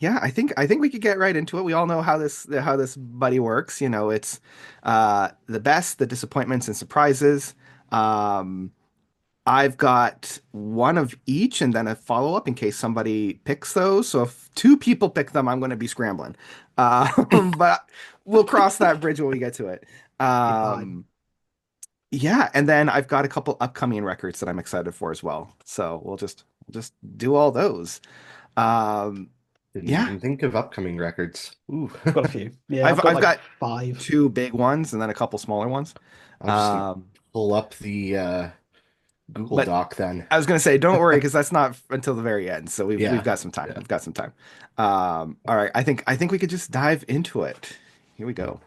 Yeah, I think we could get right into it. We all know how this buddy works. It's the best, the disappointments and surprises. Um, I've got one of each and then a follow-up in case somebody picks those. So if two people pick them, I'm going to be scrambling. But we'll cross that bridge when we get to it. Be fine. Um, yeah, and then I've got a couple upcoming records that I'm excited for as well. So we'll just do all those. Um, Didn't yeah, even think of upcoming records. Ooh. I've got a few. Yeah, I've I've got I've like got five. two big ones and then a couple smaller ones. I'll just Um, pull up the Google but Doc then. I was gonna say, don't worry, because that's not until the very end. So we've Yeah. got some time. Yeah. We've got some time. All right. I think we could just dive into it. Here we go.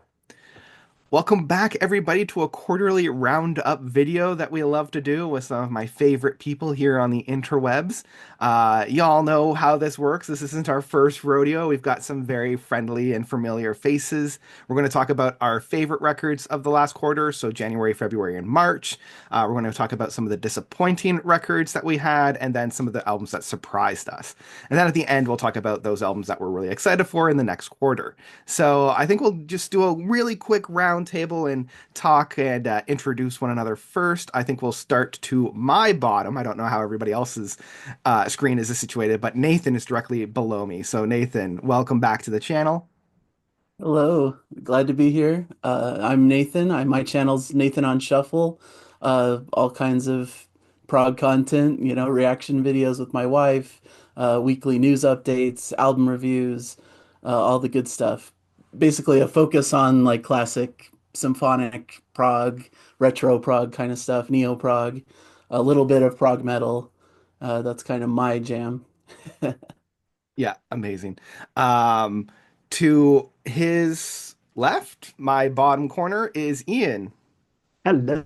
Welcome back, everybody, to a quarterly roundup video that we love to do with some of my favorite people here on the interwebs. Y'all know how this works. This isn't our first rodeo. We've got some very friendly and familiar faces. We're going to talk about our favorite records of the last quarter, so January, February, and March. We're going to talk about some of the disappointing records that we had, and then some of the albums that surprised us. And then at the end, we'll talk about those albums that we're really excited for in the next quarter. So I think we'll just do a really quick round table and talk and introduce one another first. I think we'll start to my bottom. I don't know how everybody else's screen is situated, but Nathan is directly below me. So Nathan, welcome back to the channel. Hello, glad to be here. I'm Nathan. My channel's Nathan on Shuffle. All kinds of prog content, reaction videos with my wife, weekly news updates, album reviews, all the good stuff. Basically, a focus on like classic symphonic prog, retro prog kind of stuff, neo prog, a little bit of prog metal. That's kind of my jam. Yeah, amazing. Um, to his left, my bottom corner is Ian. Hello.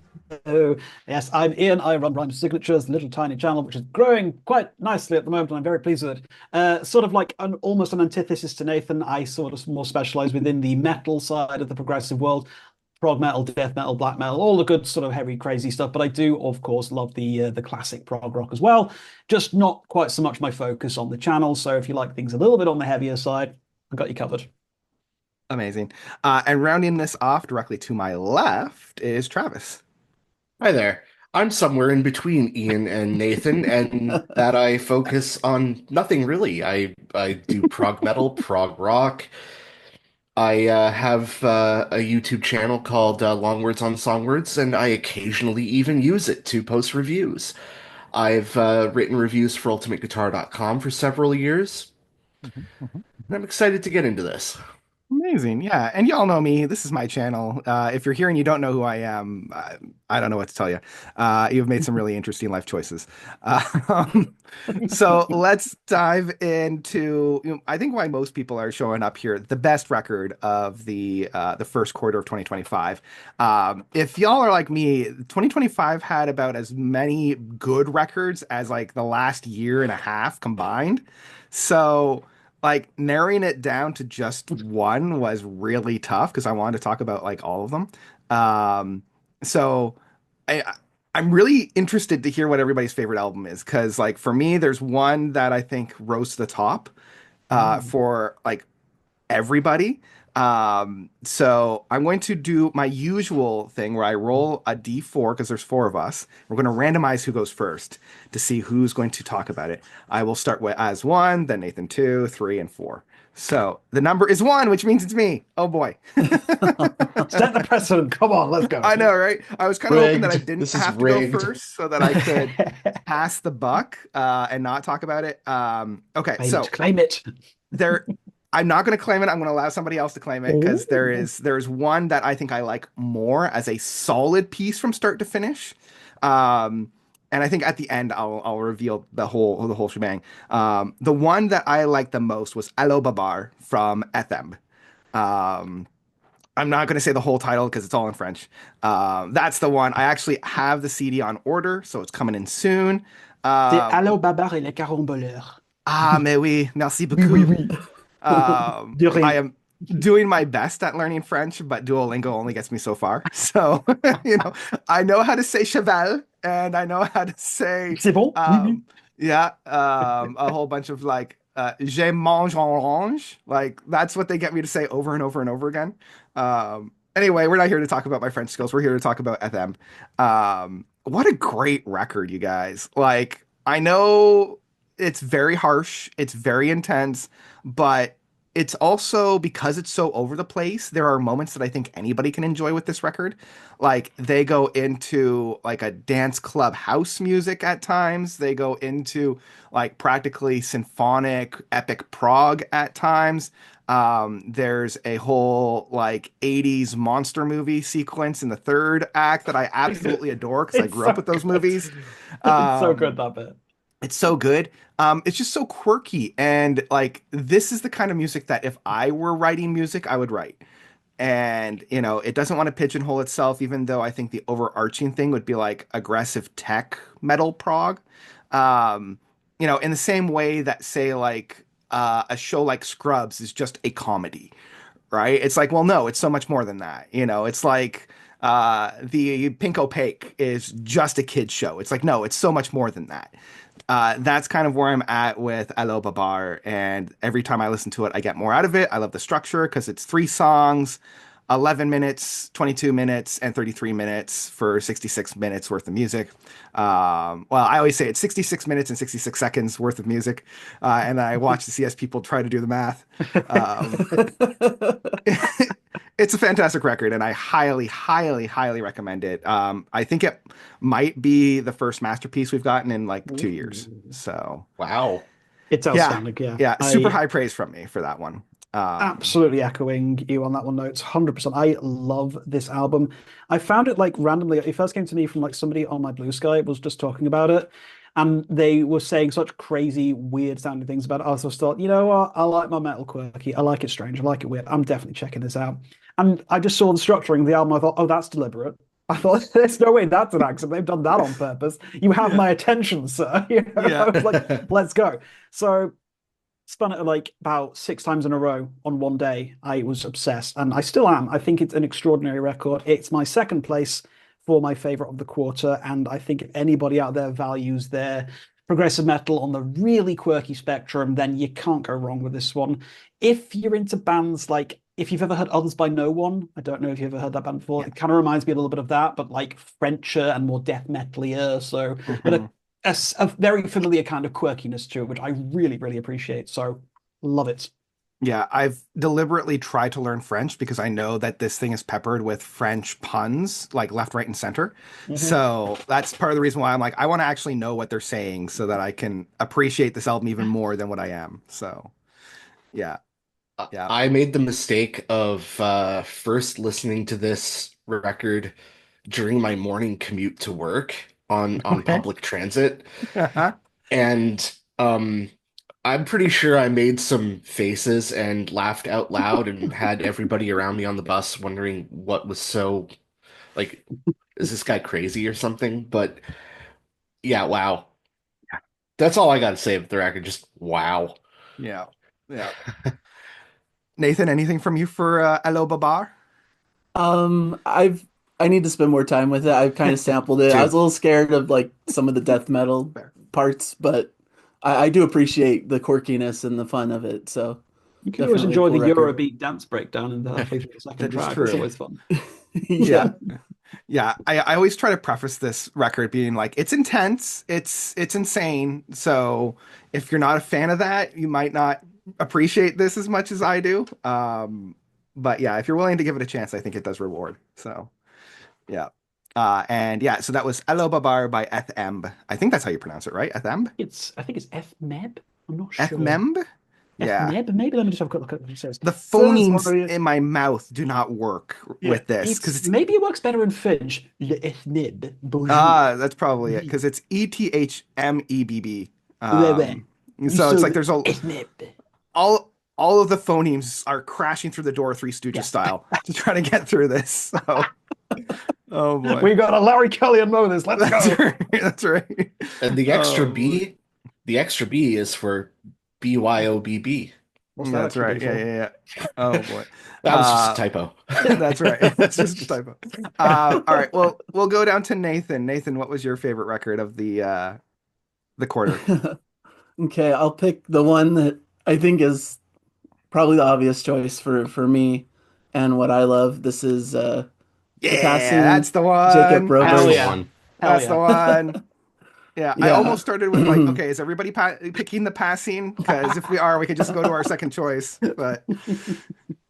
Yes, I'm Ian. I run Rhyme Signatures, a little tiny channel, which is growing quite nicely at the moment, and I'm very pleased with it. Sort of like almost an antithesis to Nathan, I sort of more specialize within the metal side of the progressive world, prog metal, death metal, black metal, all the good sort of heavy, crazy stuff. But I do, of course, love the classic prog rock as well. Just not quite so much my focus on the channel. So if you like things a little bit on the heavier side, I've got you covered. Amazing. And rounding this off directly to my left is Travis. Hi there. I'm somewhere in between Ian and Nathan, and that I focus on nothing really. I do prog metal, prog rock. I have a YouTube channel called Long Words on Songwords, and I occasionally even use it to post reviews. I've written reviews for UltimateGuitar.com for several years, Mhm, mhm. and I'm excited to get into this. Amazing. Yeah. And y'all know me. This is my channel. If you're here and you don't know who I am, I don't know what to tell you. You've made some really interesting life choices. Um, so let's dive into, I think why most people are showing up here, the best record of the first quarter of 2025. If y'all are like me, 2025 had about as many good records as like the last year and a half combined. So like narrowing it down to just one was really tough because I wanted to talk about like all of them. Um, so I I'm really interested to hear what everybody's favorite album is because like for me, there's one that I think rose to the top Mm. for like everybody. So I'm going to do my usual thing where I roll a D4 because there's four of us. We're going to randomize who goes first to see who's going to talk about it. I will start with as one, then Nathan two, three, and four. So the number is one, which means it's me. Oh boy. Set the precedent. Come on, let's go. I know, right? I was kind of hoping that I Rigged. didn't This is have to go rigged. first so that I could pass the buck and not talk about it. Okay, Claim it, so claim it. there I'm not going to claim it. I'm going to allow somebody else to claim it because there's one that I think I like more as a solid piece from start to finish. Um, and I think at the end I'll reveal the whole shebang. The one that I liked the most was Allo Babar from Ethem. Um, I'm not going to say the whole title because it's all in French. That's the one. I actually have the CD on order, so it's coming in soon. C'est Um, Allo Babar et les caramboleurs. mais oui, merci Oui, oui, beaucoup. oui. De I rien. am doing my best at learning French, but Duolingo only gets me so far. So, you know, I know how to say cheval and I know how to say, C'est bon? Oui, oui. um, yeah, a whole bunch of like Je mange orange. Like that's what they get me to say over and over and over again. Anyway, we're not here to talk about my French skills. We're here to talk about FM. What a great record, you guys. Like I know it's very harsh, it's very intense, but it's also because it's so over the place. There are moments that I think anybody can enjoy with this record. Like they go into like a dance club house music at times. They go into like practically symphonic epic prog at times. There's a whole like 80s monster movie sequence in the third act that I absolutely adore because I It's grew so up with those good. movies. It's so good, Um, that bit. it's so good. It's just so quirky. And like, this is the kind of music that if I were writing music, I would write. And, you know, it doesn't want to pigeonhole itself, even though I think the overarching thing would be like aggressive tech metal prog. Um, you know, in the same way that, say, like a show like Scrubs is just a comedy, right? It's like, well, no, it's so much more than that. You know, it's like the Pink Opaque is just a kid's show. It's like, no, it's so much more than that. That's kind of where I'm at with Allo Babar. And every time I listen to it, I get more out of it. I love the structure because it's three songs, 11 minutes, 22 minutes, and 33 minutes for 66 minutes worth of music. Well, I always say it's 66 minutes and 66 seconds worth of music. And I watch the CS people try to do the math. Um, it's a fantastic record, and I highly, highly, highly recommend it. I think it might be the first masterpiece we've gotten in like 2 years. So Wow. It's yeah, outstanding. Yeah, yeah, super I high praise from me for that one. absolutely echoing you on that one notes 100%. I love this album. I found it like randomly. It first came to me from like somebody on my BlueSky was just talking about it, and they were saying such crazy weird sounding things about it. I also thought, you know what, I like my metal quirky, I like it strange, I like it weird. I'm definitely checking this out. And I just saw the structuring of the album. I thought, oh, that's deliberate. I thought, there's no way that's an accident. They've done that on purpose. You have Yeah, my attention, sir. You know, I yeah, was like, let's go. So spun it like about 6 times in a row on one day. I was obsessed, and I still am. I think it's an extraordinary record. It's my second place for my favorite of the quarter, and I think if anybody out there values their progressive metal on the really quirky spectrum, then you can't go wrong with this one. If you're into bands like, if you've ever heard Others by No One, I don't know if you've ever heard that band before. yeah. It kind of reminds me a little bit of that, but like Frencher and more death metalier. So, but Mhm. a very familiar kind of quirkiness to it, which I really, really appreciate. So love it. Yeah, I've deliberately tried to learn French because I know that this thing is peppered with French puns, like left, right, and center. Mhm. So that's part of the reason why I'm like, I want to actually know what they're saying so that I can appreciate this album even more than what I am. So yeah, yeah. I made the mistake of first listening to this record during my morning commute to work on Okay. public transit, and I'm pretty sure I made some faces and laughed out loud and had everybody around me on the bus wondering what was so like, is this guy crazy or something? But yeah, wow. That's all I got to say with the record. Just wow. Yeah, yeah. Nathan, anything from you for Allo Babar? I've I need to spend more time with it. I've kind of sampled it. I was Dude, a little scared of like some of the death metal Fair. parts, but I do appreciate the quirkiness and the fun of it. So You can always definitely a enjoy cool the record. Eurobeat dance breakdown and halfway through the second That is track. It's true. always fun. Yeah, Yeah. yeah. I always try to preface this record being like, it's intense, it's insane. So if you're not a fan of that, you might not appreciate this as much as I do. But yeah, if you're willing to give it a chance, I think it does reward. So yeah. And yeah, so that was Allo Babar by Ethemb. I think that's how you pronounce it, right? Ethemb? I think it's F Meb. I'm not sure. Ethmemb? F Yeah. Meb. Maybe let me just have a quick look at what it says. The Says phonemes in my mouth do not work yeah, with this because it's it's maybe it works better in Finch. Le F Meb. Bonjour. that's probably it Oui. because it's Ethmebb. Ouais, ouais. So it's So like there's a F Meb. all of the phonemes are crashing through the door Three Stooges Yeah. style to try to get through this. So oh boy. We got a Larry Kelly and Moses. Let's That's go. right. That's right. and Oh boy. The extra B is for BYOBB. What's that That's actually right. be Yeah, for? yeah, yeah. Oh boy. That was just a Uh typo. that's right. That's just a typo. All right. Well, we'll go down to Nathan. Nathan, what was your favorite record of the quarter? Okay, I'll pick the one that I think is probably the obvious choice for me and what I love. This is The Yeah, that's Passing, the Jacob one. That's Hell the Roberge. yeah. one. Hell That's the yeah. one. Yeah, I Yeah. almost started with like, okay, is everybody picking the passing? Because if we are, we could just go to our second choice. But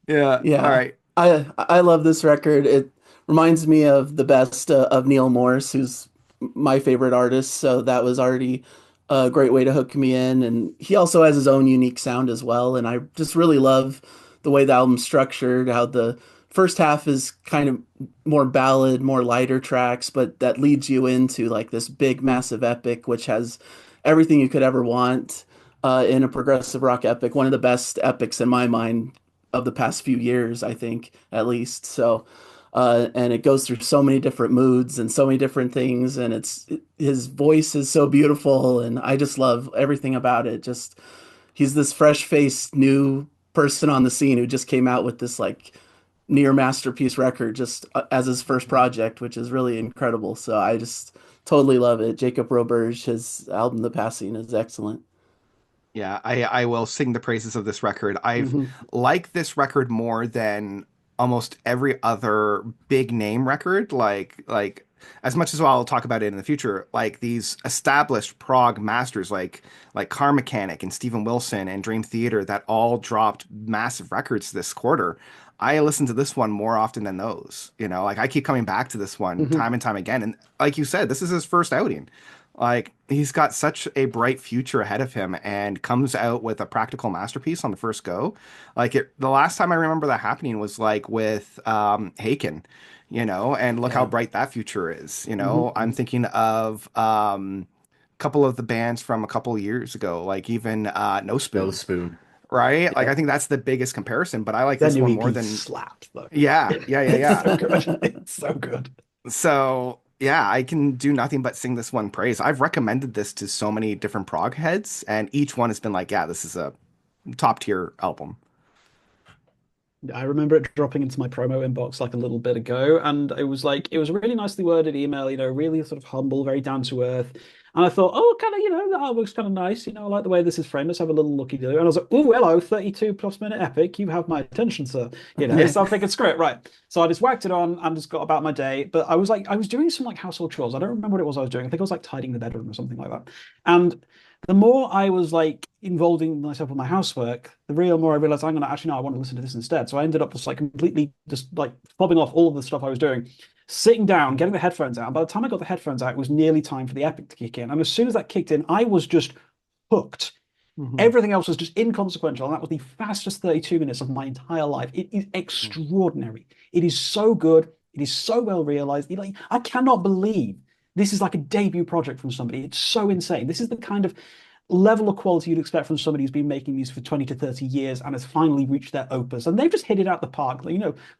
yeah, all Yeah, right. I love this record. It reminds me of the best of Neil Morse, who's my favorite artist. So that was already a great way to hook me in. And he also has his own unique sound as well. And I just really love the way the album's structured, how the first half is kind of more ballad, more lighter tracks, but that leads you into like this big, massive epic, which has everything you could ever want in a progressive rock epic. One of the best epics in my mind of the past few years, I think, at least. So, and it goes through so many different moods and so many different things, and his voice is so beautiful, and I just love everything about it. Just he's this fresh-faced new person on the scene who just came out with this like near masterpiece record just as his first project, which is really incredible. So I just totally love it. Jacob Roberge, his album The Passing is excellent. Yeah, I will sing the praises of this record. I've Mhm. liked this record more than almost every other big name record. Like as much as I'll talk about it in the future, like these established prog masters like Car Mechanic and Steven Wilson and Dream Theater that all dropped massive records this quarter. I listen to this one more often than those. You know, like I keep coming back to this one Mhm. time and time again. And like you said, this is his first outing. Like he's got such a bright future ahead of him and comes out with a practical masterpiece on the first go. Like the last time I remember that happening was like with Haken, you know, and look how Yeah. bright that future is, you know. I'm Mhm. thinking of a couple of the bands from a couple of years ago, like even No No Spoon, spoon. right? Like Yeah. I think that's the biggest comparison, but I like Their this new one more EP than slapped though. yeah, yeah, yeah, It's yeah. so good. It's so good. So yeah, I can do nothing but sing this one praise. I've recommended this to so many different prog heads, and each one has been like, yeah, this is a top tier album. I remember it dropping into my promo inbox like a little bit ago, and it was a really nicely worded email, really sort of humble, very down to earth. And I thought, oh, kind of, that artwork's kind of nice, I like the way this is framed. Let's have a little looky do. And I was like, oh, hello, 32 plus minute epic. You have my attention, sir. Yeah. So I'm thinking, screw it, right. So I just whacked it on and just got about my day. But I was doing some like household chores. I don't remember what it was I was doing. I think I was like tidying the bedroom or something like that. And the more I was like involving myself with my housework, the real more I realized I'm gonna actually no, I want to listen to this instead. So I ended up just like completely just like fobbing off all of the stuff I was doing, sitting down, getting the headphones out. And by the time I got the headphones out, it was nearly time for the epic to kick in. And as soon as that kicked in, I was just hooked. Mhm. Everything else was just inconsequential. And that was the fastest 32 minutes of my entire life. It is extraordinary. It is so good. It is so well realized. Like, I cannot believe this is like a debut project from somebody. It's so insane. This is the kind of level of quality you'd expect from somebody who's been making these for 20 to 30 years and has finally reached their opus. And they've just hit it out the park.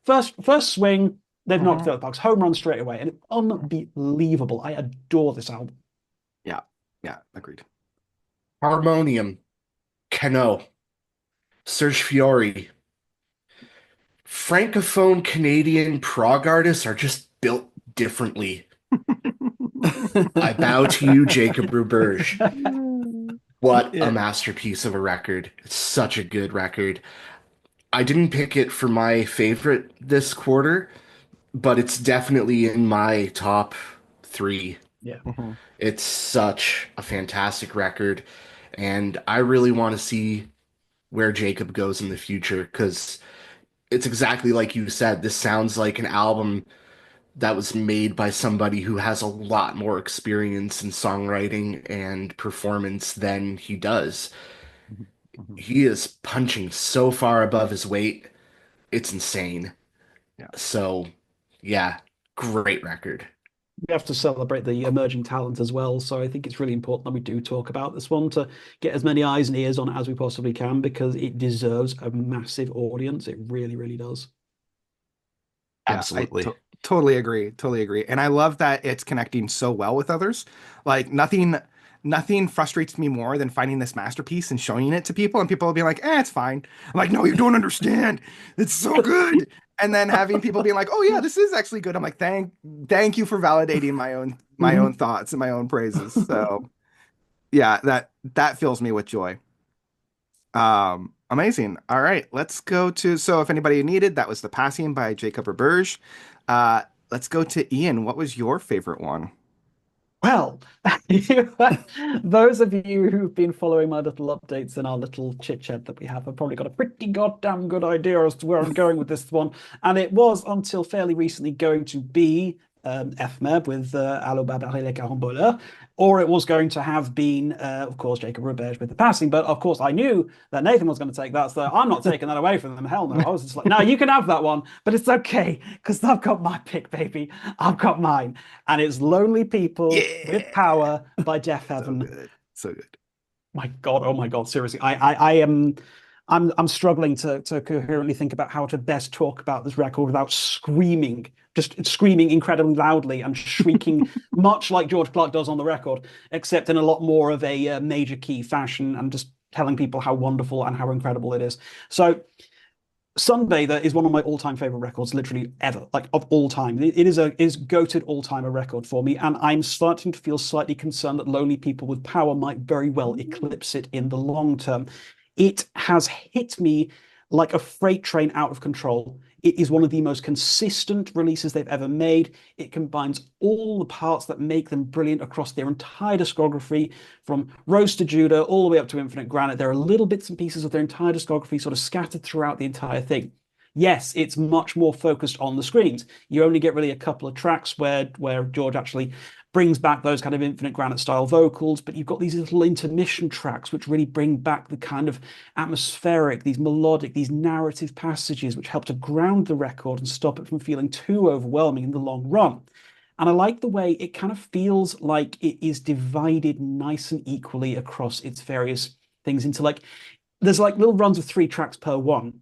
First swing, they've knocked it Mhm. out the park. Home run straight away. And it's unbelievable. I adore this album. Yeah. Yeah. Agreed. Harmonium. Cano. Serge Fiori. Francophone Canadian prog artists are just built differently. I bow to you, Jacob Ruberge. What a Yeah. masterpiece of a record. It's such a good record. I didn't pick it for my favorite this quarter, but it's definitely in my top three. Yeah. Mhm. It's such a fantastic record, and I really want to see where Jacob goes in the future because it's exactly like you said. This sounds like an album that was made by somebody who has a lot more experience in songwriting and performance than he does. Mhm. Mhm. He is punching so far above his weight. It's insane. Yeah. So, yeah, great record. We have to celebrate the emerging talent as well. So I think it's really important that we do talk about this one to get as many eyes and ears on it as we possibly can because it deserves a massive audience. It really, really does. Yeah, I Absolutely. totally agree. Totally agree. And I love that it's connecting so well with others. Like nothing frustrates me more than finding this masterpiece and showing it to people and people will be like, it's fine. I'm like, no, you don't understand. It's so good. And then having people being like, oh yeah, this is actually good. I'm like, thank you for validating my own Mhm. thoughts and my own praises. So yeah, that fills me with joy. Amazing. All right, let's go to, so if anybody needed, that was The Passing by Jacob Roberge. Uh, let's go to Ian. What was your favorite one? Well, those of you who've been following my little updates and our little chit chat that we have probably got a pretty goddamn good idea as to where I'm going with this one. And it was until fairly recently going to be FMEB with Allo Babaré les Caramboleurs, or it was going to have been, of course, Jacob Roberge with The Passing. But of course, I knew that Nathan was going to take that, so I'm not taking that away from them. Hell no. I was just like, no, you can have that one, but it's okay because I've got my pick, baby. I've got mine, and it's Lonely People with Yeah, Power by Deaf so Heaven. good. So good. My God, oh my God, seriously. I am I'm struggling to coherently think about how to best talk about this record without screaming, just screaming incredibly loudly and shrieking, much like George Clark does on the record, except in a lot more of a major key fashion and just telling people how wonderful and how incredible it is. So Sunbather is one of my all-time favorite records, literally ever, like of all time. It is goated all-timer record for me, and I'm starting to feel slightly concerned that Lonely People with Power might very well eclipse it in the long term. It has hit me like a freight train out of control. It is one of the most consistent releases they've ever made. It combines all the parts that make them brilliant across their entire discography, from Rose to Judah all the way up to Infinite Granite. There are little bits and pieces of their entire discography sort of scattered throughout the entire thing. Yes, it's much more focused on the screens. You only get really a couple of tracks where George actually brings back those kind of Infinite Granite style vocals, but you've got these little intermission tracks which really bring back the kind of atmospheric, these melodic, these narrative passages which help to ground the record and stop it from feeling too overwhelming in the long run. And I like the way it kind of feels like it is divided nice and equally across its various things into like, there's like little runs of three tracks per one.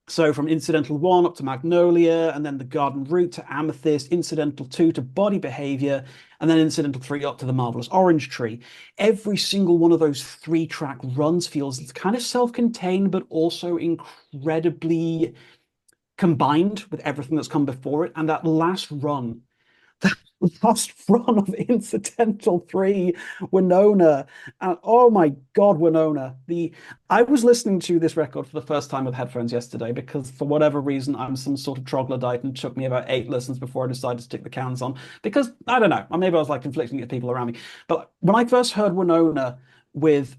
So from Incidental 1 up to Magnolia, and then the Garden Route to Amethyst, Incidental 2 to Body Behavior, and then Incidental 3 up to the Marvelous Orange Tree. Every single one of those three track runs feels it's kind of self-contained, but also incredibly combined with everything that's come before it. And that last run, the last run of Incidental 3, Winona. And oh my God, Winona. I was listening to this record for the first time with headphones yesterday because for whatever reason I'm some sort of troglodyte and it took me about 8 listens before I decided to stick the cans on. Because I don't know, or maybe I was like conflicting with people around me. But when I first heard Winona with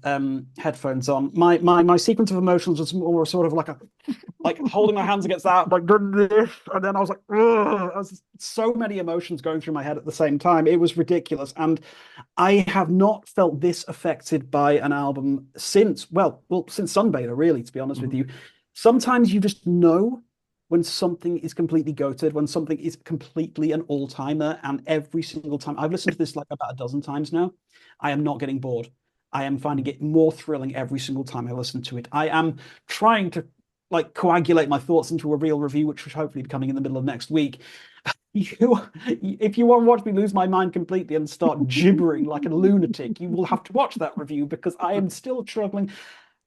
headphones on, my sequence of emotions was more sort of like holding my hands against that, like doing this, and then I was like, ugh. I was so many emotions going through my head at the same time. It was ridiculous, and I have not felt this affected by an album since, well, since Sunbather, really, to be honest with Mhm. you. Sometimes you just know when something is completely goated, when something is completely an all-timer, and every single time I've listened to this like about a dozen times now, I am not getting bored. I am finding it more thrilling every single time I listen to it. I am trying to like coagulate my thoughts into a real review, which should hopefully be coming in the middle of next week. You, if you want to watch me lose my mind completely and start gibbering like a lunatic, you will have to watch that review because I am still struggling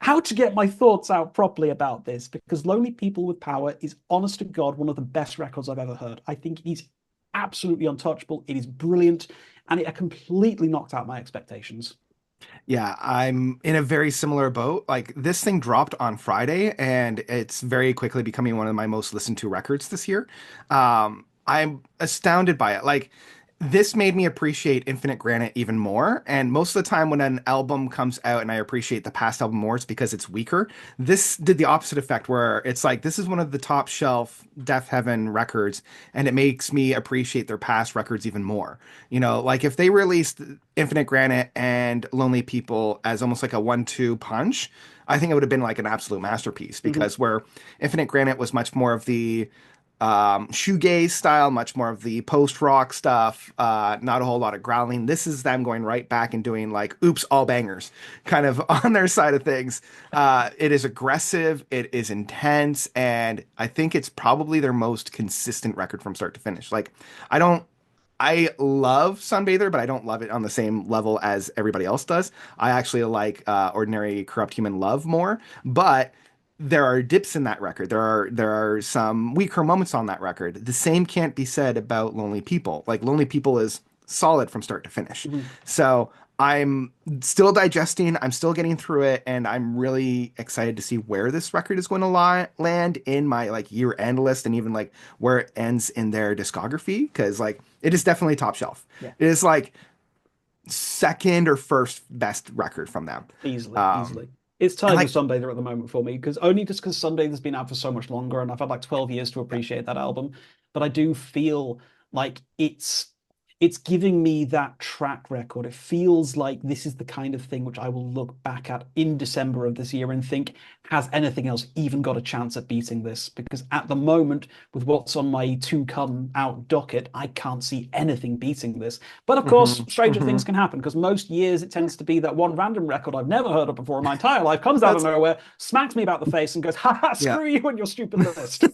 how to get my thoughts out properly about this. Because Lonely People with Power is, honest to God, one of the best records I've ever heard. I think it is absolutely untouchable. It is brilliant, and it completely knocked out my expectations. Yeah, I'm in a very similar boat. Like this thing dropped on Friday and it's very quickly becoming one of my most listened to records this year. I'm astounded by it. Like this made me appreciate Infinite Granite even more. And most of the time when an album comes out and I appreciate the past album more, it's because it's weaker. This did the opposite effect where it's like this is one of the top shelf Death Heaven records and it makes me appreciate their past records even more. You know, like if they released Infinite Granite and Lonely People as almost like a 1-2 punch, I think it would have been like an absolute masterpiece Mhm. because where Infinite Granite was much more of the shoegaze style, much more of the post rock stuff, not a whole lot of growling. This is them going right back and doing like oops, all bangers kind of on their side of things. It is aggressive, it is intense, and I think it's probably their most consistent record from start to finish. Like, I don't I love Sunbather, but I don't love it on the same level as everybody else does. I actually like Ordinary Corrupt Human Love more, but there are dips in that record. There are some weaker moments on that record. The same can't be said about Lonely People. Like Lonely People is solid from start to finish. Mhm. So I'm still digesting, I'm still getting through it, and I'm really excited to see where this record is going to land in my like year end list and even like where it ends in their discography because like it is definitely top shelf. Yeah, It is like second or first best record from them. easily, Um, easily. It's and tied with like Sunbather at the moment for me because only just because Sunbather's been out for so much longer and I've had like 12 years to appreciate that album. But I do feel like it's giving me that track record. It feels like this is the kind of thing which I will look back at in December of this year and think, has anything else even got a chance at beating this? Because at the moment, with what's on my to come out docket, I can't see anything beating this. But of course, mhm, stranger things mhm. can happen because most years it Yeah, tends to be that one random record I've never heard of before in my entire life comes out of that's nowhere, smacks me about the face, and goes, "Ha ha! yeah. Screw you and your stupid list."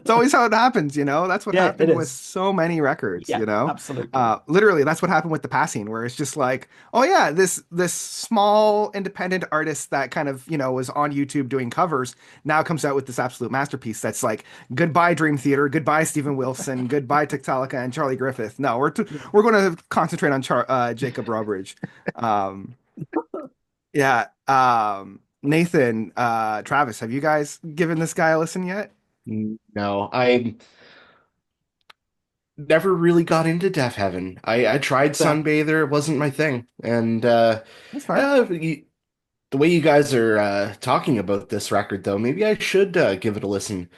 It's always how it happens, you know? That's what Yeah, it happened with is. so many records, Yeah, you know? absolutely. Literally, that's what happened with The Passing, where it's just like, oh yeah, this small independent artist that kind of, you know, was on YouTube doing covers now comes out with this absolute masterpiece that's like, goodbye Dream Theater, goodbye Stephen Wilson, goodbye Tiktaalik and Charlie Griffith. No, Yeah. we're going to concentrate on Jacob Robridge. Um, yeah. Nathan, Travis, have you guys given this guy a listen yet? No, I never really got into Deaf Heaven. I tried Fair. Sunbather, it wasn't my thing. And That's fine. uh, you, the way you guys are talking about this record, though, maybe I should give it a listen.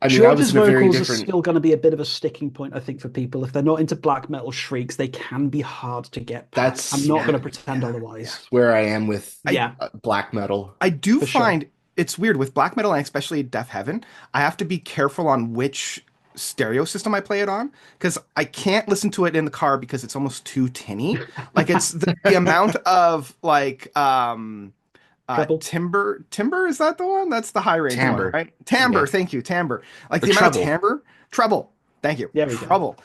I mean, I was George's in a very vocals are different. still going to be a bit of a sticking point, I think, for people. If they're not into black metal shrieks, they can be hard to get past. I'm That's not Yeah, going to pretend yeah, yeah. otherwise. where I am with I Yeah, black metal. I do for sure. find it's weird with black metal and especially Deaf Heaven. I have to be careful on which stereo system I play it on because I can't listen to it in the car because it's almost too tinny. Like it's the amount of like Treble. timbre, is that the one? That's the high range one, Timbre. right? Timbre, Yeah. thank you, timbre. Like Or the amount of treble. timbre, treble, thank you, There we go. trouble.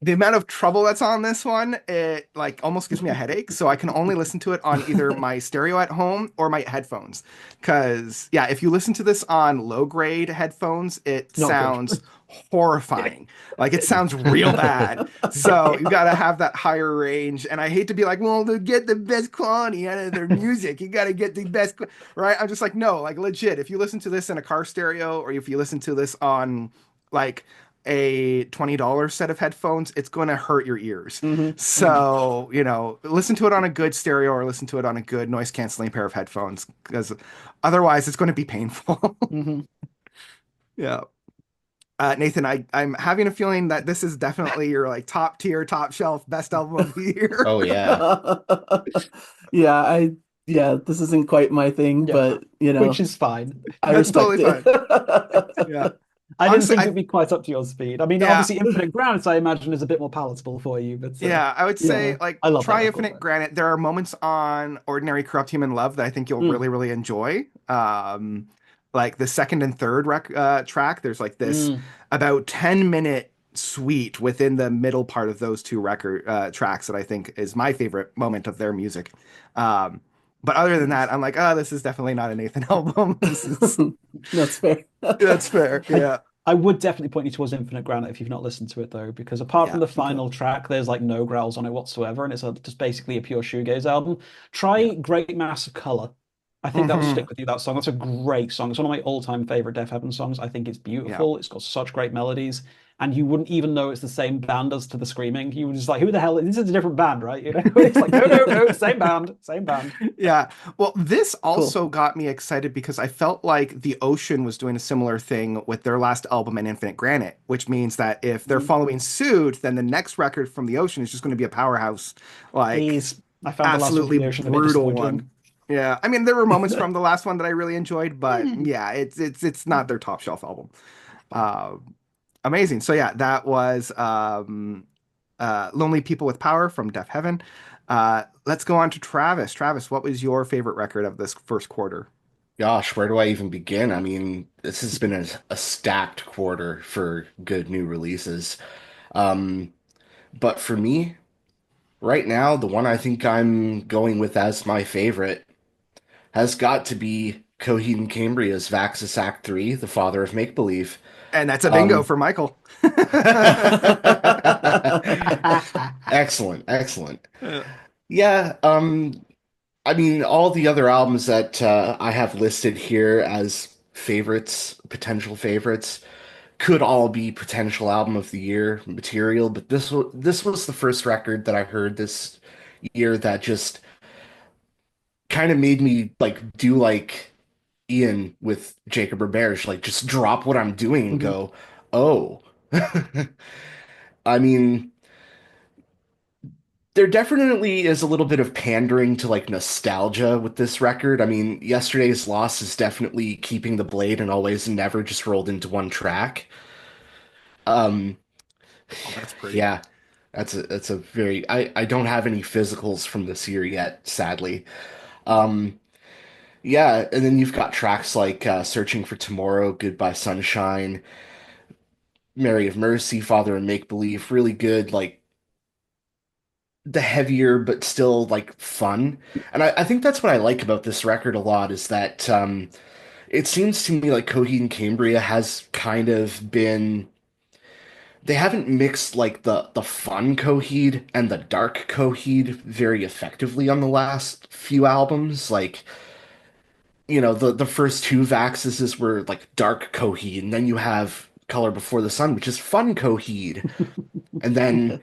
The amount of trouble that's on this one, it like almost gives me a headache. So I can only listen to it on either my stereo at home or my headphones. Cause yeah, if you listen to this on low grade headphones, it Not good. sounds horrifying. Like it sounds real bad. So you gotta have that higher range. And I hate to be like, well, to get the best quality out of their music, you gotta get the best, right? I'm just like, no, like legit. If you listen to this in a car stereo, or if you listen to this on like a $20 set of headphones, it's going to hurt your ears. Hmm. Hmm. So, you know, listen to it on a good stereo or listen to it on a good noise canceling pair of headphones because otherwise it's going to be painful. Hmm. Yeah. Nathan, I'm having a feeling that this is definitely your like top tier, top shelf best album of the year. Oh yeah. Yeah, yeah, this isn't quite my thing, Yeah, but which is fine. I That's totally respect it. fine. Yeah. I didn't Honestly, think it'd be quite up to your speed. I mean, yeah, obviously, Infinite Grounds, I imagine, is a bit more palatable for you, but yeah, I would say Yeah. like I love that try record Infinite though. Granite. There are moments on Ordinary Corrupt Human Love that I think you'll Mm, really, really enjoy. Like the second and third track, there's like this mm, about 10-minute suite within the middle part of those two record tracks that I think is my favorite moment of their music. Um, but other than that, nice. I'm like, oh, this is definitely not a Nathan album. This is That's fair. that's fair. I Yeah. I would definitely point you towards Infinite Granite if you've not listened to it though, because apart from Yeah. the Okay. final track, there's like no growls on it whatsoever, and it's just basically a pure shoegaze album. Yeah. Try Great Mass of Color. I think that will Hmm. stick with you, that song. That's a great song. It's one of my all-time favorite Def Heaven songs. I think it's Yeah. beautiful. It's got such great melodies, and you wouldn't even know it's the same band as To the Screaming. You were just like, who the hell? This is a different band, right? You know, it's like, no, no, no, same band, same band. Yeah. Well, this Cool. also got me excited because I felt like The Ocean was doing a similar thing with their last album, An Infinite Granite, which means that if they're Mhm. following suit, then the next record from The Ocean is just going to be a powerhouse, like Please, I found the last one from absolutely the Ocean a bit brutal disappointing. one. Yeah. I mean, there were moments from the last one that I really enjoyed, but Hmm. yeah, it's not their top shelf album. Uh, Amazing. So yeah, that was Lonely People with Power from Deaf Heaven. Let's go on to Travis. Travis, what was your favorite record of this first quarter? Gosh, where do I even begin? I mean, this has been a stacked quarter for good new releases. Um, but for me, right now, the one I think I'm going with as my favorite has got to be Coheed and Cambria's Vaxis Act 3, The Father of Make Believe. And that's a bingo Um, for Michael. excellent, excellent. Uh, Yeah, I mean, all the other albums that I have listed here as favorites, potential favorites, could all be potential album of the year material, but this was the first record that I heard this year that just kind of made me like do like Ian with Jacob Roberge, like just drop what I'm doing and Mhm. go, oh. I mean, there definitely is a little bit of pandering to like nostalgia with this record. I mean, Yesterday's Loss is definitely keeping the blade and Always and Never just rolled into one track. Um, oh, that's pretty. yeah, that's a very I don't have any physicals from this year yet, sadly. Um, yeah, and then you've got tracks like Searching for Tomorrow, Goodbye Sunshine, Mary of Mercy, Father and Make Believe, really good, like the heavier but still like fun. And I think that's what I like about this record a lot is that it seems to me like Coheed and Cambria has kind of been they haven't mixed like the fun Coheed and the dark Coheed very effectively on the last few albums. Like, the first two Vaxes were like dark Coheed, and then you have Color Before the Sun, which is fun Coheed. And then,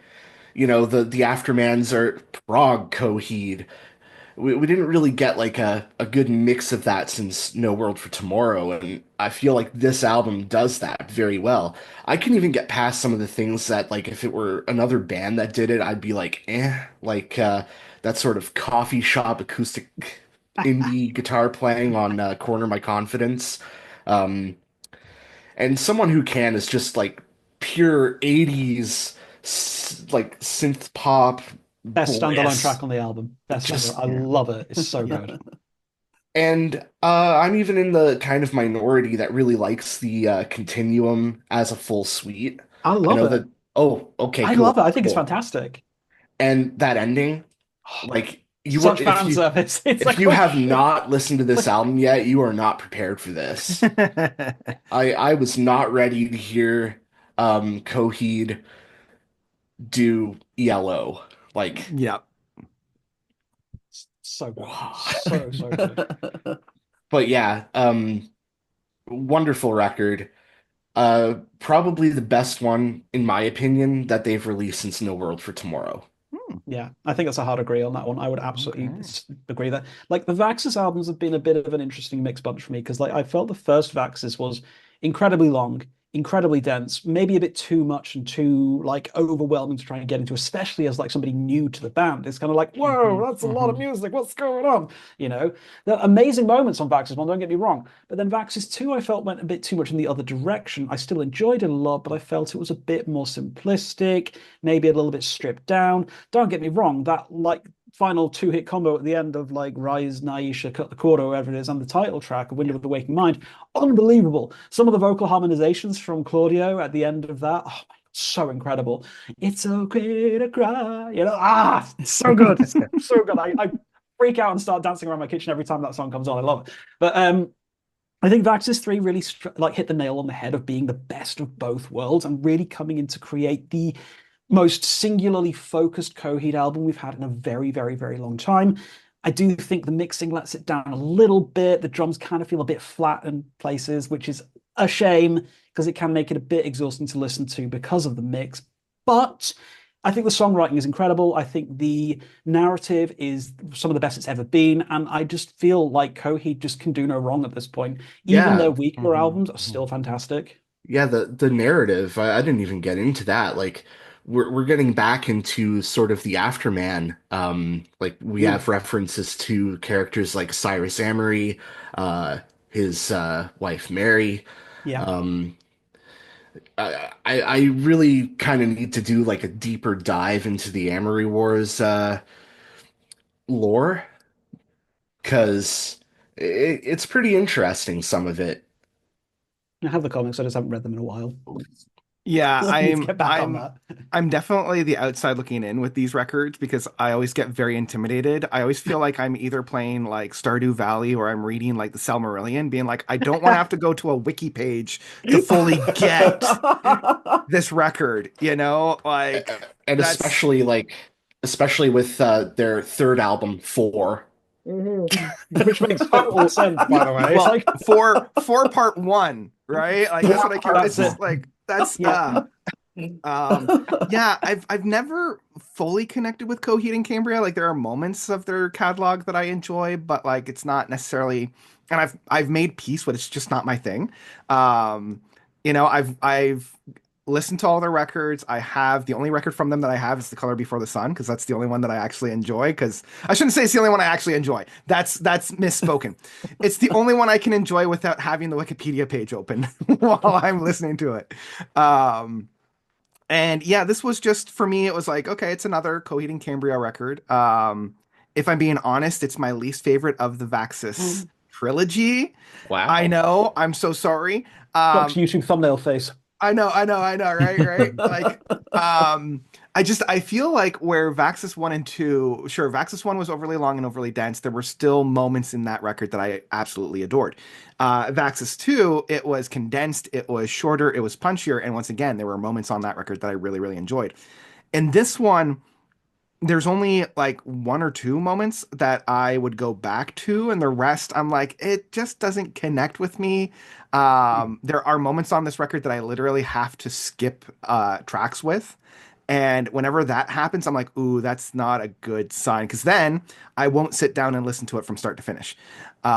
the Aftermans are prog Coheed. We didn't really get like a good mix of that since No World for Tomorrow, and I feel like this album does that very well. I can even get past some of the things that like if it were another band that did it, I'd be like, like that sort of coffee shop acoustic indie guitar playing on Corner My Confidence. Um, and Someone Who Can is just like pure 80s like synth pop Best standalone bliss. track on the album. Best standalone. Just I Yeah. love it. It's so Yeah. good. And I'm even in the kind of minority that really likes the Continuum as a full suite. I I love know it. that. Oh, okay, I love it. cool, I think it's cool. fantastic. And that ending, Oh, like such fan service. It's if like, you holy have shit. not listened to this album yet, you are not prepared for this. I was not ready to hear Coheed do Yellow. Like, Mm. Yeah. So good. So, so good. but yeah, wonderful record. Probably the best one, in my opinion, that they've released since No World for Tomorrow. Hmm. Yeah, I think that's a hard agree on that one. I would absolutely Okay. agree that. Like the Vaxxis albums have been a bit of an interesting mixed bunch for me because like I felt the first Vaxxis was incredibly long, incredibly dense, maybe a bit too much and too like overwhelming to try and get into, especially as like somebody new to the band. It's kind of like, Hmm. whoa, that's a lot of Hmm. music. What's going on? You know, there are amazing moments on Vaxxis one, don't get me wrong. But then Vaxxis 2, I felt went a bit too much in the other direction. I still enjoyed it a lot, but I felt it was a bit more simplistic, maybe a little bit stripped down. Don't get me wrong, that like final two-hit combo at the end of like Rise, Naisha, Cut the Cord, or whatever it is, and the title track, A Window of the Waking Mind, unbelievable. Some of the vocal harmonizations from Claudio at the end of that, oh, so incredible. It's okay to cry, it's so good. It's so good. I freak out and start dancing around my kitchen every time that song comes on. I love it. But I think Vaxis 3 really like hit the nail on the head of being the best of both worlds and really coming in to create the most singularly focused Coheed album we've had in a very, very, very long time. I do think the mixing lets it down a little bit. The drums kind of feel a bit flat in places, which is a shame because it can make it a bit exhausting to listen to because of the mix. But I think the songwriting is incredible. I think the narrative is some of the best it's ever been. And I just feel like Coheed just can do no wrong at this point. Even Yeah, their weaker Hmm. albums are Hmm. still fantastic. yeah, the narrative, I didn't even get into that. Like we're getting back into sort of the Afterman. Like we Ooh, have references to characters like Cyrus Amory, his wife Mary. yeah. Um, I really kind of need to do like a deeper dive into the Amory Wars lore because it's pretty interesting, some of it. I have the comics, I just haven't read them in a while. Yeah, I need to get back on that. I'm definitely the outside looking in with these records because I always get very intimidated. I always feel like I'm either playing like Stardew Valley or I'm reading like the Silmarillion, being like, I don't want to have to go to a wiki page to fully get this record, you know? Like And that's especially with their third album, Four. Which makes total sense, by the way. It's well, like, for part one, right? Like that's what I keep. It's that's it. just like that's Yeah. yeah, I've never fully connected with Coheed and Cambria. Like there are moments of their catalog that I enjoy, but like it's not necessarily and I've made peace with it's just not my thing. Um, I've listened to all their records. I have the only record from them that I have is The Color Before the Sun because that's the only one that I actually enjoy because I shouldn't say it's the only one I actually enjoy. That's misspoken. It's the only one I can enjoy without having the Wikipedia page open while I'm listening to it. Um and yeah, this was just for me, it was like, okay, it's another Coheed and Cambria record. If I'm being honest, it's my least favorite of the Vaxis trilogy. I Wow. know, I'm so sorry. Doc's Um, YouTube thumbnail face. I know, right, right. Like, I feel like where Vaxis 1 and 2, sure, Vaxis 1 was overly long and overly dense. There were still moments in that record that I absolutely adored. Vaxis 2, it was condensed, it was shorter, it was punchier, and once again, there were moments on that record that I really, really enjoyed. And this one, there's only like one or two moments that I would go back to, and the rest I'm like, it just doesn't connect with me. There are moments on this record that I literally have to skip tracks with. And whenever that happens, I'm like, ooh, that's not a good sign. Because then I won't sit down and listen to it from start to finish.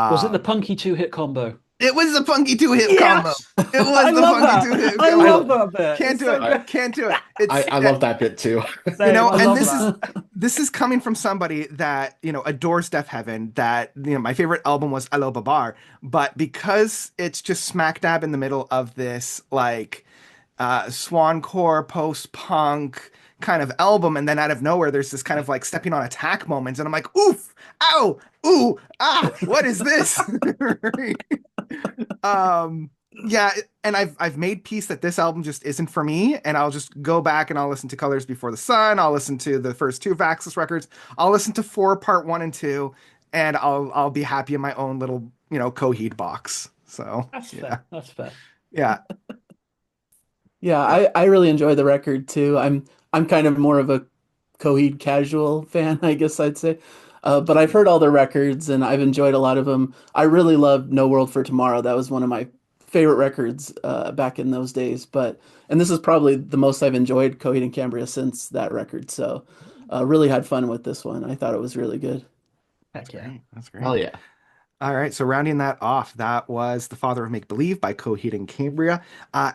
Was it the Um, punky two-hit combo? it was the funky two hit combo. Yes! It I was the love funky that. two hit I combo. love that bit. Can't It's do so it. I, good. Can't do it. It's I love that bit too. Same. I and love that. this is coming from somebody that adores Deaf Heaven. That my favorite album was Allo Babar, but because it's just smack dab in the middle of this like swancore post punk kind of album, and then out of nowhere there's this kind of like stepping on attack moments, and I'm like, oof, ow, ooh, ah, what is this? um yeah, and I've made peace that this album just isn't for me, and I'll just go back and I'll listen to Colors Before the Sun, I'll listen to the first two Vaxis records, I'll listen to Four Part 1 and 2, and I'll be happy in my own little Coheed box. So That's yeah. fair. That's fair. Yeah. Yeah, Yeah. I really enjoy the record too. I'm kind of more of a Coheed casual fan, I guess I'd say. But I've heard all the records and I've enjoyed a lot of them. I really loved No World for Tomorrow. That was one of my favorite records back in those days. And this is probably the most I've enjoyed Coheed and Cambria since that record. So really had fun with this one. I thought it was really good. Heck yeah. Great. That's great. Hell yeah. All right, so rounding that off, that was The Father of Make Believe by Coheed and Cambria.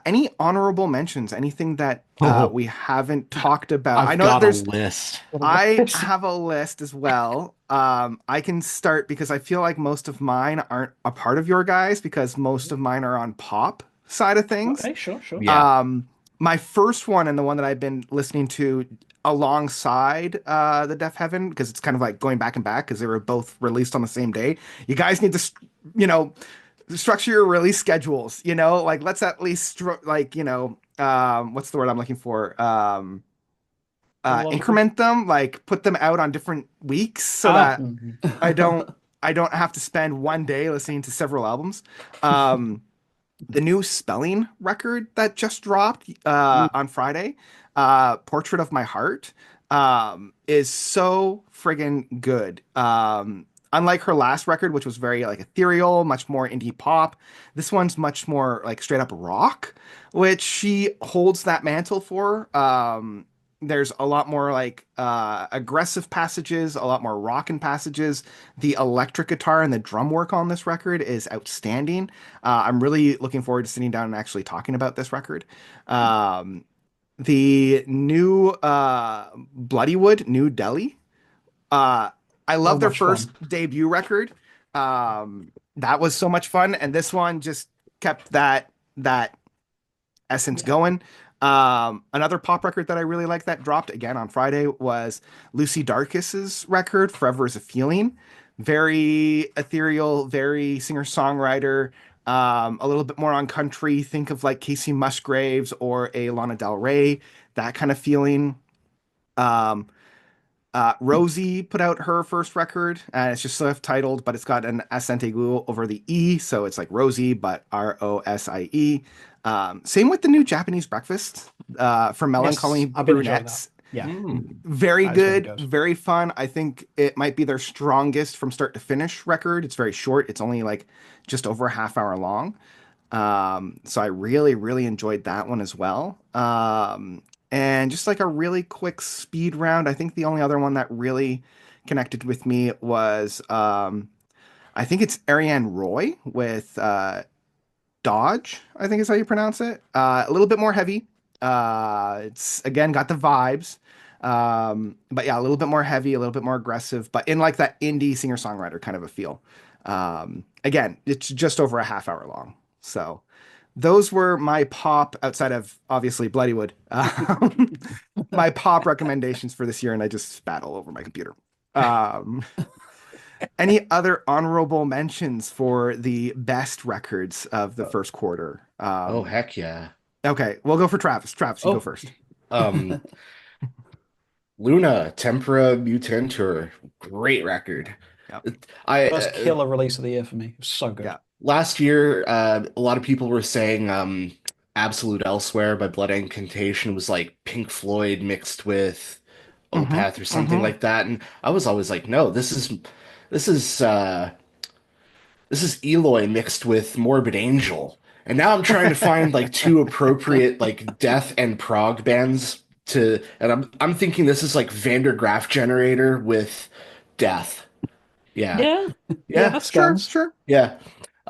Any honorable mentions? Anything that Oh, we haven't talked about? I I've know that got a there's. list. I have a list as well. I can start because I feel like most of mine aren't a part of your guys because most of mine are on pop side of things. Okay, sure, sure. Yeah. My first one and the one that I've been listening to alongside the Deaf Heaven because it's kind of like going back and back because they were both released on the same day. You guys need to, you know, structure your release schedules. Like let's at least what's the word I'm looking for? Chronological. Increment them, like put them out on different weeks so Ah, that I don't I don't have to spend one day listening to several albums. Um, the new spelling record that just dropped on Friday, Portrait of My Heart, is so friggin' good. Unlike her last record, which was very like ethereal, much more indie pop, this one's much more like straight up rock, which she holds that mantle for. There's a lot more like aggressive passages, a lot more rockin' passages. The electric guitar and the drum work on this record is outstanding. I'm really looking forward to sitting down and actually talking about this record. Um, the new Bloodywood, New Delhi. Uh, I so love their much first fun. debut record. That was so much fun, and this one just kept that essence Yeah. going. Another pop record that I really like that dropped again on Friday was Lucy Dacus's record, Forever is a Feeling. Very ethereal, very singer-songwriter. A little bit more on country. Think of like Casey Musgraves or a Lana Del Rey, that kind of feeling. Um, Rosie put out her first record. It's just self-titled, but it's got an accent aigu over the E, so it's like Rosie, but Rosie. Same with the new Japanese breakfast from Yes, Melancholy I've been enjoying that. Brunettes. Yeah, Very that is very good, good. very fun. I think it might be their strongest from start to finish record. It's very short. It's only like just over a half hour long. So I really, really enjoyed that one as well. And just like a really quick speed round, I think the only other one that really connected with me was I think it's Ariane Roy with Dodge, I think is how you pronounce it. A little bit more heavy. It's again got the vibes. But yeah, a little bit more heavy, a little bit more aggressive, but in like that indie singer-songwriter kind of a feel. Again, it's just over a half hour long. So those were my pop outside of obviously Bloodywood. My pop recommendations for this year, and I just spat all over my computer. Um, any other honorable mentions for the best records of the first quarter? Oh, heck yeah. Okay, we'll go for Travis. Travis, you go Oh, first. um, Luna, Tempera Mutantur, great record. Yeah, I First killer release of the year for me. It was so good. yeah. Last year, a lot of people were saying Absolute Elsewhere by Blood Incantation was like Pink Floyd mixed with Mm-hmm. Opeth or something Mm-hmm. like that, and I was always like, no, this is uh this is Eloy mixed with Morbid Angel. And now I'm trying to find like two appropriate like death and prog bands to, and I'm thinking this is like Vandergraaf Generator with death. Yeah. Yeah, yeah, Yeah. that Sure, scans. sure. Yeah.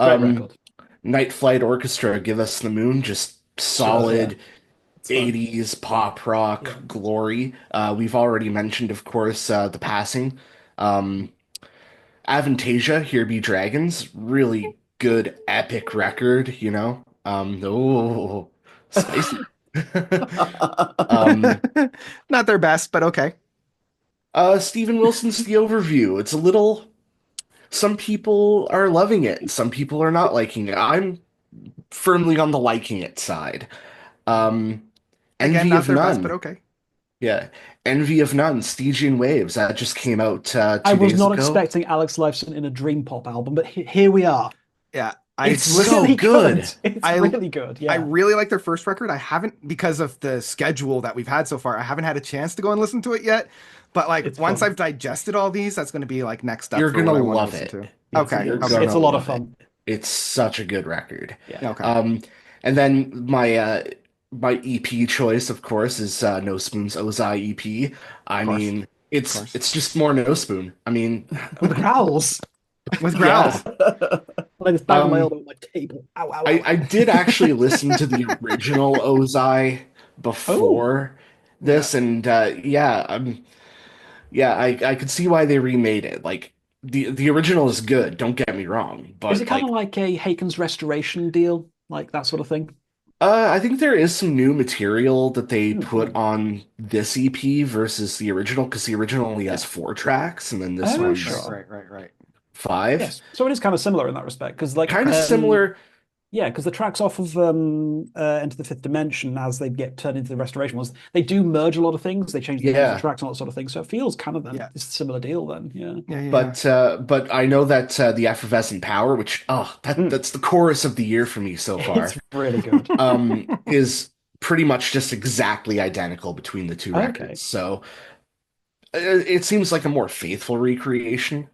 Great Um record. Night Flight Orchestra, Give Us the Moon, just Super. Yeah, solid it's fun. 80s pop rock Yeah. glory. We've already mentioned, of course, The Passing. Um, Avantasia, Here Be Dragons, really good epic record, you know. Oh, spicy. Um, Not their best, but okay. Steven Wilson's The Overview. It's a little, some people are loving it, some people are not liking it. I'm firmly on the liking it side. Um, Again, Envy not of their best, but None. okay. Yeah. Envy of None, Stygian Waves. That just came out I two was days not ago. expecting Alex Lifeson in a dream pop album, but here we are. Yeah, It's It's so really good. good. It's I really good. I Yeah, really like their first record. I haven't because of the schedule that we've had so far. I haven't had a chance to go and listen to it yet. But like it's once fun. I've digested all these, that's going to be like next up You're for gonna what I want to love listen it. to. It's Okay, You're it's okay, it's gonna a lot of love it. fun. It's such a good record. Yeah. okay. And then my EP choice, of course, is No Spoon's Ozai EP. Of I course, mean, of course. it's just more No Spoon. I mean, With growls. With yeah. growls. Like this bang my Um, elbow on my table. Ow, ow, ow, I ow. did actually listen to the original Ozai Oh, before Yeah. this, and yeah, I could see why they remade it. Like the original is good, don't get me wrong, is it but kind of like like a Haken's Restoration deal, like that sort of thing? I think there is some new material that they Hmm, put hmm. on this EP versus the original, because the original only has Yeah. 4 tracks, and then this Oh, Right, one's sure. right. 5. Yes. So it is kind of similar in that respect, because like Kind of similar. yeah, because the tracks off of Enter the Fifth Dimension, as they get turned into the Restoration ones, they do merge a lot of things. They change the names of the Yeah. tracks and all that sort of thing. So it feels kind of then Yeah. it's a similar deal then. Yeah. Yeah. But I know that the Effervescent Power, which Mm. that's the chorus of the year for me so far, It's really good. is pretty much just exactly identical between the two Okay. records. So it seems like a more faithful recreation.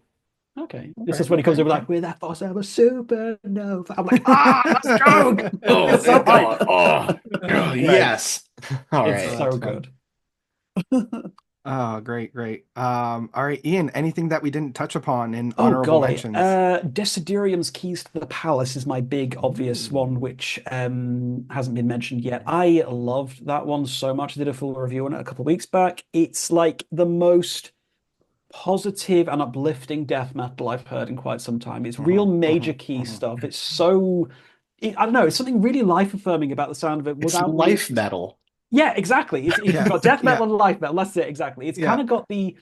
Okay. This Okay, is when he comes over okay. like, with that force of a supernova. I'm like, let's go. Oh, It's so God. hype. Oh, Great. yes. All It's right. so That's fun. good. Oh, great. All right, Ian, anything that we didn't touch upon in Oh honorable golly. mentions? Desiderium's Keys to the Palace is my big obvious one, which hasn't been mentioned yet. I loved that one so much. I did a full review on it a couple of weeks back. It's like the most positive and uplifting death metal I've heard in quite some time. It's real major key stuff. It's so I don't know, it's something really life affirming about the sound of it It's without life really metal. yeah, exactly. It's you've Yeah, got death yeah, metal and life metal. That's it exactly. It's yeah. kind of got the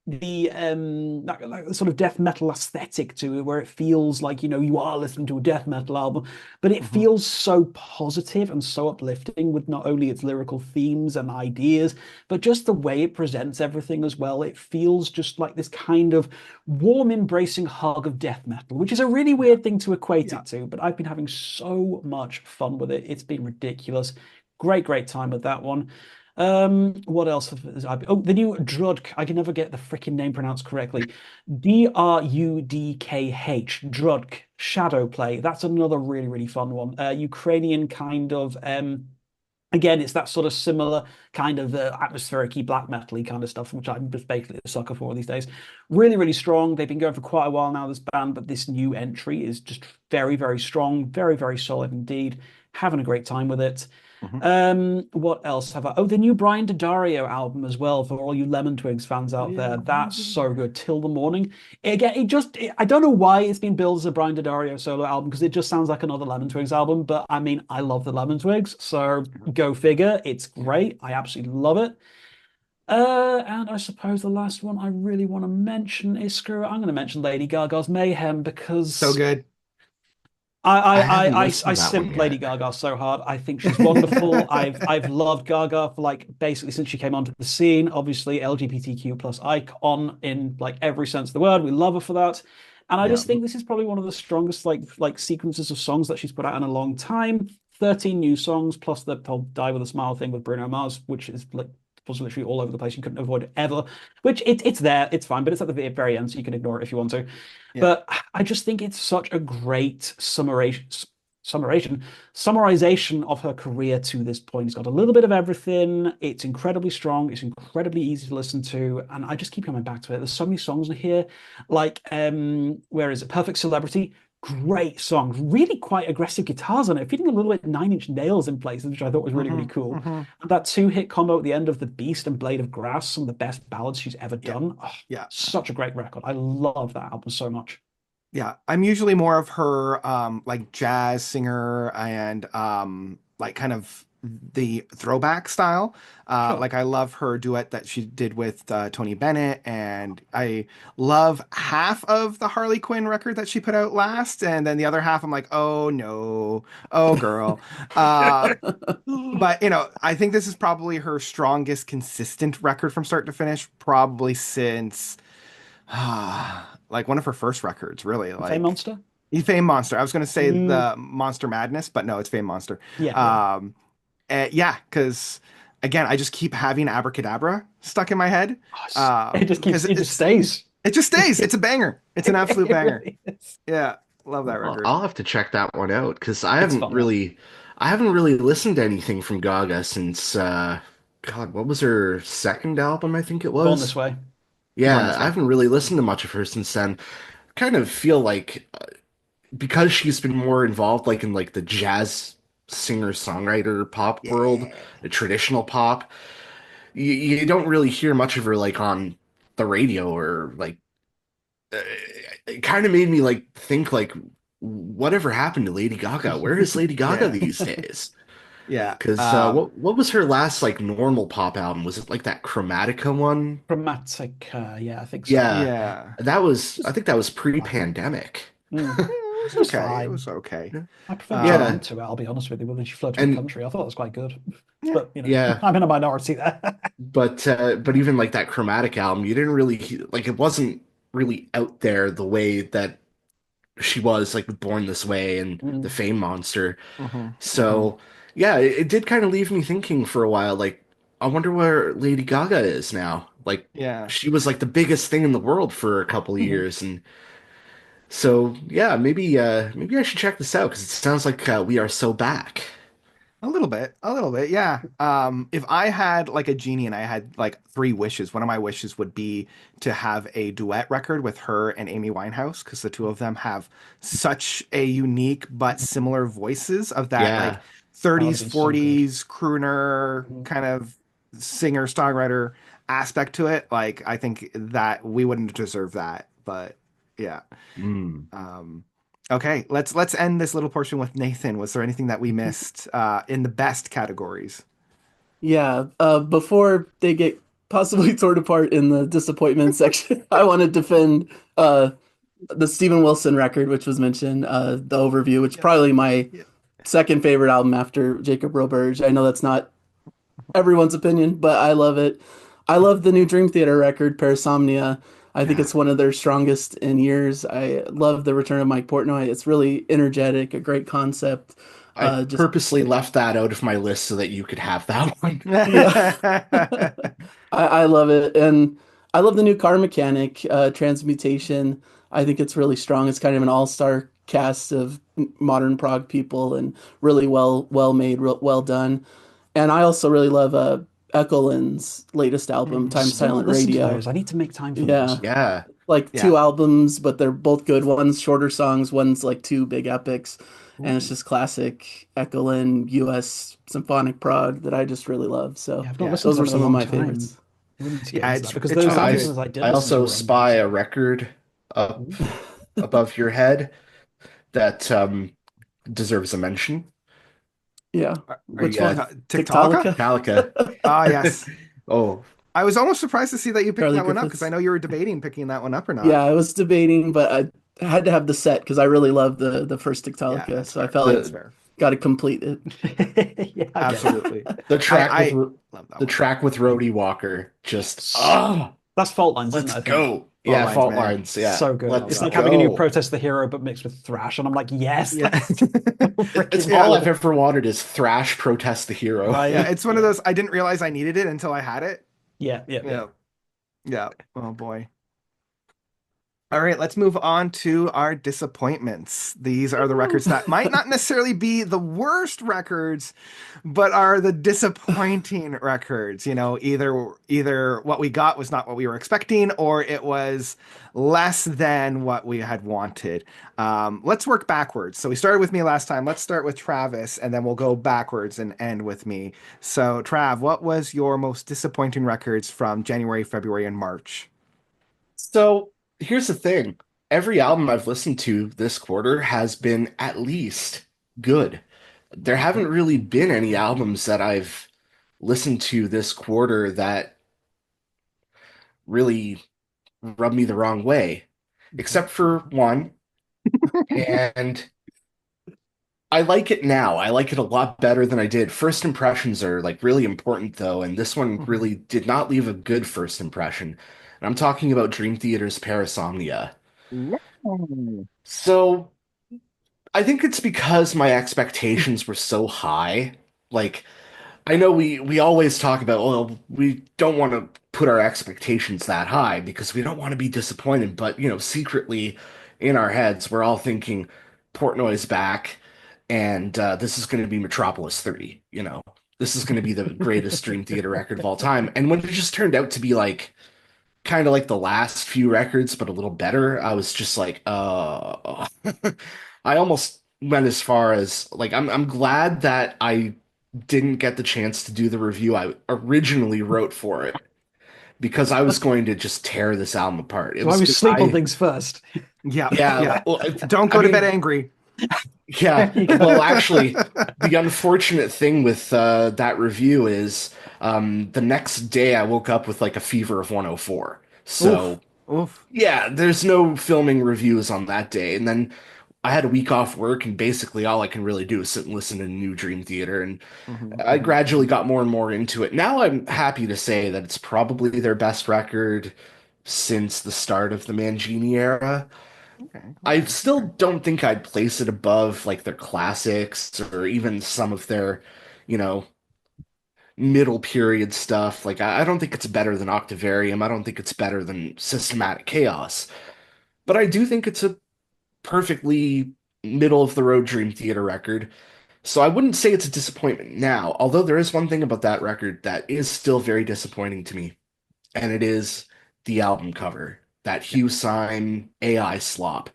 that sort of death metal aesthetic to it, where it feels like you are listening to a death metal album, but it Hmm. feels so positive and so uplifting with not only its lyrical themes and ideas, but just the way it presents everything as well. It feels just like this kind of warm, embracing hug of death metal, which is a really Yeah. weird thing to equate Yeah. it to. But I've been having so much fun with it. It's been ridiculous. Great, great time with that one. What else have I been? Oh, the new Drudk. I can never get the freaking name pronounced correctly. Drudkh. Drudk. Shadow Play. That's another really, really fun one. Ukrainian kind of again, it's that sort of similar kind of atmospheric black metal kind of stuff, which I'm just basically a sucker for these days. Really, really strong. They've been going for quite a while now, this band, but this new entry is just very, very strong, very, very solid indeed. Having a great time with it. Hmm. What else have I? Oh, the new Brian Daddario album as well for all you Lemon Twigs fans Oh out yeah. there. That's so good. Till the Morning. Again, I don't know why it's been billed as a Brian Daddario solo album because it just sounds like another Lemon Twigs album. But I mean, I love the Lemon Twigs, so go figure. It's great. I absolutely love it. And I suppose the last one I really want to mention is screw it. I'm going to mention Lady Gaga's Mayhem So because good. I I I haven't I I, listened I to that one simp Lady yet. Gaga so hard. I think she's wonderful. I've loved Gaga for like basically since she came onto the scene. Obviously, LGBTQ plus icon in like every sense of the word. We love her for that. And I Yeah. just think this is probably one of the strongest like sequences of songs that she's put out in a long time. 13 new songs plus the whole Die with a Smile thing with Bruno Mars, which is like was literally all over the place. You couldn't avoid it ever. Which it's there, it's fine, but it's at the very end, so you can ignore it if you want to. Yeah. But I just think it's such a great summarization of her career to this point. It's got a little bit of everything. It's incredibly strong. It's incredibly easy to listen to, and I just keep coming back to it. There's so many songs in here, like where is it? Perfect Celebrity. Great songs, really quite aggressive guitars on it, feeling a little bit Nine Inch Nails in places, which I thought was really, Hmm. really cool. Hmm. And that two-hit combo at the end of The Beast and Blade of Grass, some of the best ballads she's ever Yeah. done. Oh, Yeah. such a great record. I love that album so much. Yeah, I'm usually more of her like jazz singer and like kind of the throwback style. Sure. Like I love her duet that she did with Tony Bennett, and I love half of the Harley Quinn record that she put out last, and then the other half I'm like, oh no, oh girl. Uh, but I think this is probably her strongest consistent record from start to finish, probably since like one of her first records, really. Fame Like Monster? Fame Monster. I was gonna say Mm, the Monster Madness, but no, it's Fame Monster. yeah, yeah. Um, yeah, because again, I just keep having Abracadabra stuck in my head. Oh, it just keeps, Because it just stays. it just stays. It's a banger. It's an absolute It banger. really is. Yeah, love that record. I'll have to check that one out because It's fun, yeah. I haven't really listened to anything from Gaga since God, what was her second album? I think it Born This was. Way. Born Yeah, This I Way. haven't really listened to much of her since then. Kind of feel like because she's been more involved like in like the jazz singer-songwriter pop world, Yeah. the traditional pop, you don't really hear much of her like on the radio or like uh, it kind of made me like think like whatever happened to Lady Gaga? Where is Lady Gaga Yeah. these days? Yeah. Because what was her last like normal pop album? Was it like that Chromatica one? Chromatic, yeah, I think so. Yeah, Yeah. that was I It's think that was fine. pre-pandemic. Mm, It it was was okay. It fine. was okay. I preferred Um, Yeah, Torment to it, I'll be honest with you, when she flew to the and country. I thought it was quite good. yeah. But, yeah, I'm in a minority there. but even like that Chromatic album, you didn't really like it wasn't really out there the way that she was like with Born This Way and the Mm, Fame Monster. Hmm. Hmm. So yeah, it did kind of leave me thinking for a while, like, I wonder where Lady Gaga is now. Like, Yeah. she was like the biggest thing in the world for a couple of mhm. years, and so yeah, maybe I should check this out because it sounds like we are so back. A little bit, yeah. If I had like a genie and I had like three wishes, one of my wishes would be to have a duet record with her and Amy Winehouse, because the two of them have such a unique but similar voices of that like Yeah. That would have 30s, been so good. 40s crooner Mhm. kind of singer songwriter aspect to it. Like I think that we wouldn't deserve that, but yeah. Mm. Um, okay, let's end this little portion with Nathan. Was there anything that we missed in the best categories? Yeah, before they get possibly torn apart in the disappointment section. I want to defend the Steven Wilson record, which was mentioned, the overview, which is Yeah. probably my Yeah. second favorite album after Jacob Roberge. I know that's not everyone's opinion, but I love it. I love the new Dream Theater record, Parasomnia. I think Yeah. it's one of their strongest in years. I love the return of Mike Portnoy. It's really energetic, a great concept. I Just purposely left that out of my list so that you could have that one. yeah, I love it, and I love the new car mechanic, Transmutation. I think it's really strong. It's kind of an all-star cast of modern prog people, and really well made, well done. And I also really love Echoland's latest album, Mm, I Time still not Silent listened to Radio. those. I need to make time for Yeah, those. Yeah. like yeah. two albums, but they're both good. One's shorter songs, one's like two big epics, and it's Ooh. just classic Echoland US symphonic prog that I just really love. So Yeah, I've not Yeah. listened those to were them in a some of long my time. favorites. I really need to get Yeah, into that because it's those are the I really things I did I listen to also were spy a amazing. record up Ooh. above your head that deserves a mention. Yeah. Are Which The you one? Tiktalika? Tiktalika? Metallica. Ah, yes. Oh, I was almost surprised to see that you picked Charlie that one up because I Griffiths. know you were debating picking that one up or not. Yeah, I was debating, but I had to have the set because I really loved the first Yeah, Tiktalika, that's so I fair. felt That's like the fair. got to complete it. Yeah, I get that. Absolutely. the I track with I love that the one. track with Rhodey Walker. Just S- That's Fault Lines, isn't it? let's I think. go. Fault Yeah, lines, fault man. lines. Yeah, So good. Love It's let's like that one. having a new go. Protest the Hero, but mixed with thrash. And I'm like, yes, Yeah. that's so It's freaking all Yeah. I've good. ever wanted is thrash protest the hero. Yeah, Right. it's one of Yeah. those I didn't realize I needed it until I had it. Yeah. Yeah. Yeah. Yeah. Yeah. Oh boy. All right, let's move on to our disappointments. These are the records that might not necessarily be the worst records, but are the disappointing records. Either what we got was not what we were expecting, or it was less than what we had wanted. Let's work backwards. So we started with me last time. Let's start with Travis, and then we'll go backwards and end with me. So, Trav, what was your most disappointing records from January, February, and March? So here's the thing. Every album I've listened to this quarter has been at least good. There haven't really been any albums that I've listened to this quarter that really rubbed me the wrong way, except for one. And I like it now. I like it a lot better than I did. First impressions are like really important though, and this one Mhm. really did not leave a good first impression. And I'm talking about Dream Theater's Parasomnia. Mm. So I think it's because my expectations were so high. Like, I know we always talk about, well, we don't want to put our expectations that high because we don't want to be disappointed, but secretly in our heads, we're all thinking Portnoy's back and this is going to be Metropolis 3, This is going to be the greatest Dream Theater record of all time. And when it just turned out to be like kind of like the last few records, but a little better, I was just like, I almost went as far as like I'm glad that I didn't get the chance to do the review I originally wrote for it because I was going to just tear this album apart. It So I was was sleep on I things first. Yeah, yeah, yeah. well, Don't I go to bed mean, angry. yeah. There you Well, go. actually, the unfortunate thing with that review is the next day I woke up with like a fever of 104. Oof. So Oof. yeah, there's no filming reviews on that day. And then I had a week off work, and basically all I can really do is sit and listen to New Dream Theater. And Mhm, I mhm, gradually mhm. got more and more into it. Now I'm happy to say that it's probably their best record since the start of the Mangini era. Okay, I okay, still okay. don't think I'd place it above like their classics or even some of their, you know, middle period stuff. Like I don't think it's better than Octavarium. I don't think it's better than Systematic Chaos. But I do think it's a perfectly middle of the road Dream Theater record. So I wouldn't say it's a disappointment now, although there is one thing about that record that is still very disappointing to me, and it is the album cover, that Yeah, Hugh Syme AI slop.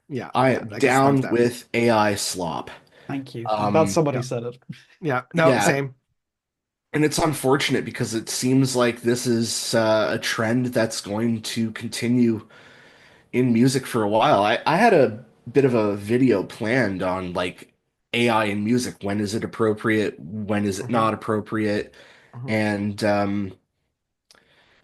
yeah, I yeah. am I guess thumbs down down. with AI slop. Thank you. I'm glad Um, somebody Yeah, said it. yeah. No, yeah, same. and it's unfortunate because it seems like this is a trend that's going to continue in music for a while. I had a bit of a video planned on like AI in music. When is it appropriate? When is it Hmm, not appropriate? hmm. And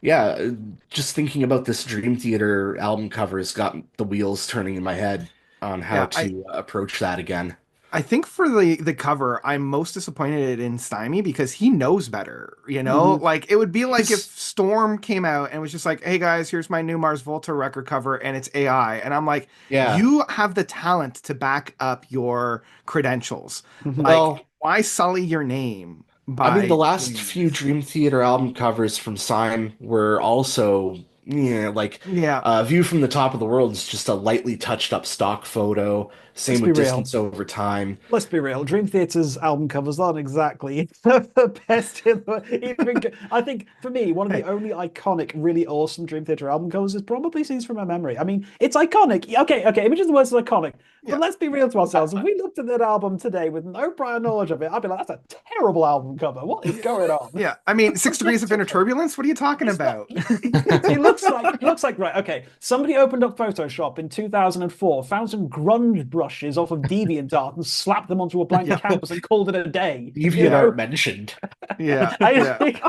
Yeah, just thinking about this Dream Theater album cover has got the wheels turning in my head on how Yeah, I to approach that again. I think for the cover, I'm most disappointed in Stymie because he knows better, you know? Hmm. Like it would be like if Because, Storm came out and was just like, "Hey guys, here's my new Mars Volta record cover and it's AI." And I'm like, yeah, "You have the talent to back up your credentials. Hmm. Like, well, why sully your name I mean, the by last doing few this?" Dream Theater album covers from Sign were also, like Yeah. View from the Top of the World is just a lightly touched up stock photo. Let's Same be with real. Distance Over Time. Let's be real. Dream Theater's album covers aren't exactly the best in the even. I think for me, one of the Hey, only iconic, really awesome Dream Theater album covers is probably Scenes from My Memory. I mean, it's iconic. Okay, okay. Images the words is iconic, but yeah. let's be real to ourselves. If we looked at that album today with no prior knowledge of it, I'd be like, "That's a terrible album cover. What is going on?" Yeah. I mean, 6 degrees of inner turbulence? What are you talking It's not. about? It looks like right. Okay, somebody opened up Photoshop in 2004, found some grunge brushes off of DeviantArt, and slapped them onto a blank Yeah. canvas and called it a day. You Yeah. DeviantArt know, mentioned. Yeah. I Yeah. think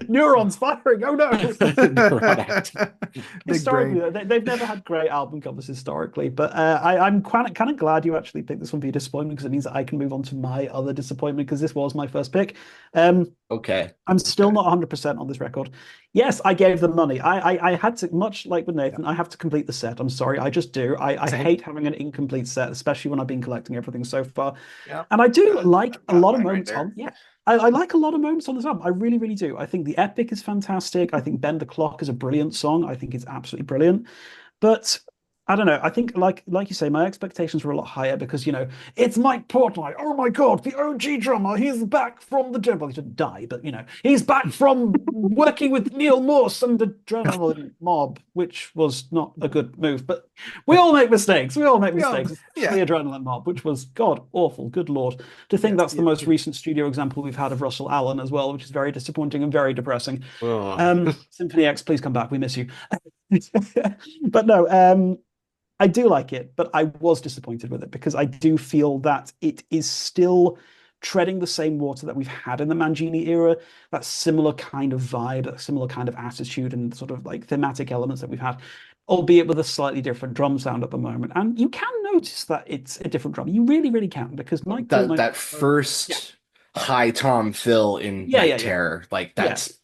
neurons firing. Oh no! Neuron acting. Big Historically, brain. they've never had great album covers historically, but I'm kind of glad you actually picked this one for your disappointment because it means that I can move on to my other disappointment because this was my first pick. Um, Okay. I'm still Okay. not 100% on this record. Yes, I gave them money. I had to, much like with Yeah. Nathan, I have to complete the set. I'm sorry, I just do. I Same. hate having an incomplete set, especially when I've been collecting everything so far. Yeah. And I do like I've a got lot of mine right moments there. on, yeah, I like a lot of moments on this album. I really, really do. I think the epic is fantastic. I think Bend the Clock is a brilliant song. I think it's absolutely brilliant. But I don't know. I think, like you say, my expectations were a lot higher because it's Mike Portnoy. Oh my God, the OG drummer. He's back from the dead. Well, he didn't die, but he's back from working with Neil Morse and the Adrenaline Mob, which was not a good move. But we all make mistakes. We all make Yeah. mistakes, Yeah. especially Adrenaline Mob, which was God awful. Good Lord. To think Yeah. that's the Yeah. most recent studio example we've had of Russell Allen as well, which is very disappointing and very depressing. Ugh. Symphony X, please come back. We miss you. But no, I do like it, but I was disappointed with it because I do feel that it is still treading the same water that we've had in the Mangini era, that similar kind of vibe, that similar kind of attitude and sort of like thematic elements that we've had, albeit with a slightly different drum sound at the moment. And you can notice that it's a different drum. You really, really can because Mike That Portnoy, that yeah, first high tom fill in yeah, yeah, Night yeah, Terror, like yeah. that's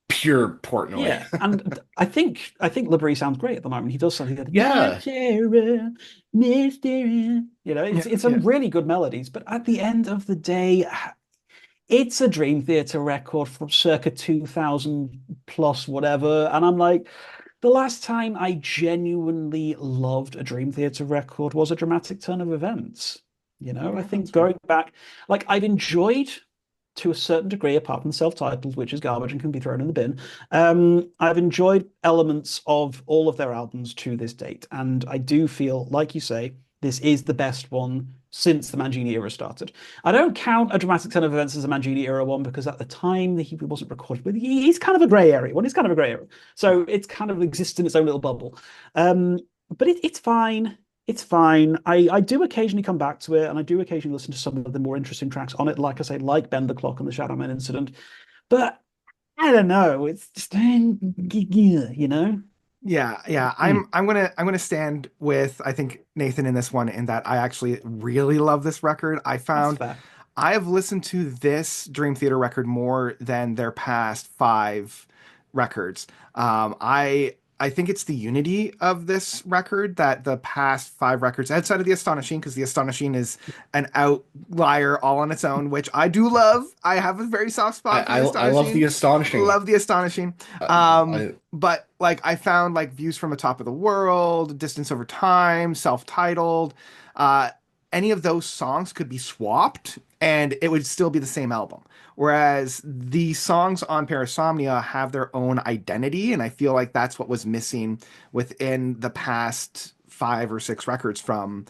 pure Portnoy. Yeah, and I think Liberty sounds great at the moment. He does something like "Night Yeah. Terror, Mystery." Yeah. It's Yeah. some really good melodies, but at the end of the day, it's a Dream Theater record from circa 2000 plus whatever, and I'm like, the last time I genuinely loved a Dream Theater record was a dramatic turn of events. I Yeah, think that's fair. going back, like I've enjoyed to a certain degree, apart from self-titled, which is garbage and can be thrown in the bin. I've enjoyed elements of all of their albums to this date, and I do feel, like you say, this is the best one since the Mangini era started. I don't count A Dramatic Turn of Events as a Mangini era one because at the time he wasn't recorded, but he's kind of a grey area one. He's kind of a grey area, so it's kind of exists in its own little bubble. Um, but it's fine. It's fine. I do occasionally come back to it, and I do occasionally listen to some of the more interesting tracks on it, like I say, like Bend the Clock and the Shadow Man Incident. But I don't know. It's just, you know? Yeah, yeah. Hmm. I'm gonna stand with I think Nathan in this one in that I actually really love this record. That's fair. I have listened to this Dream Theater record more than their past five records. I think it's the unity of this record that the past five records, outside of the Astonishing, because the Astonishing is an outlier all on its own, which I do love. I have a very soft I, spot for I the I love the Astonishing. astonishing. Love the Astonishing. Uh, I But like I found like Views from the Top of the World, Distance Over Time, self-titled, uh, any of those songs could be swapped and it would still be the same album. Whereas the songs on Parasomnia have their own identity, and I feel like that's what was missing within the past five or six records from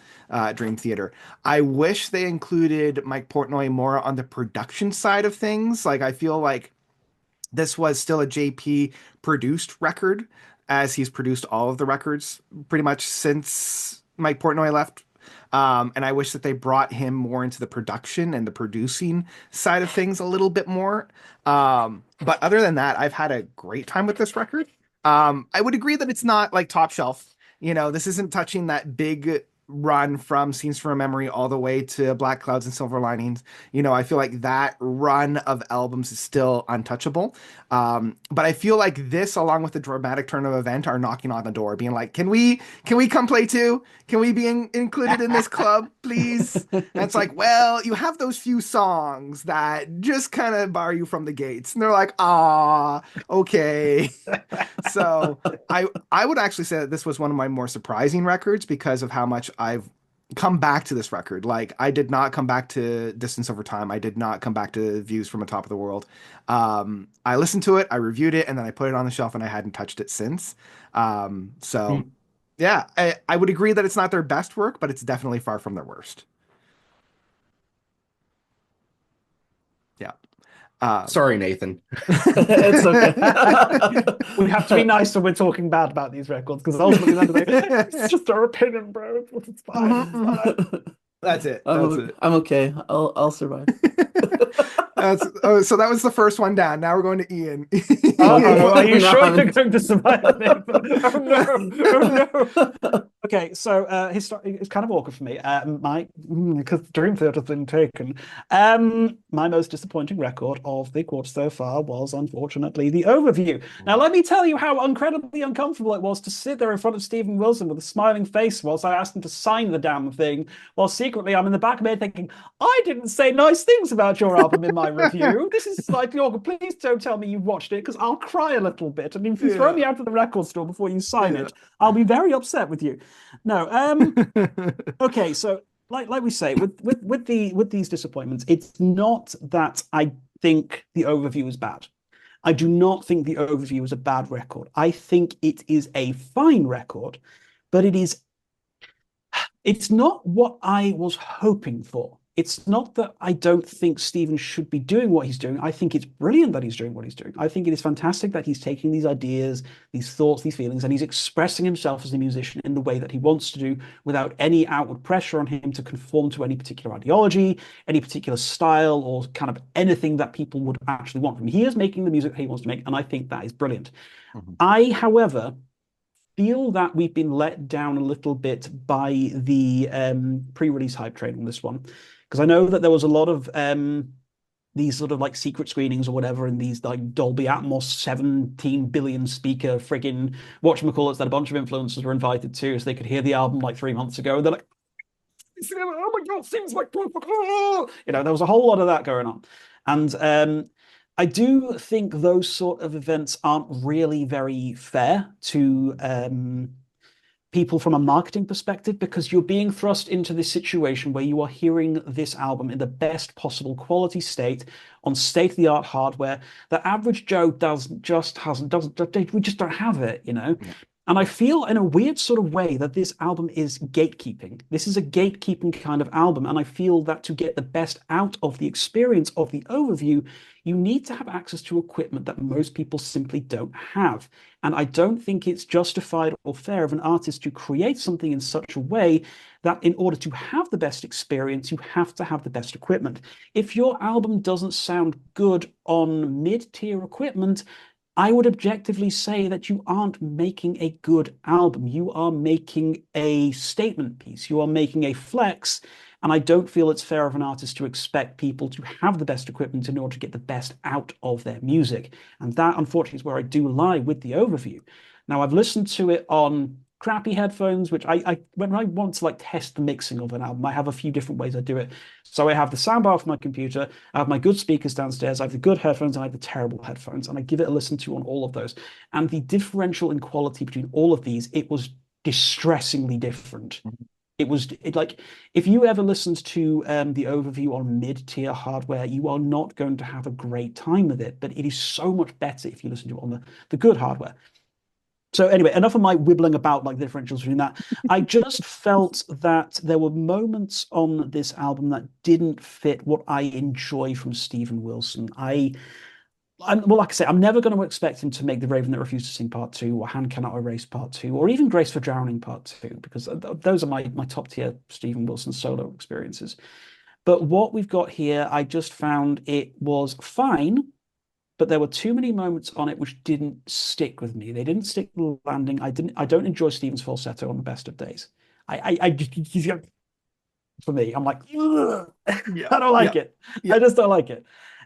Dream Theater. I wish they included Mike Portnoy more on the production side of things. Like I feel like this was still a JP produced record, as he's produced all of the records pretty much since Mike Portnoy left. And I wish that they brought him more into the production and the producing side of things a little bit more. But other than that, I've had a great time with this record. I would agree that it's not like top shelf. This isn't touching that big run from Scenes from a Memory all the way to Black Clouds and Silver Linings. I feel like that run of albums is still untouchable. But I feel like this, along with the Dramatic Turn of Event, are knocking on the door, being like, can we come play too? Can we be included in this club, please? And it's like, well, you have those few songs that just kind of bar you from the gates. And they're like, ah, okay. So I would actually say that this was one of my more surprising records because of how much I've come back to this record. Like, I did not come back to Distance Over Time. I did not come back to Views from a Top of the World. I listened to it, I reviewed it, and then I put it on the shelf, and I hadn't touched it since. So yeah, I would agree that it's not their best work, but it's definitely far from their worst. Yeah. Sorry, Nathan. It's okay. We have to be nice when we're talking bad about these records because ultimately, at the end of the day, it's just our opinion, bro. It's fine. It's fine. That's it. I'm okay. I'll survive. So that was the first one down. Now we're going to Ian. Are you No, sure I'm- you're going to survive? Oh no! Oh no! Okay, so it's kind of awkward for me. Because Dream Theater's been taken. My most disappointing record of the quarter so far was unfortunately the Overview. Now, let me tell you how incredibly uncomfortable it was to sit there in front of Stephen Wilson with a smiling face whilst I asked him to sign the damn thing, while secretly I'm in the back of my head thinking, I didn't say nice things about your album in my review. This is slightly awkward. Please don't tell me you've watched it because I'll cry a little bit. And if you throw me out of the record store before you sign it, I'll be very upset with you. No. Okay, so like we say, with these disappointments, it's not that I think the Overview is bad. I do not think the Overview is a bad record. I think it is a fine record, but it's not what I was hoping for. It's not that I don't think Stephen should be doing what he's doing. I think it's brilliant that he's doing what he's doing. I think it is fantastic that he's taking these ideas, these thoughts, these feelings, and he's expressing himself as a musician in the way that he wants to do without any outward pressure on him to conform to any particular ideology, any particular style, or kind of anything that people would actually want from him. He is making the music he wants to make, and I think that is brilliant. I, however, feel that we've been let down a little bit by the pre-release hype train on this one. Because I know that there was a lot of these sort of like secret screenings or whatever, and these like Dolby Atmos 17 billion speaker friggin' whatchamacallits that a bunch of influencers were invited to so they could hear the album like 3 months ago. And they're like, oh my God, seems like there was a whole lot of that going on. And I do think those sort of events aren't really very fair to people from a marketing perspective, because you're being thrust into this situation where you are hearing this album in the best possible quality state on state-of-the-art hardware. The average Joe we just don't have it, Yeah. And I feel in a weird sort of way that this album is gatekeeping. This is a gatekeeping kind of album. And I feel that to get the best out of the experience of the Overview, you need to have access to equipment that most people simply don't have. And I don't think it's justified or fair of an artist to create something in such a way that in order to have the best experience, you have to have the best equipment. If your album doesn't sound good on mid-tier equipment, I would objectively say that you aren't making a good album. You are making a statement piece. You are making a flex. And I don't feel it's fair of an artist to expect people to have the best equipment in order to get the best out of their music. And that, unfortunately, is where I do lie with the Overview. Now, I've listened to it on crappy headphones, which when I want to like test the mixing of an album, I have a few different ways I do it. So I have the soundbar for my computer, I have my good speakers downstairs, I have the good headphones, and I have the terrible headphones, and I give it a listen to on all of those. And the differential in quality between all of these, it was distressingly different. Like if you ever listened to the Overview on mid-tier hardware, you are not going to have a great time with it, but it is so much better if you listen to it on the good hardware. So anyway, enough of my wibbling about like the differentials between that. I just felt that there were moments on this album that didn't fit what I enjoy from Stephen Wilson. well, like I say, I'm never going to expect him to make The Raven That Refused to Sing Part 2 or Hand Cannot Erase Part 2 or even Grace for Drowning Part 2 because those are my top tier Stephen Wilson solo experiences. But what we've got here, I just found it was fine, but there were too many moments on it which didn't stick with me. They didn't stick the landing. I don't enjoy Stephen's falsetto on the best of days. I just for me, I'm like, Yeah, I don't yeah, like it. yeah. I just don't like it.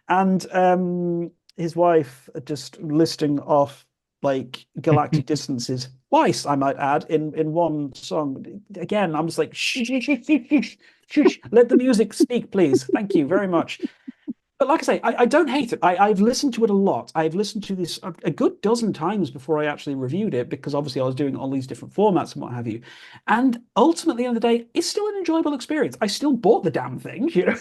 And his wife just listing off like galactic distances twice, I might add, in one song. Again, I'm just like, shh, shh, shh, shh, shh, shh. Let the music speak, please. Thank you very much. But like I say, I don't hate it. I've listened to it a lot. I've listened to this a good dozen times before I actually reviewed it because obviously I was doing all these different formats and what have you. And ultimately, at the end of the day, it's still an enjoyable experience. I still bought the damn thing, you know.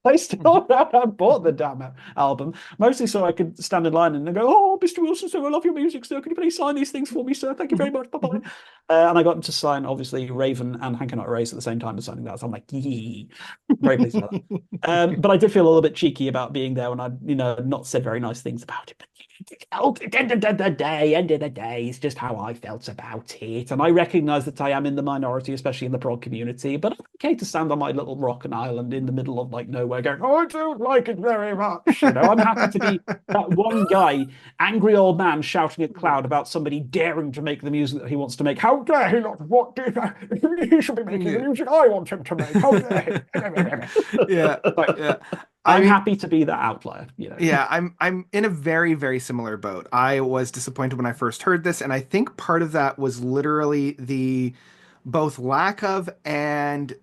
I still I bought the damn album, mostly so I could stand in line and go, "Oh, Mr. Wilson, sir, I love your music, sir. Can you please sign these things for me, sir? Thank you very much. Bye bye." And I got to sign, obviously, Raven and Hank Cannot Erase at the same time as signing that. So I'm like, yee. Very pleased about that. But I did feel a little bit cheeky about being there when I, not said very nice things about it. But at the end of the day, it's just how I felt about it. And I recognize that I am in the minority, especially in the prog community. But I'm okay to stand on my little rock and island in the middle of like nowhere, going, "Oh, I don't like it very much." I'm happy to be that one guy, angry old man shouting at cloud about somebody daring to make the music that he wants to make. How dare he not? What did he should be making the music I want him to make? How dare he? Yeah, But yeah. I I'm mean, happy to be that outlier. yeah, I'm in a very, very similar boat. I was disappointed when I first heard this, and I think part of that was literally the both lack of and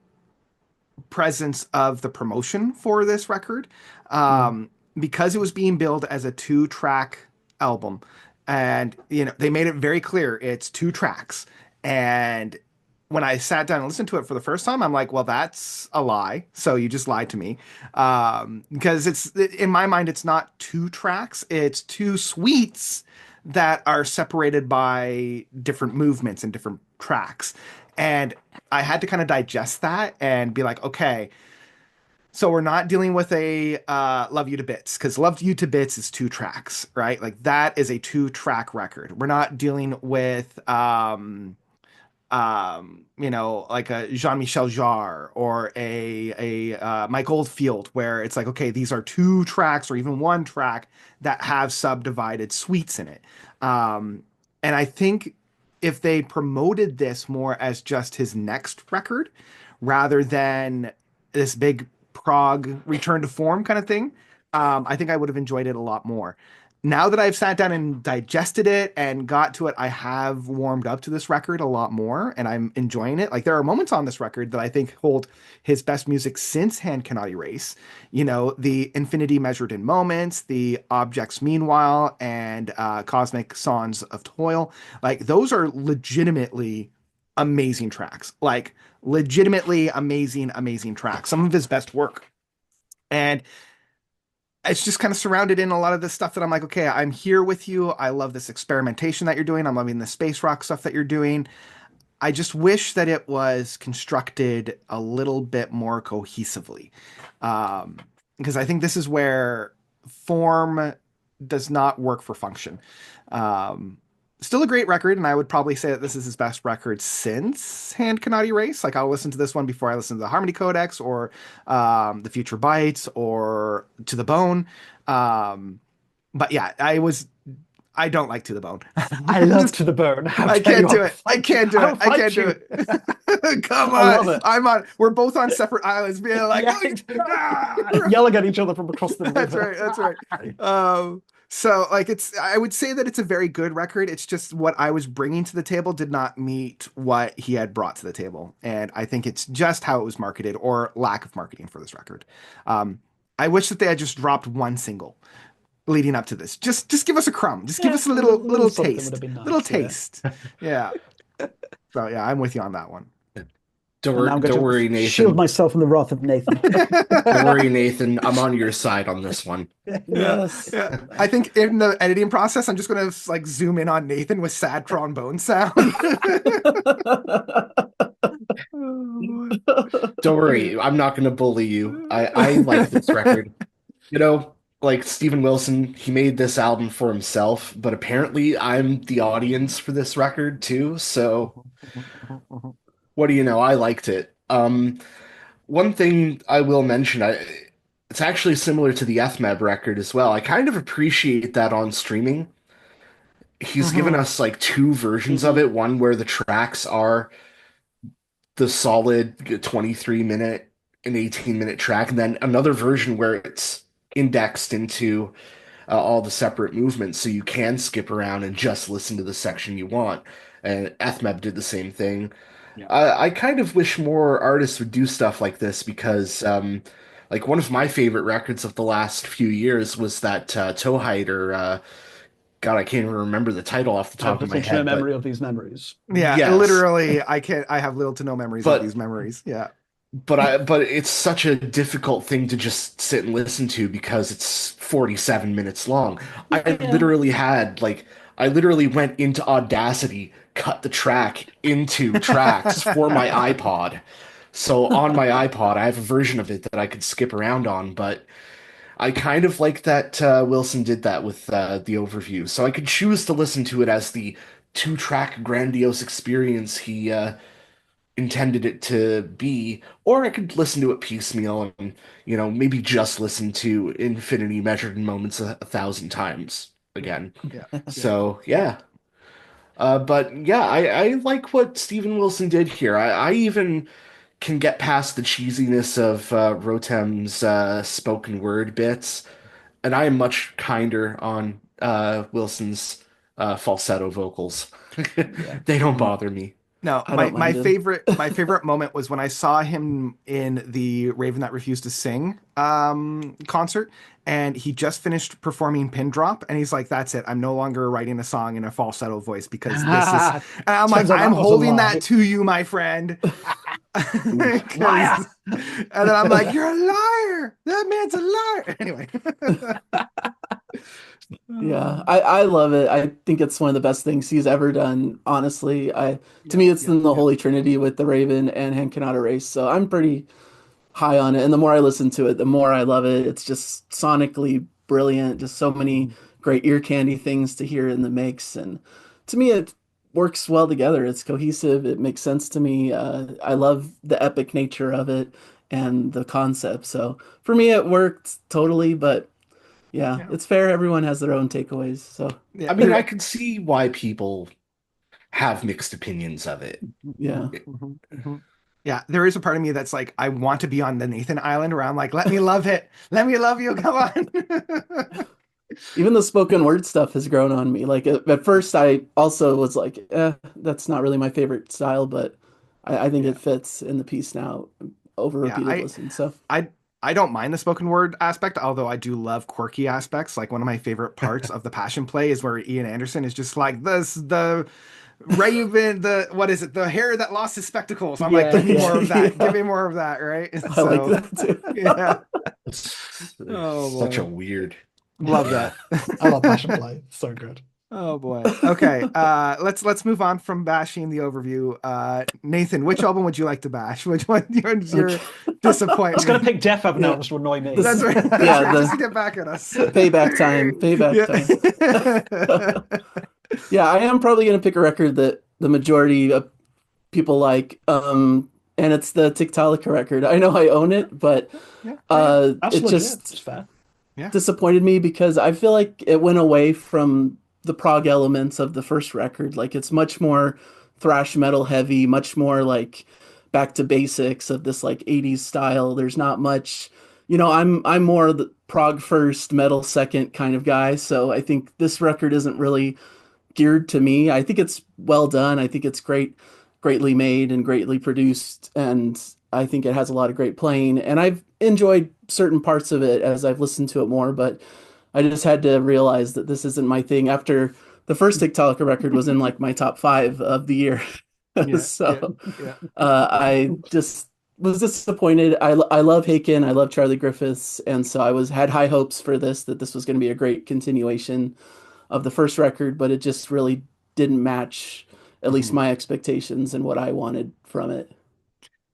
presence of the promotion for this record. Mm. Because it was being billed as a two-track album, and they made it very clear it's two tracks. And when I sat down and listened to it for the first time, I'm like, well, that's a lie. So you just lied to me. Because in my mind, it's not two tracks, it's two suites that are separated by different movements and different tracks. And I had to kind of digest that and be like, okay, so we're not dealing with a Love You to Bits, because Love You to Bits is two tracks, right? Like that is a two-track record. We're not dealing with like a Jean-Michel Jarre or a Mike Oldfield, where it's like, okay, these are two tracks or even one track that have subdivided suites in it. Um, and I think if they promoted this more as just his next record rather than this big prog return to form kind of thing, I think I would have enjoyed it a lot more. Now that I've sat down and digested it and got to it, I have warmed up to this record a lot more and I'm enjoying it. Like there are moments on this record that I think hold his best music since Hand Cannot Erase. The infinity measured in moments, the objects meanwhile, and Cosmic Songs of Toil. Like those are legitimately amazing tracks. Like legitimately amazing, amazing tracks. Some of his best work. And it's just kind of surrounded in a lot of this stuff that I'm like, okay, I'm here with you. I love this experimentation that you're doing. I'm loving the space rock stuff that you're doing. I just wish that it was constructed a little bit more cohesively. Because I think this is where form does not work for function. Um, Still a great record, and I would probably say that this is his best record since Hand Cannot Erase. Like I'll listen to this one before I listen to the Harmony Codex or the Future Bites or To the Bone. Um, but yeah, I don't like To the Bone. I love To the Bone. How I dare can't you? do it. I can't do I'll it. I can't fight do you. it. Come I love on. it. I'm on. We're both on separate islands, being like, Yeah, yelling at each other from across the that's river. right. That's right. So like I would say that it's a very good record. It's just what I was bringing to the table did not meet what he had brought to the table. And I think it's just how it was marketed or lack of marketing for this record. I wish that they had just dropped one single leading up to this. Just give us a crumb. Just give Yeah, us a a little something would have taste. been Little nice. Yeah. taste. Yeah. So yeah, I'm with you on that one. And now I'm going Don't to worry, shield Nathan. myself from the wrath of Nathan. Don't worry, Nathan. I'm on your side on this one. Yeah, Yes. yeah. I think in the editing process, I'm just gonna like zoom in on Nathan with sad trombone sound. Don't worry, I'm not going to bully you. I like this record. You know, like Steven Wilson, he made this album for himself, but apparently I'm the audience for this record too. So what do you know? I liked it. One thing I will mention, it's actually similar to the FMEB record as well. I kind of appreciate that on streaming. He's given Mhm. us like two versions of Mhm. it, one where the tracks are the solid 23-minute and 18-minute track, and then another version where it's indexed into all the separate movements so you can skip around and just listen to the section you want. And FMEB did the same thing. Yeah. I kind of wish more artists would do stuff like this because, like, one of my favorite records of the last few years was that Towhider. God, I can't even remember the title off the I have top of my little to no head, but memory of these memories. Yeah, yes. literally, I have little to no memories of But these memories. Yeah. but it's such a difficult thing to just sit and listen to because it's 47 minutes long. Yeah. I literally went into Audacity, cut the track into tracks for my iPod. So on my iPod, I have a version of it that I could skip around on, but I kind of like that Wilson did that with the overview. So I could choose to listen to it as the two-track grandiose experience he intended it to be, or I could listen to it piecemeal and, maybe just listen to infinity measured in moments a thousand times Yeah. again. Yeah. Yeah. So, yeah. But yeah, I like what Steven Wilson did here. I even can get past the cheesiness of Rotem's spoken word bits, and I am much kinder on Wilson's falsetto vocals. Yeah. They don't Mhm. bother me. No, I my don't my mind him. favorite my favorite moment was when I saw him in the Raven That Refused to Sing concert, and he just finished performing Pin Drop, and he's like, "That's it. I'm no longer writing a song in a falsetto voice because this is." And I'm like, Turns out "I'm that was a holding that lie. to you, my friend," Oof. Liar. because, and then I'm like, "You're a liar. That man's a liar." Anyway. Yeah, I love it. I think it's one of the best things he's ever done, honestly. To Yeah, me it's yeah, in the yeah. Holy Trinity with the Raven and Hand Cannot Erase. So I'm pretty high on it. And the more I listen to it, the more I love it. It's just sonically brilliant, just so many Mhm. great ear candy things to hear in the mix. And to me, it works well together. It's cohesive. It makes sense to me. I love the epic nature of it and the concept. So for me, it worked totally. But yeah, Yeah. it's fair. Everyone has their own takeaways. So Yeah, I mean, I could see why people have mixed opinions of it. yeah. Yeah, there is a part of me that's like, I want to be on the Nathan Island where I'm like, let me love it. Let me love you. Come on. Even the spoken word stuff has grown on me. Like at first, I also was like, that's not really my favorite style, but I think Yeah. it fits in the piece now over Yeah, repeated listen. So I I don't mind the spoken word aspect, although I do love quirky aspects. Like one of my favorite parts of the Passion Play is where Ian Anderson is just like this the Raven, the what is it, the hare that lost his spectacles. I'm like, Yeah, give me yeah. more of that. Give yeah, me more of that, right? I like So that too. yeah. It's Oh such a boy. weird. Love that. I love Passion Play. So good. Oh boy. Okay. Let's move on from bashing the overview. Nathan, which album would you like to bash? Which one is your Okay. I was going to disappointment? pick Def Ever now Yeah. just to annoy me. That's This, right. That's yeah, right. Just to the get back at us. payback time, payback Yeah. time. Yeah, I am probably gonna pick a record that the majority of people like, and it's the Tiktaalik record. I know I own it, but Yeah. Yeah. That's it legit. just It's fair. Yeah. disappointed me because I feel like it went away from the prog elements of the first record. Like it's much more thrash metal heavy, much more like back to basics of this like 80s style. There's not much, I'm more the prog first, metal second kind of guy. So I think this record isn't really geared to me. I think it's well done. I think it's greatly made and greatly produced, and I think it has a lot of great playing. And I've enjoyed certain parts of it as I've listened to it more, but I just had to realize that this isn't my thing after the first Tiktalika record was in like my top five of the year. Yeah. Yeah. So Yeah. I just was disappointed. I love Haken, I love Charlie Griffiths, and so I was had high hopes for this that this was going to be a great continuation of the first record, but it just really didn't match at least Mhm. my expectations and what I wanted from it.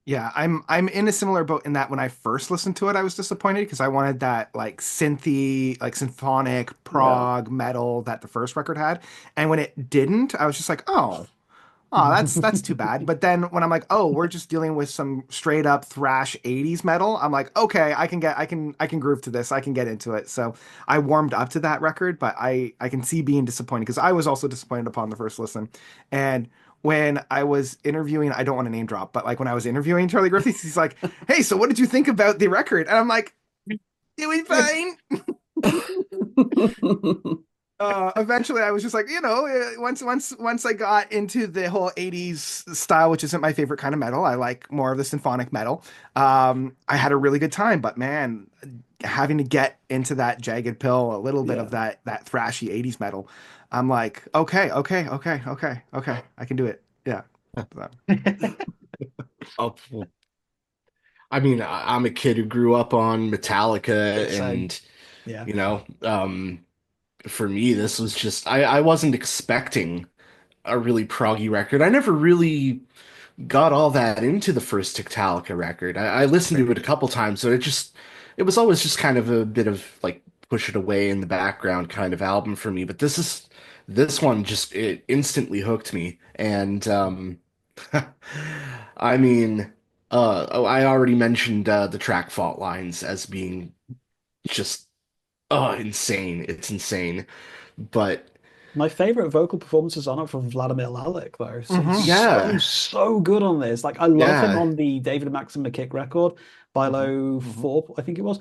Yeah, I'm in a similar boat in that when I first listened to it, I was disappointed because I wanted that like synthy, like symphonic Yeah. prog metal that the first record had. And when it didn't, I was just like, oh, that's too bad. But then when I'm like, oh, we're just dealing with some straight up thrash 80s metal, I'm like, okay, I can groove to this. I can get into it. So I warmed up to that record, but I can see being disappointed because I was also disappointed upon the first listen. And when I was interviewing, I don't want to name drop, but like when I was interviewing Charlie Griffiths, he's like, "Hey, so what did you think about the record?" And I'm like, "It was fine." Eventually I was just like, once I got into the whole 80s style, which isn't my favorite kind of metal, I like more of the symphonic metal. I had a really good time, but man, having to get into that Jagged Pill, a little bit of Yeah. that thrashy 80s metal, I'm like, okay, I can do it. Yeah. So, Oh, well, I mean, I'm a kid who grew up on Metallica, Same. and Yeah. you know, for me, this was just I wasn't expecting a really proggy record. I never really got all that into the first Metallica record. I listened to same. it a couple times, so it was always just kind of a bit of like push it away in the background kind of album for me. But this one just it instantly hooked me, and I mean, I already mentioned the track Fault Lines as being just insane. It's insane, but My favorite vocal performances on it from Vladimir Lalick, though. So he's Hmm. so, yeah, so good on this. Like, I love him yeah. on the David Maxim McKick record, Hmm. Bilo Hmm. 4, I think it was.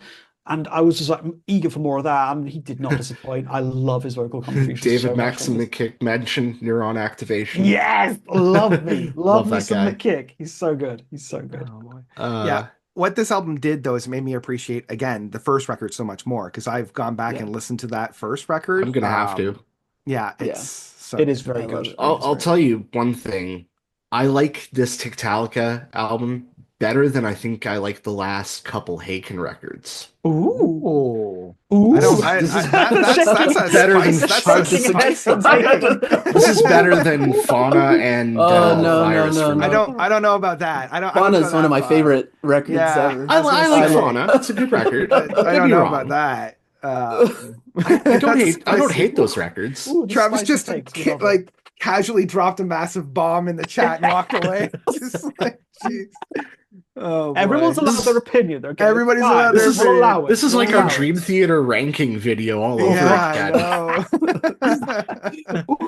And I was just like eager for more of that. And he did not disappoint. I love his vocal contributions David so much on Maxim this. McKick mentioned neuron activation. Yes, love Love me that some guy. McKick. He's so good. He's so good. Oh boy. Yeah. Uh, What this album did though is it made me appreciate again the first record so much more because I've gone back Yeah, and listened to that first I'm record. gonna have to. Yeah, it's Yeah, so it is good. I very love good. it. It is I'll very tell good. you one thing. I like this Tiktalika album better than I think I like the last couple Haken records. Ooh, Oh, I This don't. ooh. is this is That this is that's a better than spice. The That's a Hard to shaking say. head spicy from take. Nathan. this is better than Fauna and Oh no, no, Virus no, for I me. don't. no. I don't know about that. I wouldn't go Fauna's one of that my far. favorite records Yeah, ever. I was gonna I like I say. Fauna. It's a good record. I Don't get don't me know about wrong. that. I don't That's a hate spicy. those records. Ooh, the Travis spicy just takes. We love it. like casually dropped a massive bomb in the chat and walked away. Just like, jeez. Oh Everyone's boy. allowed This their is opinion, okay? It's Everybody's allowed fine. this their is We'll opinion. allow it. this is We'll like our allow Dream it. Theater ranking video all over Yeah, I again. know.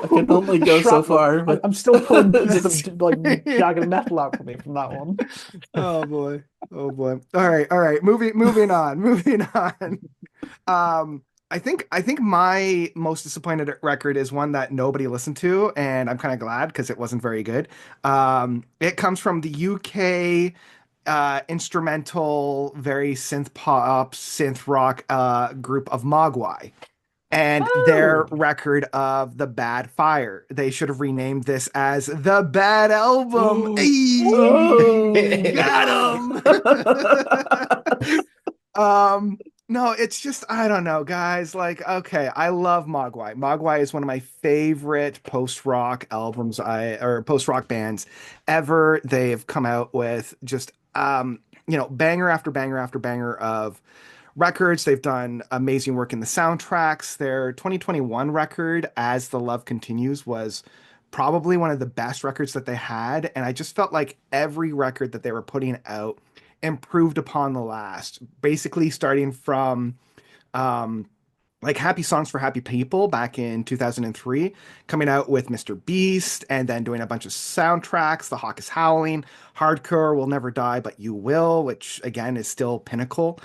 I can only go so Shrapnel. far, I'm, but I'm still pulling pieces of it's like jagged metal out for me from that one. Oh boy. Oh boy. All right. Moving on. Moving on. Um, I think my most disappointed record is one that nobody listened to, and I'm kind of glad because it wasn't very good. It comes from the UK instrumental, very synth pop, synth rock group of Mogwai. And their Oh. record of The Bad Fire. They should have renamed this as The Bad Album. Ooh. Ayy, got him. No, it's just I don't know, guys. Like, okay, I love Mogwai. Mogwai is one of my favorite post-rock albums or post-rock bands ever. They've come out with just banger after banger after banger of records. They've done amazing work in the soundtracks. Their 2021 record, As the Love Continues, was probably one of the best records that they had. And I just felt like every record that they were putting out improved upon the last, basically starting from um, like Happy Songs for Happy People back in 2003, coming out with Mr. Beast and then doing a bunch of soundtracks. The Hawk is Howling, Hardcore Will Never Die, But You Will, which again is still pinnacle.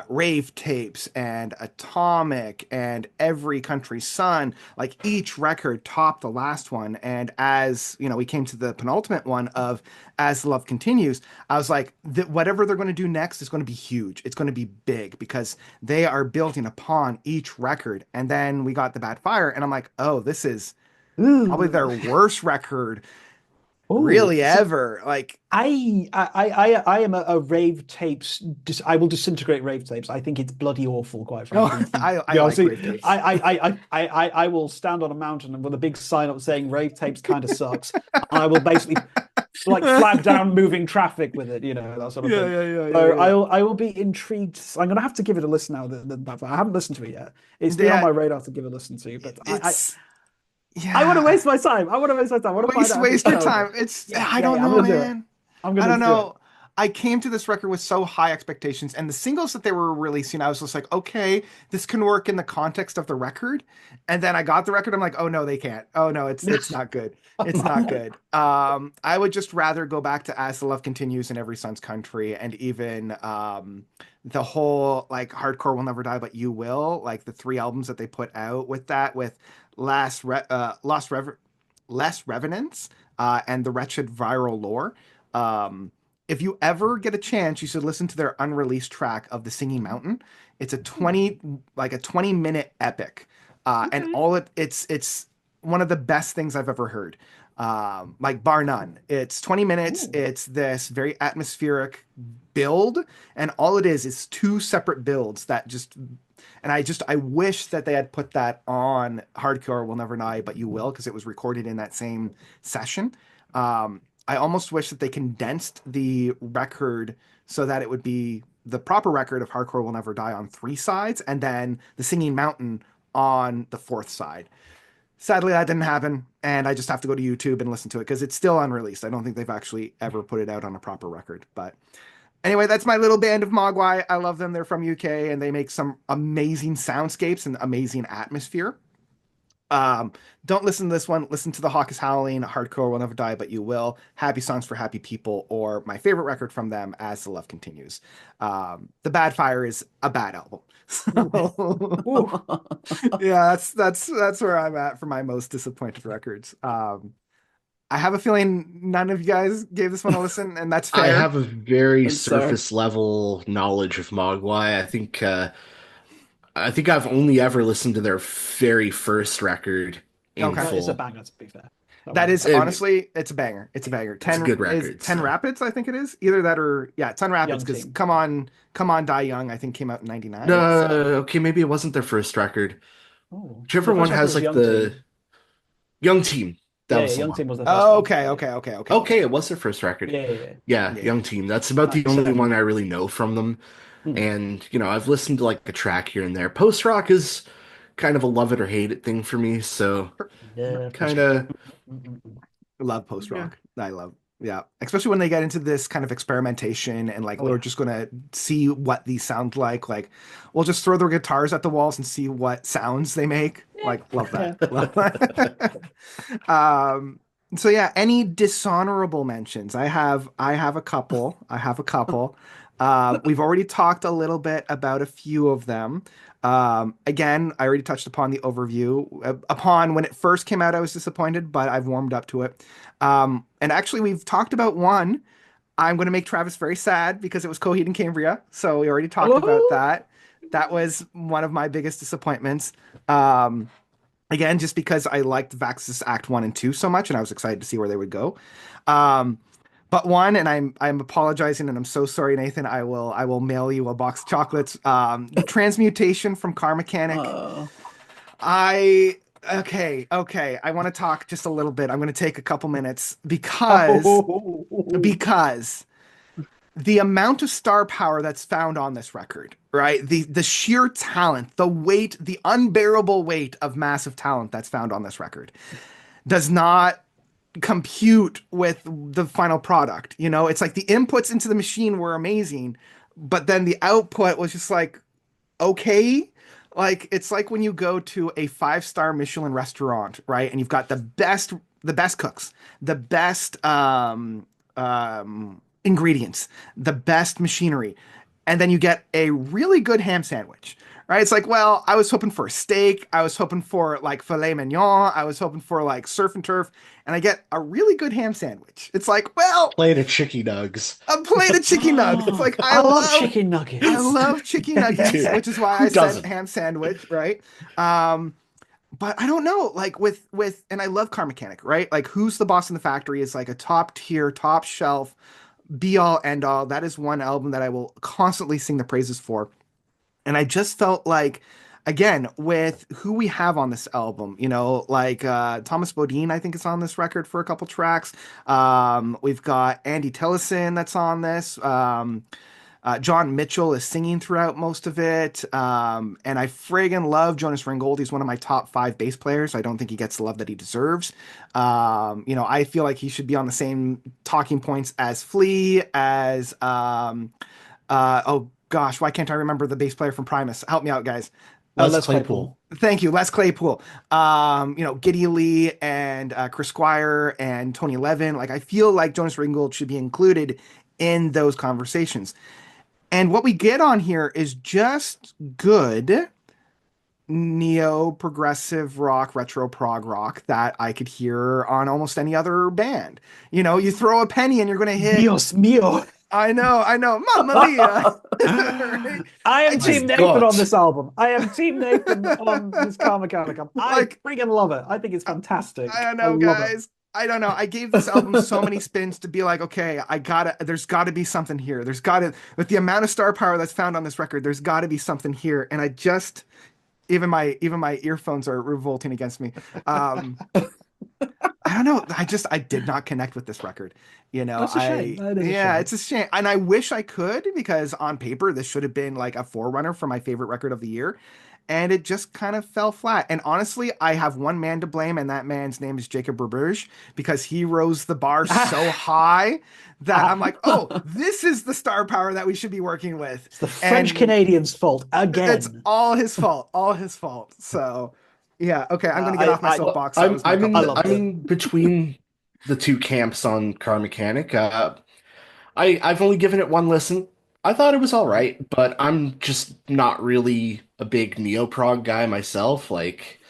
Rave Tapes and Atomic and Every Country Sun, like each record topped the last one. And as you know, we came to the penultimate one of As Love Continues, I was like, whatever they're going to do next is going to be huge. It's going to be big because they are building upon each record. And then we got The Bad Fire, and I'm like, oh, this is probably Ooh. their worst record Ooh. really See, ever. Like, I am a rave tapes. I will disintegrate rave tapes. I think it's bloody awful, quite no, frankly. To I be honest, like with Rave you. Tapes. I will stand on a mountain and with a big sign up saying rave tapes kind of sucks. And I will basically like flag down moving traffic with it, that sort of Yeah, thing. yeah, yeah, yeah, So yeah. I will be intrigued. I'm gonna have to give it a listen now. I haven't listened to it yet. It's been on Yeah, my radar to give it a listen to, but it's I want to yeah. waste my time. I want to waste my time. I want to find out if it's Waste your terrible. time. It's Yeah, I yeah, don't yeah. I'm know, gonna do it. man. I'm I gonna don't do it. know. I came to this record with so high expectations, and the singles that they were releasing, I was just like, okay, this can work in the context of the record. And then I got the record, I'm like, oh no, they can't. Oh no, it's not good. It's not good. I would just rather go back to As the Love Continues in Every Son's Country, and even the whole like Hardcore Will Never Die, But You Will, like the three albums that they put out with that, with Lost Less Revenants, and the Wretched Viral Lore. Um, if you ever get a chance, you should listen to their unreleased track of The Singing Mountain. It's a 20-minute epic. And Okay. it's one of the best things I've ever heard. Like bar none. It's 20 minutes. Ooh. It's this very atmospheric build, and all it is two separate builds that just and I wish that they had put that on Hardcore Will Never Die, But You Will, because it was recorded in that same session. I almost wish that they condensed the record so that it would be the proper record of Hardcore Will Never Die on three sides, and then the Singing Mountain on the fourth side. Sadly, that didn't happen, and I just have to go to YouTube and listen to it because it's still unreleased. I don't think they've actually ever put it out on a proper record. But anyway, that's my little band of Mogwai. I love them. They're from UK, and they make some amazing soundscapes and amazing atmosphere. Um, don't listen to this one. Listen to The Hawk is Howling, Hardcore Will Never Die, But You Will, Happy Songs for Happy People, or my favorite record from them, As the Love Continues. The Bad Fire is a bad album. So, Ooh. yeah, that's where I'm at for my most disappointed records. I have a feeling none of you guys gave this one a listen, and that's I fair. have a very I'm sorry. surface level knowledge of Mogwai. I think I've only ever listened to their very first record in Okay. That is a full. banger, to be fair. That That one is is a banger. It, honestly, it's a banger. It's a banger. it's a good record, 10 so. Rapids, I think it is. Either that or yeah, 10 Rapids, Young because team. Come on, Die Young, I think came out in No, '99. So okay, maybe it wasn't their first record. Oh, Whichever the one first record has was like Young the Team. Young Team. That Yeah, was the Young one. Team was their first oh, one. Okay, it was their first record. Yeah, yeah, yeah. Yeah, yeah. Young Team. That's about the only 97. one I really know from them. Hmm. And, I've listened to like a track here and there. Post rock is kind of a love it or hate it thing for me, so Yeah, kind post-rock. of Love post yeah. rock. I love, yeah, especially when they get into this kind of experimentation and like Oh we're yeah. just gonna see what these sound like. Like we'll just throw the guitars at the walls and see what sounds they make. Yeah. Like love Yeah. that. Love that. um, so yeah, any dishonorable mentions? I have a couple. I have a couple. We've already talked a little bit about a few of them. Again, I already touched upon the overview. Upon when it first came out, I was disappointed, but I've warmed up to it. And actually, we've talked about one. I'm going to make Travis very sad because it was Coheed and Cambria. So we already talked about Oh. that. That was one of my biggest disappointments. Um, Again, just because I liked Vaxis Act 1 and 2 so much, and I was excited to see where they would go. Um, but one, and I'm apologizing, and I'm so sorry, Nathan. I will mail you a box of chocolates. Transmutation from Car Mechanic. Uh, I okay. I want to talk just a little bit. I'm going to take a couple minutes Oh. because the amount of star power that's found on this record, right? The sheer talent, the weight, the unbearable weight of massive talent that's found on this record does not compute with the final product. It's like the inputs into the machine were amazing, but then the output was just like okay. Like it's like when you go to a five-star Michelin restaurant, right? And you've got the best cooks, the best ingredients, the best machinery, and then you get a really good ham sandwich, right? It's like, well, I was hoping for a steak, I was hoping for like filet mignon, I was hoping for like surf and turf, and I get a really good ham sandwich. It's like, well, Plate of chicky nugs. a plate of chicken nuggets. It's Oh, like I love chicken I nuggets. love chicken nuggets, Dude, which is why who I said doesn't? ham sandwich, right? Um, but I don't know, like and I love Car Mechanic, right? Like Who's the Boss in the Factory is like a top tier, top shelf, be all end all. That is one album that I will constantly sing the praises for. And I just felt like again, with who we have on this album, like Thomas Bodine, I think is on this record for a couple tracks. We've got Andy Tillison that's on this. John Mitchell is singing throughout most of it. And I friggin' love Jonas Ringgold. He's one of my top 5 bass players. I don't think he gets the love that he deserves. I feel like he should be on the same talking points as Flea, as, oh gosh, why can't I remember the bass player from Primus? Help me out, guys. Les Claypool. Thank you, Les Claypool. Geddy Lee and Chris Squire and Tony Levin. Like, I feel like Jonas Ringgold should be included in those conversations. And what we get on here is just good neo progressive rock, retro prog rock that I could hear on almost any other band. You throw a penny and you're going to hit. Dios mío. I know, Mamma Mia. Right? I am My Team Nathan God. on this album. I am Team Nathan on this Car Mechanicum. I freaking love it. I think it's fantastic. I don't know, love guys. I don't know. I gave this album so many spins to be like, okay, there's gotta be something here. With the amount of star power that's found on this record, there's gotta be something here. And I just, even my earphones are revolting against me. I don't know. I did not connect with this record. That's a shame. That is a Yeah, shame. it's a shame. And I wish I could, because on paper, this should have been like a forerunner for my favorite record of the year. And it just kind of fell flat. And honestly, I have one man to blame, and that man's name is Jacob Burberge, because he rose the bar so high that I'm like, oh, this is the star power that we should be working with. It's the French Canadians' fault again. It's all his fault. All his fault. So, yeah. Okay, I'm going to get off my soapbox. I'm in between the two camps on Car Mechanic. I've only given it one listen. I thought it was all right, but I'm just not really a big neo-prog guy myself. Like,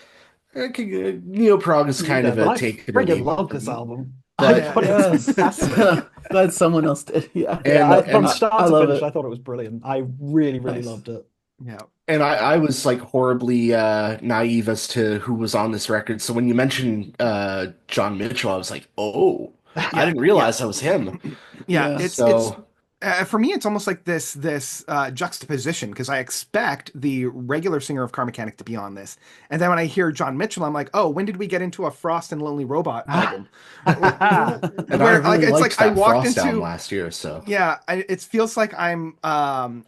neo-prog is kind of a take it or I leave love it. this album. But- I thought it was fantastic. Glad someone else did. Yeah. From start I to love finish, it. I thought it was brilliant. I really, really Nice. loved it. Yeah. And I was like horribly naive as to who was on this record. So when you mentioned John Mitchell, I was like, oh, I didn't realize that was him. Yeah, Yeah. it's So for me, it's almost like this juxtaposition, because I expect the regular singer of Car Mechanic to be on this, and then when I hear John Mitchell, I'm like, oh, when did we get into a Frost and Lonely Robot album? and I Where, really it's liked like I that walked Frost album into. last year. So Yeah, it feels like I'm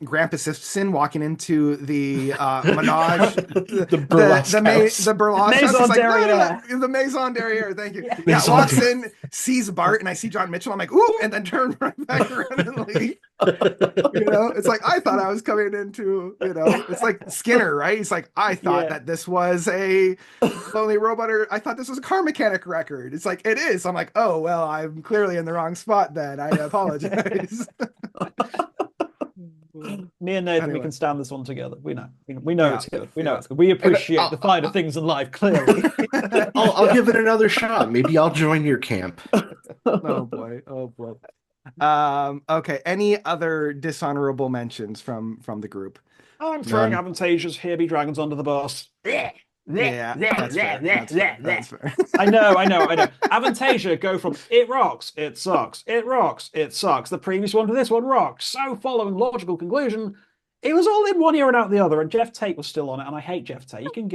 Grandpa Simpson walking into the Menage, the burlesque house. the burlesque Maison house. It's like, Derriere. the Maison Derriere. Thank you. Yeah, Maison walks Derriere. in, sees Bart, and I see John Mitchell. I'm like, ooh, and then turn right back around and leave. It's like I thought I was coming into. It's like Skinner, right? He's like, I thought that this was a Lonely Robot, or I thought this was a Car Mechanic record. It's like, it is. I'm like, oh well, I'm clearly in the wrong spot then. I apologize. Me and Nathan, we Anyway. can stand this one together. We know. We know Yeah. it's good. We know it's good. We appreciate the finer things in life, clearly. I'll give it another shot. Maybe I'll join your camp. Oh boy. Oh boy. Okay. Any other dishonorable mentions from the group? I'm throwing None. Advantageous Here Be Dragons under the bus. Yeah, that's fair. That's fair. I know. Avantasia go from it rocks, it sucks, it rocks, it sucks. The previous one to this one rocks. So, following logical conclusion, it was all in one ear and out the other. And Jeff Tate was still on it, and I hate Jeff Tate. You can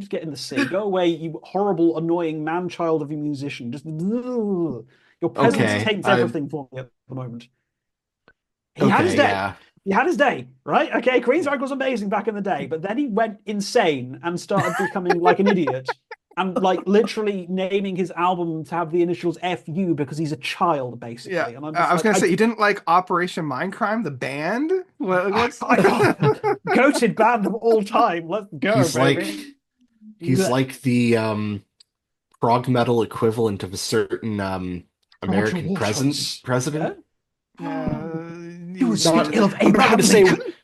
just get in the sea. Go away, you horrible, annoying man child of a musician. Just your presence Okay, taints I- everything for me at the moment. He had his day. Yeah. He had his day, right? Okay, Queensrÿche was amazing back in the day, but then he went insane and started becoming like an idiot and like literally naming his album to have the initials FU because he's a child, basically. Yeah. And I'm I was just gonna say, you didn't like Operation Mindcrime, the band? What's goated band of all time. Let's go, He's baby. He's like the prog metal equivalent of a certain American Waters. president. You would not- speak ill of I'm not Abraham gonna say- Lincoln.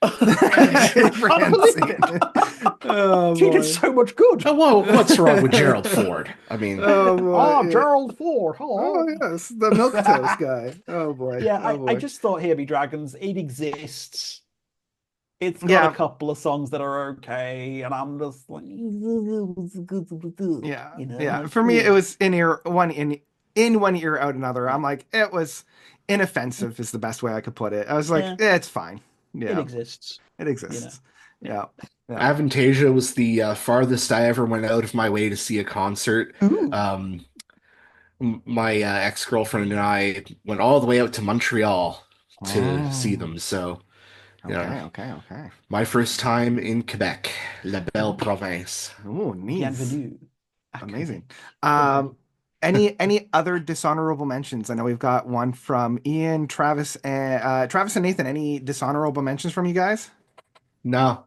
Oh, He boy. did so much good. Oh, whoa, what's wrong with Gerald Ford? I mean, Oh, boy. Oh, Yeah. Gerald Ford. Hello. Oh, yes, the milquetoast guy. Oh boy. Yeah, Oh, boy. I just thought Here Be Dragons, it exists. It's got Yeah. a couple of songs that are okay, and I'm just like, Yeah, you know, yeah. like, For me, yeah. it was in one ear, out another. I'm like, it was inoffensive is the best way I could put it. I was like, Yeah. it's fine. It Yeah, exists, it you know. exists. Yeah. Yeah. Yeah. Avantasia was the farthest I ever went out of my way to see a concert. Ooh. Um, my ex-girlfriend and I went all the way out to Montreal to see Oh, them. So, you know, okay, okay, okay. my first time in Quebec, La Belle Ooh. Province. Oh, nice. Bienvenue à Amazing. Québec. Um, any other dishonorable mentions? I know we've got one from Ian, Travis and Nathan. Any dishonorable mentions from you guys? No,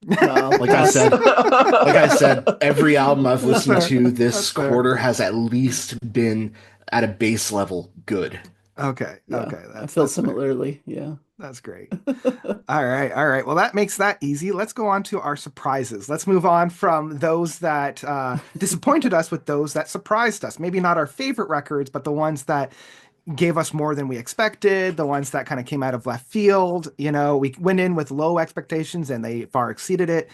No, like I pass. said, like I said, every album I've That's listened fair. to That's this fair. quarter has at least been at a base level good. Okay, Yeah, okay, I that's feel that's fair. similarly. Yeah. That's great. All right, all right. Well, that makes that easy. Let's go on to our surprises. Let's move on from those that disappointed us with those that surprised us. Maybe not our favorite records, but the ones that gave us more than we expected, the ones that kind of came out of left field. You know, we went in with low expectations and they far exceeded it.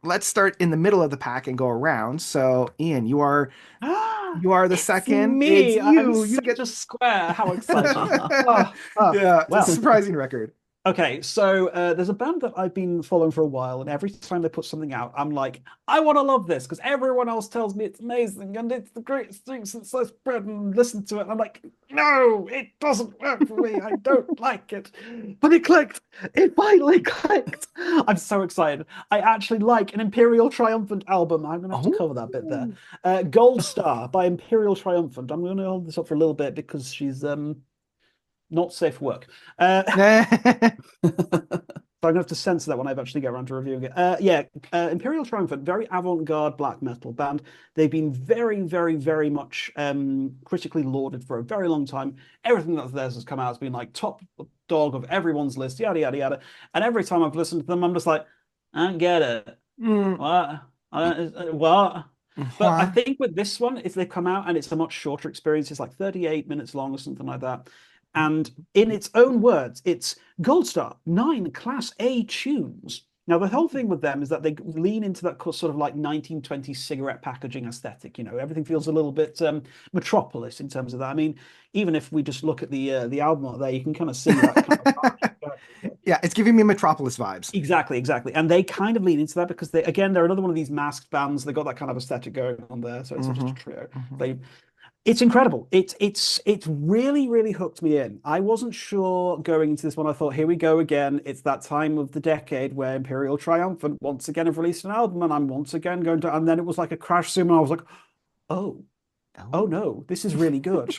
Let's start in the middle of the pack and go around. So, Ian, you are the It's second. It's me. I'm you. You such get. a square. How exciting. Oh, Yeah, it's a well. surprising record. Okay, so there's a band that I've been following for a while, and every time they put something out, I'm like, I want to love this because everyone else tells me it's amazing and it's the greatest thing since sliced bread, and listen to it. And I'm like, no, it doesn't work for me. I don't like it. But it clicked. It finally clicked. I'm so excited. I actually like an Imperial Triumphant album. I'm gonna have to cover that bit there. Oh. Gold Star by Imperial Triumphant. I'm gonna hold this up for a little bit because she's not safe for work. So I'm gonna have to censor that when I eventually get around to reviewing it. Yeah, Imperial Triumphant, very avant-garde black metal band. They've been very, very, very much critically lauded for a very long time. Everything that's theirs has come out has been like top dog of everyone's list, yada yada yada. And every time I've listened to them, I'm just like, I don't get it. Mm, What? I don't, what? But I huh? think with this one, if they come out and it's a much shorter experience, it's like 38 minutes long or something like that. And in its own words, it's Gold Star, 9 Class A tunes. Now, the whole thing with them is that they lean into that sort of like 1920s cigarette packaging aesthetic. You know, everything feels a little bit Metropolis in terms of that. I mean, even if we just look at the album out there, you can kind of see that kind of Yeah, it's giving me Metropolis vibes. exactly, exactly. And they kind of lean into that because they're another one of these masked bands. They got that kind of aesthetic going on there. So it's just a Hmm. trio. Hmm. It's incredible. It's really, really hooked me in. I wasn't sure going into this one. I thought, here we go again. It's that time of the decade where Imperial Triumphant once again have released an album, and I'm once again going to. And then it was like a crash zoom, and I was like, oh, oh Oh. no, this is really good.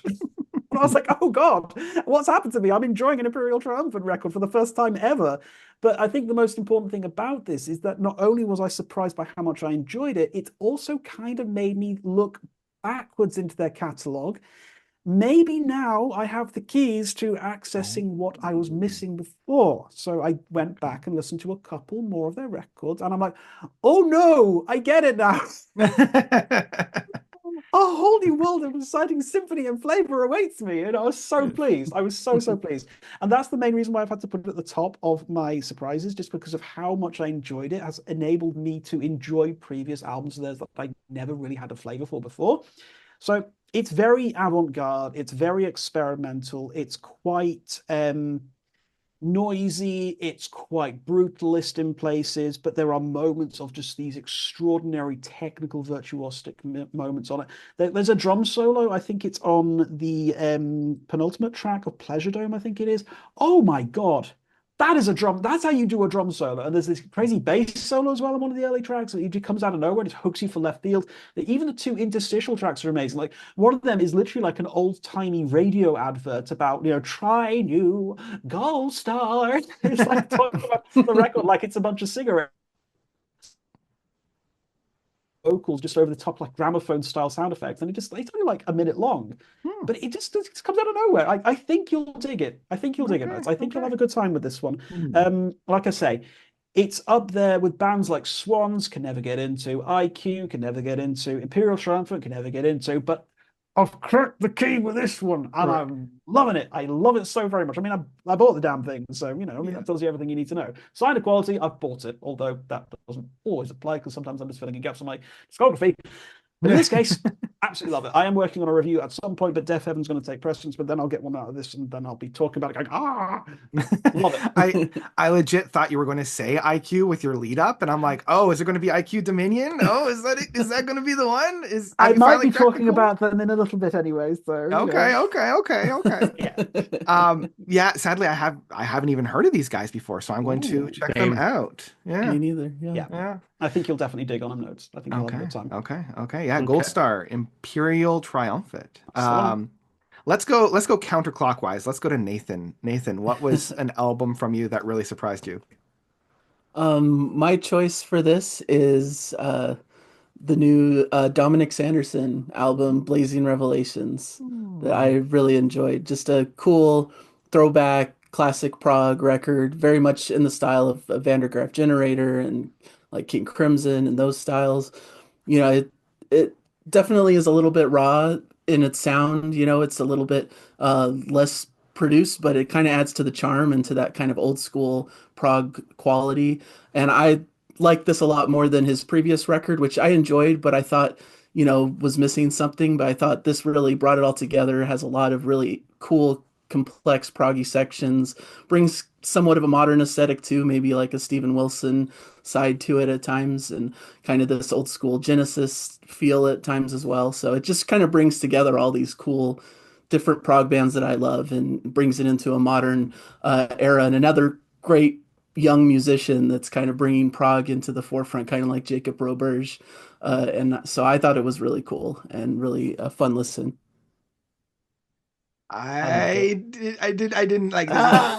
And I was like, oh God, what's happened to me? I'm enjoying an Imperial Triumphant record for the first time ever. But I think the most important thing about this is that not only was I surprised by how much I enjoyed it, it also kind of made me look backwards into their catalog. Maybe now I have the keys to Oh. accessing what I was missing before. So I went back and listened to a couple more of their records, and I'm like, oh no, I get it now. A whole new world of exciting symphony and flavor awaits me. And I was so pleased. I was so, so pleased. And that's the main reason why I've had to put it at the top of my surprises, just because of how much I enjoyed it, has enabled me to enjoy previous albums of theirs that I never really had a flavor for before. So it's very avant-garde, it's very experimental, it's quite noisy, it's quite brutalist in places, but there are moments of just these extraordinary technical virtuosic moments on it. There's a drum solo, I think it's on the penultimate track of Pleasure Dome, I think it is. Oh my God. That is a drum. That's how you do a drum solo. And there's this crazy bass solo as well on one of the early tracks. It comes out of nowhere and it hooks you for left field. Even the two interstitial tracks are amazing. Like one of them is literally like an old-timey radio advert about, try new Gold Star. It's like talking about the record like it's a bunch of cigarettes. Vocals just over the top, like gramophone style sound effects, and it's only like a minute long, Hmm. but it just comes out of nowhere. I think you'll dig it. I think you'll dig it, Okay, Matt. I think you'll okay. have a good time with this one. Hmm. Like I say, it's up there with bands like Swans can never get into, IQ can never get into, Imperial Triumphant can never get into, but I've cracked the key with this one, and Right. I'm loving it. I love it so very much. I mean, I bought the damn thing, so Yeah. that tells you everything you need to know. Sign of quality, I've bought it, although that doesn't always apply because sometimes I'm just filling in gaps on my discography. But in this case, absolutely love it. I am working on a review at some point, but Def Heaven's going to take precedence. But then I'll get one out of this, and then I'll be talking about it, going, ah, love it. I legit thought you were going to say IQ with your lead up, and I'm like, oh, is it going to be IQ Dominion? Oh, is that going to be the one? Is I have you might finally be cracked the talking code? about them in a little bit anyway. So Okay, okay, okay, okay. yeah. Yeah, sadly I haven't even heard of these guys before, so I'm going to Ooh, check them Same. out. Yeah. Me neither. Yeah. yeah. Yeah. I think you'll definitely dig on them notes. I think you'll have a Okay. good time. Okay. Okay. Yeah, Gold Okay, Star, Imperial Triumphant. that's the one. Let's go counterclockwise. Let's go to Nathan. Nathan, what was an album from you that really surprised you? My choice for this is the new Dominic Sanderson album, Blazing Revelations, that I Hmm. really enjoyed. Just a cool throwback classic prog record, very much in the style of a Vandergraaf Generator and like King Crimson and those styles. It definitely is a little bit raw in its sound. It's a little bit less produced, but it kind of adds to the charm and to that kind of old school prog quality. And I like this a lot more than his previous record, which I enjoyed, but I thought, was missing something. But I thought this really brought it all together. It has a lot of really cool, complex proggy sections, brings somewhat of a modern aesthetic too, maybe like a Steven Wilson side to it at times, and kind of this old school Genesis feel at times as well. So it just kind of brings together all these cool different prog bands that I love and brings it into a modern era. And another great young musician that's kind of bringing prog into the forefront, kind of like Jacob Roberge. And so I thought it was really cool and really a fun listen. I loved it. I didn't like this one. Ah,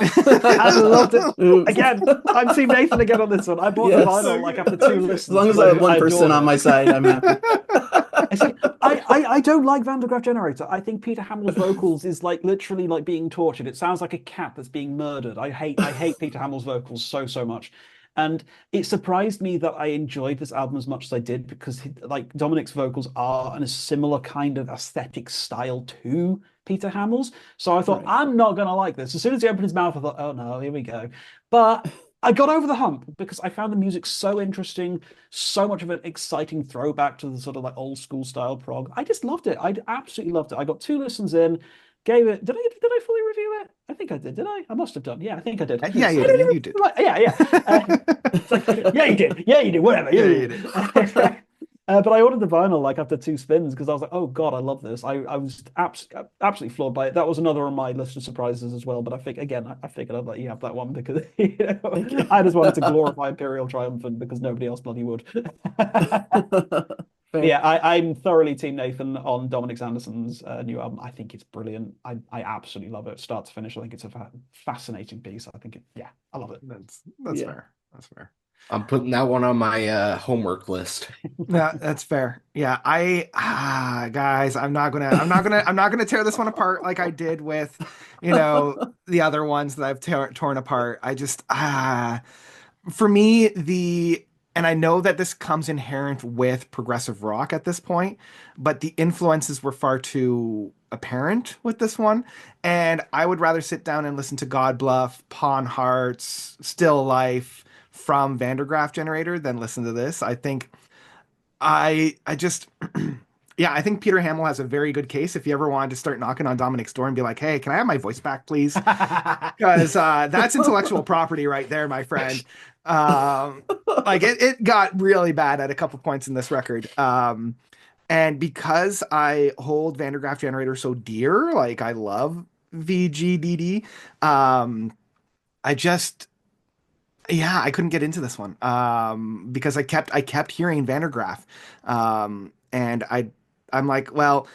I loved it. Oops. Again, I'm Team Nathan again on this one. I bought the Yes. vinyl like after two As long listens as because I have I 1% adored on it. my side, I'm happy. I see. I don't like Vandergraaf Generator. I think Peter Hamill's vocals is like literally like being tortured. It sounds like a cat that's being murdered. I hate Peter Hamill's vocals so much. And it surprised me that I enjoyed this album as much as I did because like Dominic's vocals are in a similar kind of aesthetic style to Peter Hamill's. So I thought Right. I'm not gonna like this. As soon as he opened his mouth, I thought, oh no, here we go. But I got over the hump because I found the music so interesting, so much of an exciting throwback to the sort of like old school style prog. I just loved it. I absolutely loved it. I got two listens in, gave it. Did I fully review it? I think I did. Did I? I must have done. Yeah, I think I did. Yeah, you I don't did. even You did. yeah. It's like, yeah, you did. Yeah, you did. Whatever. Yeah, you did. But I ordered the vinyl like after two spins because I was like, oh God, I love this. I was absolutely floored by it. That was another on my list of surprises as well. But I think again, I figured I'd let you have that one because Thank you. I just wanted to glorify Imperial Triumphant because nobody else bloody would. Fair. Yeah, I'm thoroughly Team Nathan on Dominic Sanderson's new album. I think it's brilliant. I absolutely love it, start to finish. I think it's a fascinating piece. I think yeah, I love it. That's Yeah. fair. That's fair. I'm putting that one on my homework list. Yeah, that's fair. Yeah, guys, I'm not gonna tear this one apart like I did with, the other ones that I've torn apart. I just for me and I know that this comes inherent with progressive rock at this point, but the influences were far too apparent with this one, and I would rather sit down and listen to God Bluff, Pawn Hearts, Still Life from Vandergraaf Generator than listen to this. I think I just yeah, I think Peter Hamill has a very good case if you ever wanted to start knocking on Dominic's door and be like, "Hey, can I have my voice back, please?" Because that's intellectual property right there, my friend. Like it got really bad at a couple points in this record. And because I hold Vandergraaf Generator so dear, like I love VGDD, I just yeah, I couldn't get into this one because I kept hearing Vandergraaf, and I'm like, well,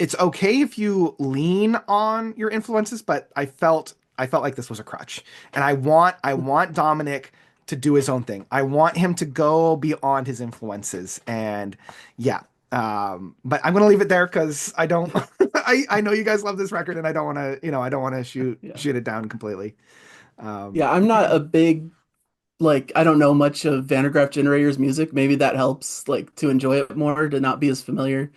it's okay if you lean on your influences, but I felt like this was a crutch, and I want Dominic to do his own thing. I want him to go beyond his influences, and yeah. But I'm gonna leave it there because I don't. I know you guys love this record, and I don't want to. I don't want to shoot Yeah. shoot it down completely. Um, Yeah, I'm not a big like I don't know much of Vandergraaf Generator's music. Maybe that helps like to enjoy it more, to not be as familiar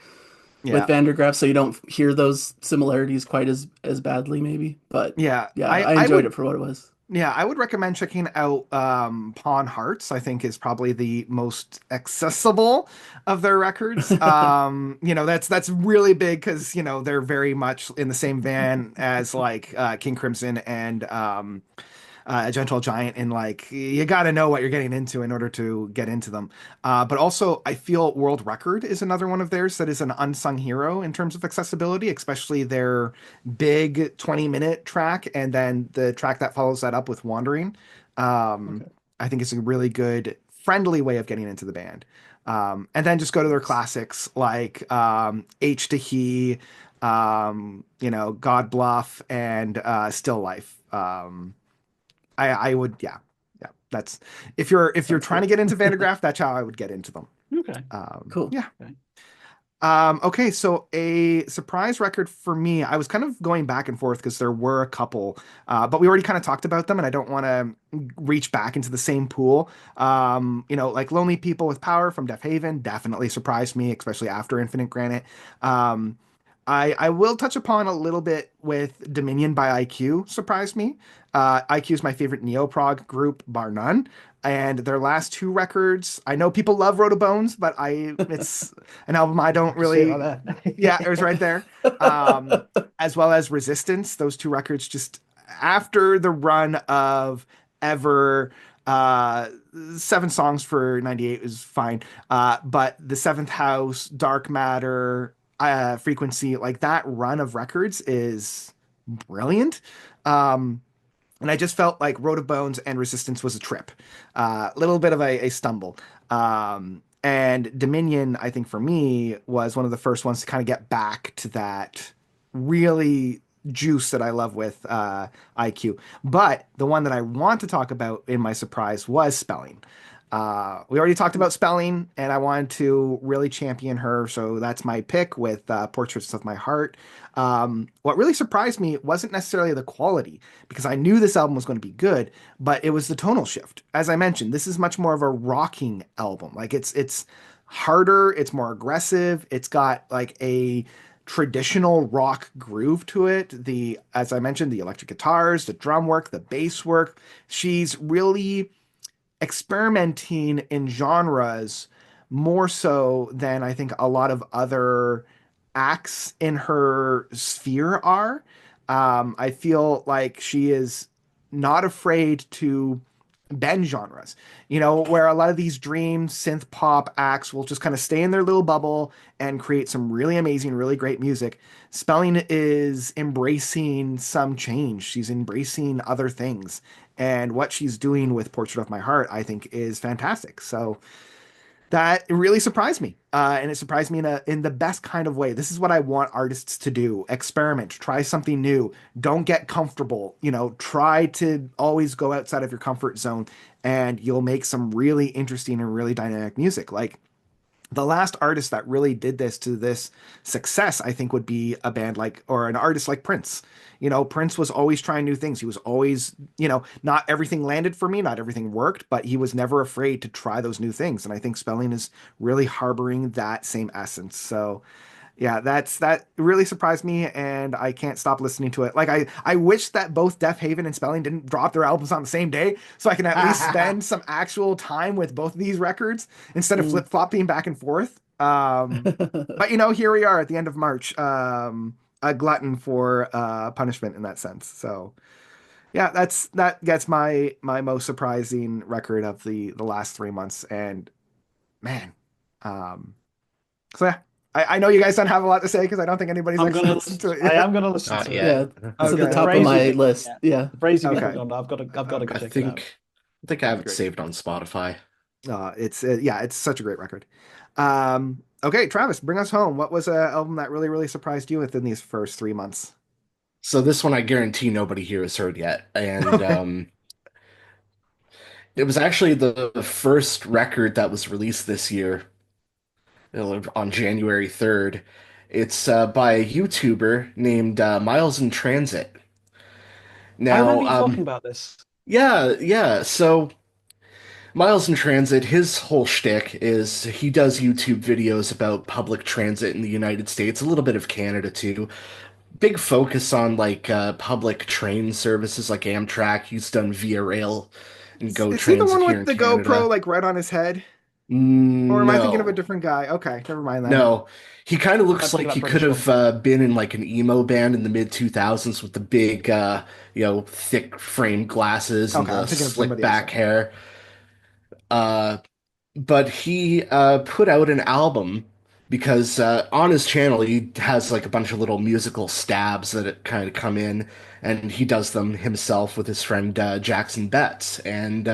with yeah. Vandergraaf, so you don't hear those similarities quite as badly, maybe. But Yeah, yeah, I I I enjoyed would it for what it was. Yeah, I would recommend checking out Pawn Hearts. I think is probably the most accessible of their records. That's really big because they're very much in the same van as like King Crimson and a gentle giant, and like you got to know what you're getting into in order to get into them. But also, I feel World Record is another one of theirs that is an unsung hero in terms of accessibility, especially their big 20-minute track, and then the track that follows that up with Wandering. Um, Okay. I think it's a really good, friendly way of getting into the band. And then just go to their Nice. classics like H to He, God Bluff, and Still Life. I would, yeah, yeah. That's if you're Sounds trying to good. get into Vandergraaf, that's how I would get into them. Okay. Cool. Yeah. Okay. Okay, so a surprise record for me, I was kind of going back and forth because there were a couple, but we already kind of talked about them, and I don't want to reach back into the same pool. Like Lonely People with Power from Deaf Haven definitely surprised me, especially after Infinite Granite. Um, I will touch upon a little bit with Dominion by IQ surprised me. IQ is my favorite neo-prog group, bar none. And their last two records, I know people love Rotobones, but it's an album I I don't can see it really. right Yeah, it was right there. there. As well as Resistance. Those two records just after the run of Ever, uh, 7 songs for 98 is fine. But the Seventh House, Dark Matter, Frequency, like that run of records is brilliant. Um, and I just felt like Road of Bones and Resistance was a trip, a little bit of a stumble. And Dominion, I think for me, was one of the first ones to kind of get back to that really juice that I love with IQ. But the one that I want to talk about in my surprise was Spelling. We already talked about Spelling, and I wanted to really champion her, so that's my pick with Portraits of My Heart. What really surprised me wasn't necessarily the quality, because I knew this album was going to be good, but it was the tonal shift. As I mentioned, this is much more of a rocking album. Like it's harder, it's more aggressive, it's got like a traditional rock groove to it. The As I mentioned, the electric guitars, the drum work, the bass work. She's really experimenting in genres more so than I think a lot of other acts in her sphere are. I feel like she is not afraid to bend genres, where a lot of these dream synth pop acts will just kind of stay in their little bubble and create some really amazing, really great music. Spelling is embracing some change. She's embracing other things. And what she's doing with Portrait of My Heart, I think, is fantastic. So that really surprised me, and it surprised me in the best kind of way. This is what I want artists to do: experiment, try something new, don't get comfortable. Try to always go outside of your comfort zone, and you'll make some really interesting and really dynamic music. Like the last artist that really did this to this success, I think, would be a band like, or an artist like Prince. Prince was always trying new things. He was always, not everything landed for me, not everything worked, but he was never afraid to try those new things. And I think Spelling is really harboring that same essence. So yeah, that really surprised me, and I can't stop listening to it. Like I wish that both Deaf Haven and Spelling didn't drop their albums on the same day, so I can at least spend some actual time with both of these records instead of Mm. flip-flopping back and forth. But here we are at the end of March, a glutton for punishment in that sense. So yeah, that gets my most surprising record of the last 3 months, and man, um, so yeah, I know you guys don't have a lot to say because I don't think anybody's I'm actually gonna listened to listen. it I yet. am gonna listen Not to it. Yeah, yet. it's at The the Okay. top of phrase you my get, list. yeah, Yeah. the phrase you get Okay. hooked on. I've got to go I check it out. think I have it Great. saved on Spotify. It's yeah, it's such a great record. Okay, Travis, bring us home. What was an album that really, really surprised you within these first 3 months? So this one I guarantee nobody here has heard yet. And Okay. it was actually the first record that was released this year on January 3rd. It's by a YouTuber named Miles in Transit. I remember Now, you talking about this. yeah, yeah. So Miles in Transit, his whole shtick is he does YouTube videos about public transit in the United States, a little bit of Canada too. big focus on like public train services like Amtrak. He's done Via Rail and Go Is he the Transit one here with in the GoPro Canada. like right on his head? Or am I thinking of a No, different guy? Okay, never mind then. no. He kind of I'm looks thinking like about he could British one. have been in like an emo band in the mid 2000s with the big, thick frame glasses and Okay, the I'm thinking of slick somebody else back then. hair. Uh, but he put out an album because on his channel he has like a bunch of little musical stabs that kind of come in, and he does them himself with his friend Jackson Betts, and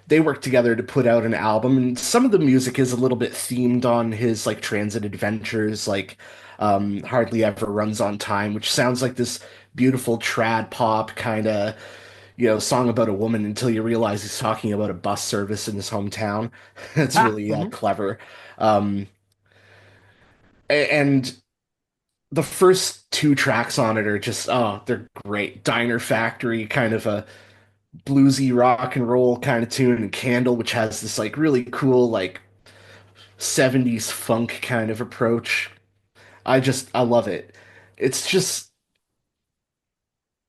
they work together to put out an album. And some of the music is a little bit themed on his like transit adventures, like Hardly Ever Runs on Time, which sounds like this beautiful trad pop kind of song about a woman until you realize he's talking about a bus service in his hometown. It's Ah, really Hmm. clever. Um, and the first two tracks on it are just, oh, they're great. Diner Factory, kind of a bluesy rock and roll kind of tune, and Candle, which has this like really cool, like 70s funk kind of approach. I love it. It's just,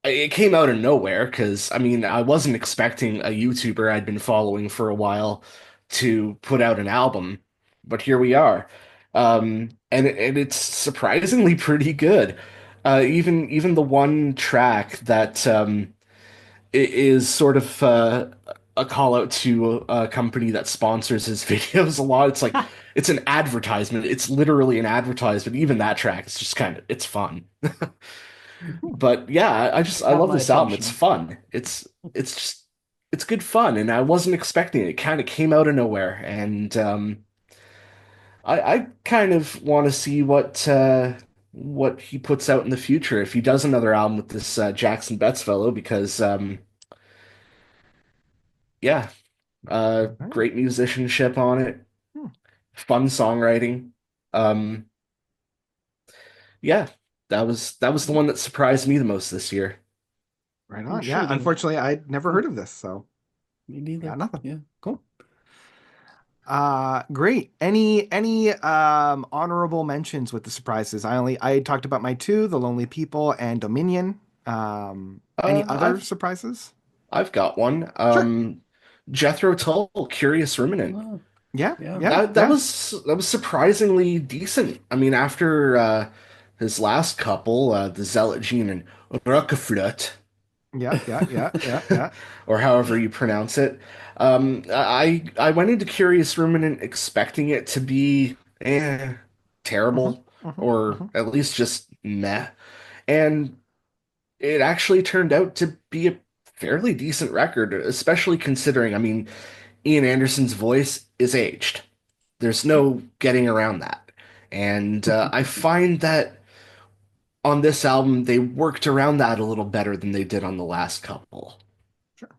it came out of nowhere because I mean I wasn't expecting a YouTuber I'd been following for a while to put out an album, but here we are, and it's surprisingly pretty good. Even the one track that is sort of a call out to a company that sponsors his videos a lot. It's like ah, it's an advertisement. It's literally an advertisement. Even that track is just kind of it's fun. Mhm. But yeah, I have love my this album. It's attention. fun. It's just it's good fun, and I wasn't expecting it. It kind of came out of nowhere, and I kind of want to see what he puts out in the future if he does another album with this Jackson Betts fellow, because yeah, All right. great musicianship on it, Hmm. fun songwriting. Um, yeah, that was the one that surprised me the most this year. Right on. Yeah, Intriguing. unfortunately, I'd never Hmm, heard of this, so me I got neither. nothing. Yeah. Cool. Great. Any honorable mentions with the surprises? I talked about my two, The Lonely People and Dominion. Any Uh, other I've surprises? I've got one. Sure. Jethro Tull, Curious Ruminant. Oh, Yeah, yeah. yeah, That yeah, was surprisingly decent. I mean, after his last couple, the Zealot Gene and Rockeflut, yeah, yeah, yeah, yeah, yeah. or however you pronounce it, I went into Curious Ruminant expecting it to be Hmm. terrible, Hmm. or Hmm. at least just meh, and it actually turned out to be a fairly decent record, especially considering, I mean, Ian Anderson's voice is aged. There's no getting around that. And I find that on this album, they worked around that a little better than they did on the last couple. Sure.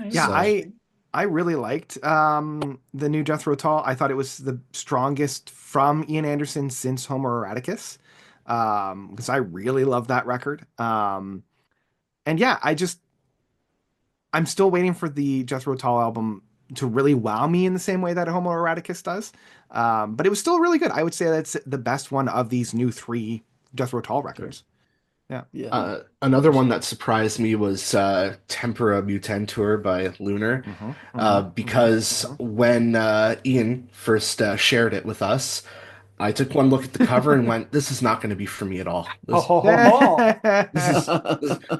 Yeah, So, Interesting. I really liked the new Jethro Tull. I thought it was the strongest from Ian Anderson since Homo Eroticus. Because I really love that record. And yeah, I'm still waiting for the Jethro Tull album to really wow me in the same way that Homo Eroticus does. But it was still really good. I would say that's the best one of these new three Jethro Tull Sure. records. Yeah. Yeah. another For one sure. that surprised me was Tempora Mutantur by Lunar, Hmm. Hmm. Hmm. because Hmm. when Ian first shared it with us, I took one look at the cover and went, "This is not going to be for me at all. Ho This ho ho ho. this is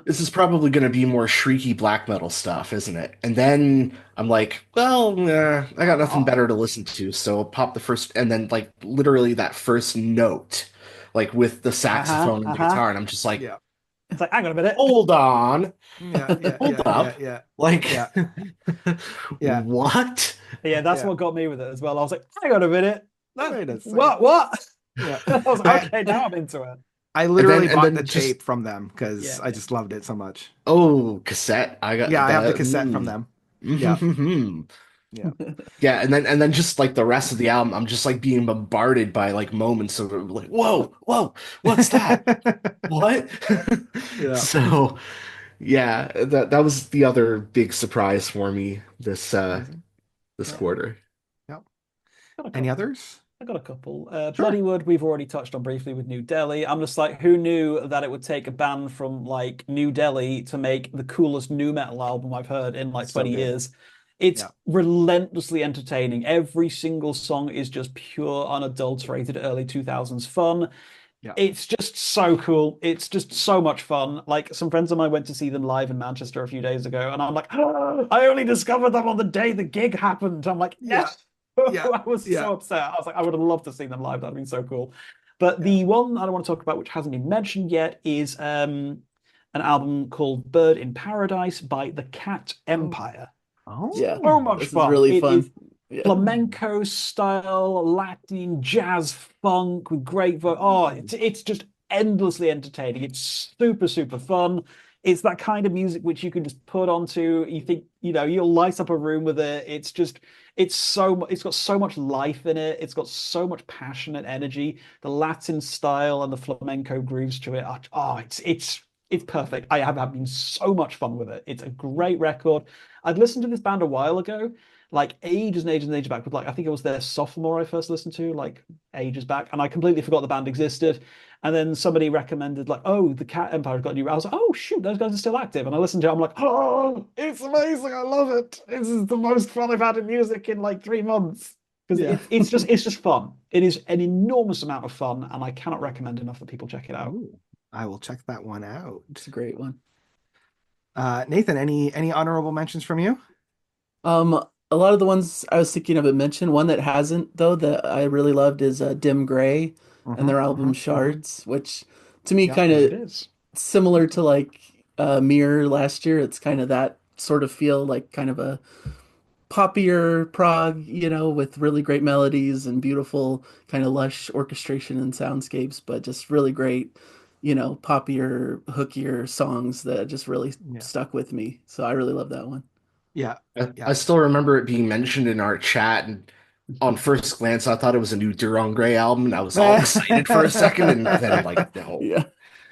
this is probably going to be more shrieky black metal stuff, isn't it?" And then I'm like, "Well, I got nothing Oh. better to listen to, so I'll pop the first." And then, like, literally that first note, like with the Uh-huh. saxophone and the Uh-huh. guitar, and I'm just like, Yeah. It's like, hang on a minute. "Hold on, Yeah. Yeah. hold Yeah. up, Yeah. Yeah. like, Yeah. Yeah. what?" Yeah, that's Yeah. what got me with it as well. I was like, hang on a minute. That Wait a second. what? What? Yeah. I was like, I okay, now I'm into it. I And then literally and bought the then just tape from them because Yeah, I yeah. just loved it so much. oh, cassette, I got Yeah, I have the that. cassette from them. Yeah. Mm. Yeah. Yeah, and then just like the rest of the album, I'm just like being bombarded by like moments of like, whoa, whoa, what's that? What? Yeah. So yeah, that was the other big surprise for me this Amazing. this Yeah. quarter. Yeah. Got a Any couple. others? I got a couple. Sure. Bloodywood, we've already touched on briefly with New Delhi. I'm just like, who knew that it would take a band from like New Delhi to make the coolest new metal album I've heard in like So 20 good. years? It's Yeah. relentlessly entertaining. Every single song is just pure, unadulterated early 2000s fun. Yeah. It's just so cool. It's just so much fun. Like some friends of mine went to see them live in Manchester a few days ago, and I'm like, oh, I only discovered them on the day the gig happened. I'm like, Yeah. yes. Yeah. I was Yeah. so upset. I was like, I would have loved to see them live. That'd been so cool. But Yeah. the one I want to talk about, which hasn't been mentioned yet, is an album called Bird in Paradise by the Cat Oh. Empire. Yeah, So Oh. much this is fun. really It is fun. Yeah. Oh. flamenco style, Latin jazz funk with great Oh, it's just endlessly entertaining. It's super, super fun. It's that kind of music which you can just put onto, you think, you'll light up a room with it. It's got so much life in it. It's got so much passion and energy. The Latin style and the flamenco grooves to it it's perfect. I have having so much fun with it. It's a great record. I'd listened to this band a while ago, like ages and ages and ages back, but like I think it was their sophomore I first listened to, like ages back, and I completely forgot the band existed. And then somebody recommended, like, oh, the Cat Empire's got a new. I was like, oh shoot, those guys are still active. And I listened to it, I'm like, oh, it's amazing. I love it. This is the most fun I've had in music in like 3 months. Because Yeah. it's just fun. It is an enormous amount of fun, and I cannot recommend enough that people check it out. Ooh, I will check that one It's out. a great one. Nathan, any honorable mentions from you? A lot of the ones I was thinking of it mentioned. One that hasn't though that I really loved is Dim Gray and their album Hmm. Shards, which to me Yeah. kind Yes, of it is. similar to like Mirror last year. It's kind of that sort of feel, like kind of a poppier prog, with really great melodies and beautiful kind of lush orchestration and soundscapes, but just really great, poppier, hookier songs that just really Yeah. stuck with me. So I really love that one. Yeah. I Yeah. still remember it being mentioned in our chat, and on first glance, I thought it was a new Duran Gray album, and I was all excited for a second, and then like, no, Yeah,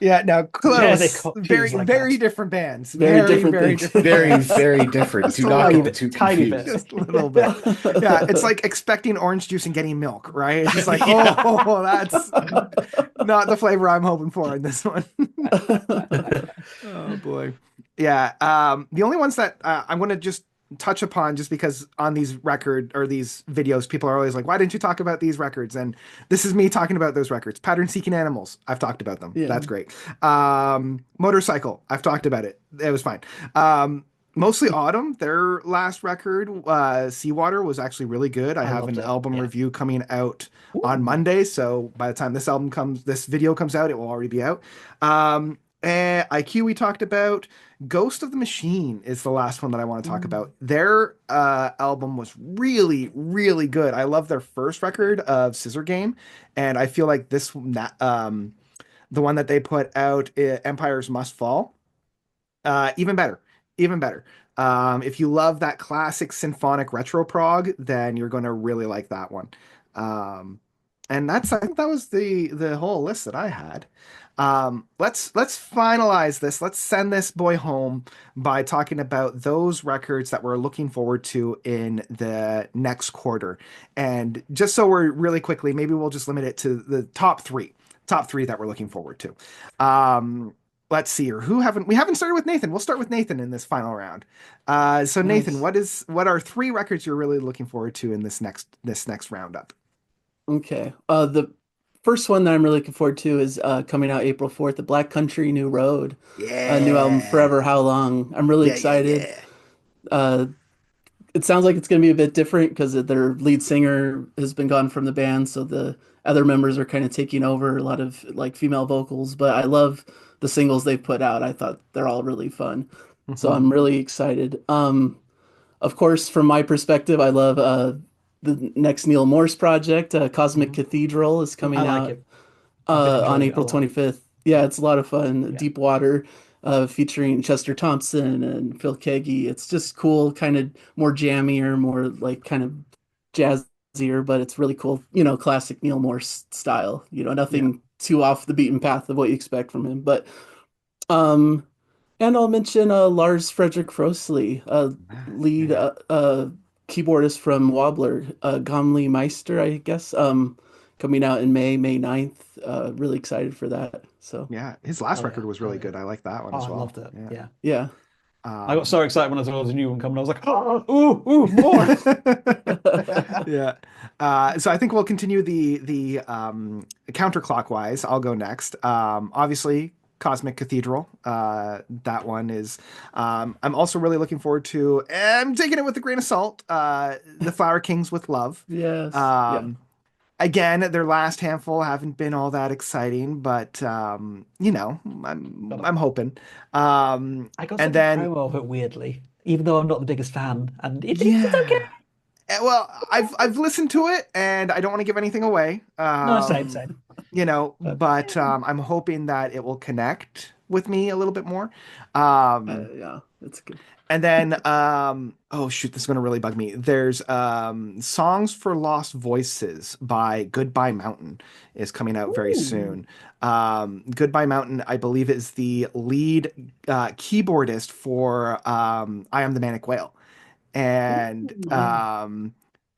Yeah, now Yeah, they close. got tunes Very, like very that. different bands. very Very, different very things. different very, bands. very different. Just Do a not little Tiny get the bit. two bit, tiny bit. confused. Just a little bit. Yeah, it's like expecting orange juice and getting milk, right? It's just like, Yeah. oh, that's not the flavor I'm hoping for in this one. Oh boy. Yeah. The only ones that I'm going to just touch upon, just because on these record or these videos, people are always like, why didn't you talk about these records? And this is me talking about those records. Pattern Seeking Animals. I've talked about them. Yeah. That's great. Motorcycle. I've talked about it. It was fine. Mostly Autumn, their last record, Seawater, was actually really good. I I have loved an it. album Yeah. review coming out on Ooh. Monday. So by the time this video comes out, it will already be out. IQ we talked about. Ghost of the Machine is the last one that I want to talk about. Their album was really, really good. I love their first record of Scissor Game, and I feel like the one that they put out, Empires Must Fall, even better, even better. If you love that classic symphonic retro prog, then you're going to really like that one. Um, and I think that was the whole list that I had. Let's finalize this. Let's send this boy home by talking about those records that we're looking forward to in the next quarter. And just so we're really quickly, maybe we'll just limit it to the top three that we're looking forward to. Let's see here. We haven't started with Nathan. We'll start with Nathan in this final round. So Nathan, Nice. what are three records you're really looking forward to in this next roundup? Okay. The first one that I'm really looking forward to is coming out April 4th, the Black Country New Road, a new album, Yeah. Forever How Long. I'm really Yeah, yeah, excited. yeah. Uh, it sounds like it's going to be a bit different because their lead singer has been gone from the band, so the other members are kind of taking over a lot of like female vocals. But I love the singles they've put out. I thought they're all really fun, so Mhm. I'm really excited. Of course, from my perspective, I love the next Neil Morse project, Cosmic Mhm. Cathedral, is I coming like out it. I've been on enjoying it a April lot. 25th. Yeah, it's a lot of fun. Yeah. Deep Water, featuring Chester Thompson and Phil Keaggy. It's just cool, kind of more jammier, more like kind of jazzier, but it's really cool. Classic Neil Morse style. Yeah. Nothing too off the beaten path of what you expect from him. But um, and I'll mention Lars Frederick Frosley, lead Yeah. keyboardist from Wobbler, Gomli Meister, I guess. Coming out in May 9th. Really excited for that. So Yeah, his last Oh yeah, record was oh really yeah. good. I like that one Oh, as I well. loved it. Yeah. Yeah. yeah. I got Um, so excited when I saw there was a new one coming. I was like, oh, ooh, more. yeah. So I think we'll continue the counterclockwise. I'll go next. Obviously, Cosmic Cathedral. That one is. I'm also really looking forward to. I'm taking it with a grain of salt. The Flower Kings with Love. Yes. Yeah. Um, Again, their last handful haven't been all that exciting, but I'm hoping. I got And sent the then promo of it weirdly, even though I'm not the biggest fan, and it's okay. yeah. Well, I've listened to it and I don't want to give anything away. No, same. But But I'm hoping that it will connect with me a little bit more. Yeah. It's good. And then oh shoot, this is gonna really bug me. There's Songs for Lost Voices by Goodbye Mountain is coming out very ooh, soon. Goodbye Mountain, I believe, is the lead keyboardist for I Am the Manic Whale. ooh, And yeah.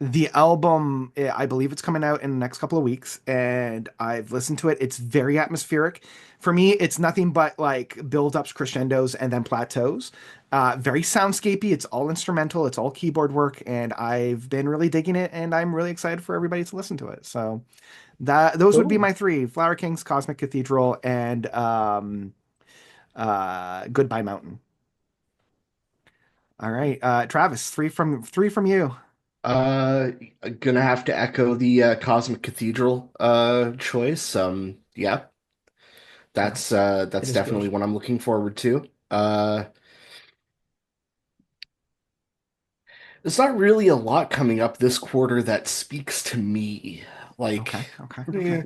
the album, I believe it's coming out in the next couple of weeks, and I've listened to it. It's very atmospheric. For me, it's nothing but like build-ups, crescendos, and then plateaus. Very soundscapey. It's all instrumental. It's all keyboard work, and I've been really digging it, and I'm really excited for everybody to listen to it. So that those would be Cool. my three: Flower Kings, Cosmic Cathedral, and Goodbye Mountain. All right, Travis, three from you. Uh, gonna have to echo the Cosmic Cathedral choice. Yeah, Yeah, it that's is definitely good. what I'm looking forward to. There's not really a lot coming up this quarter that speaks to me. Like, Okay, okay, okay.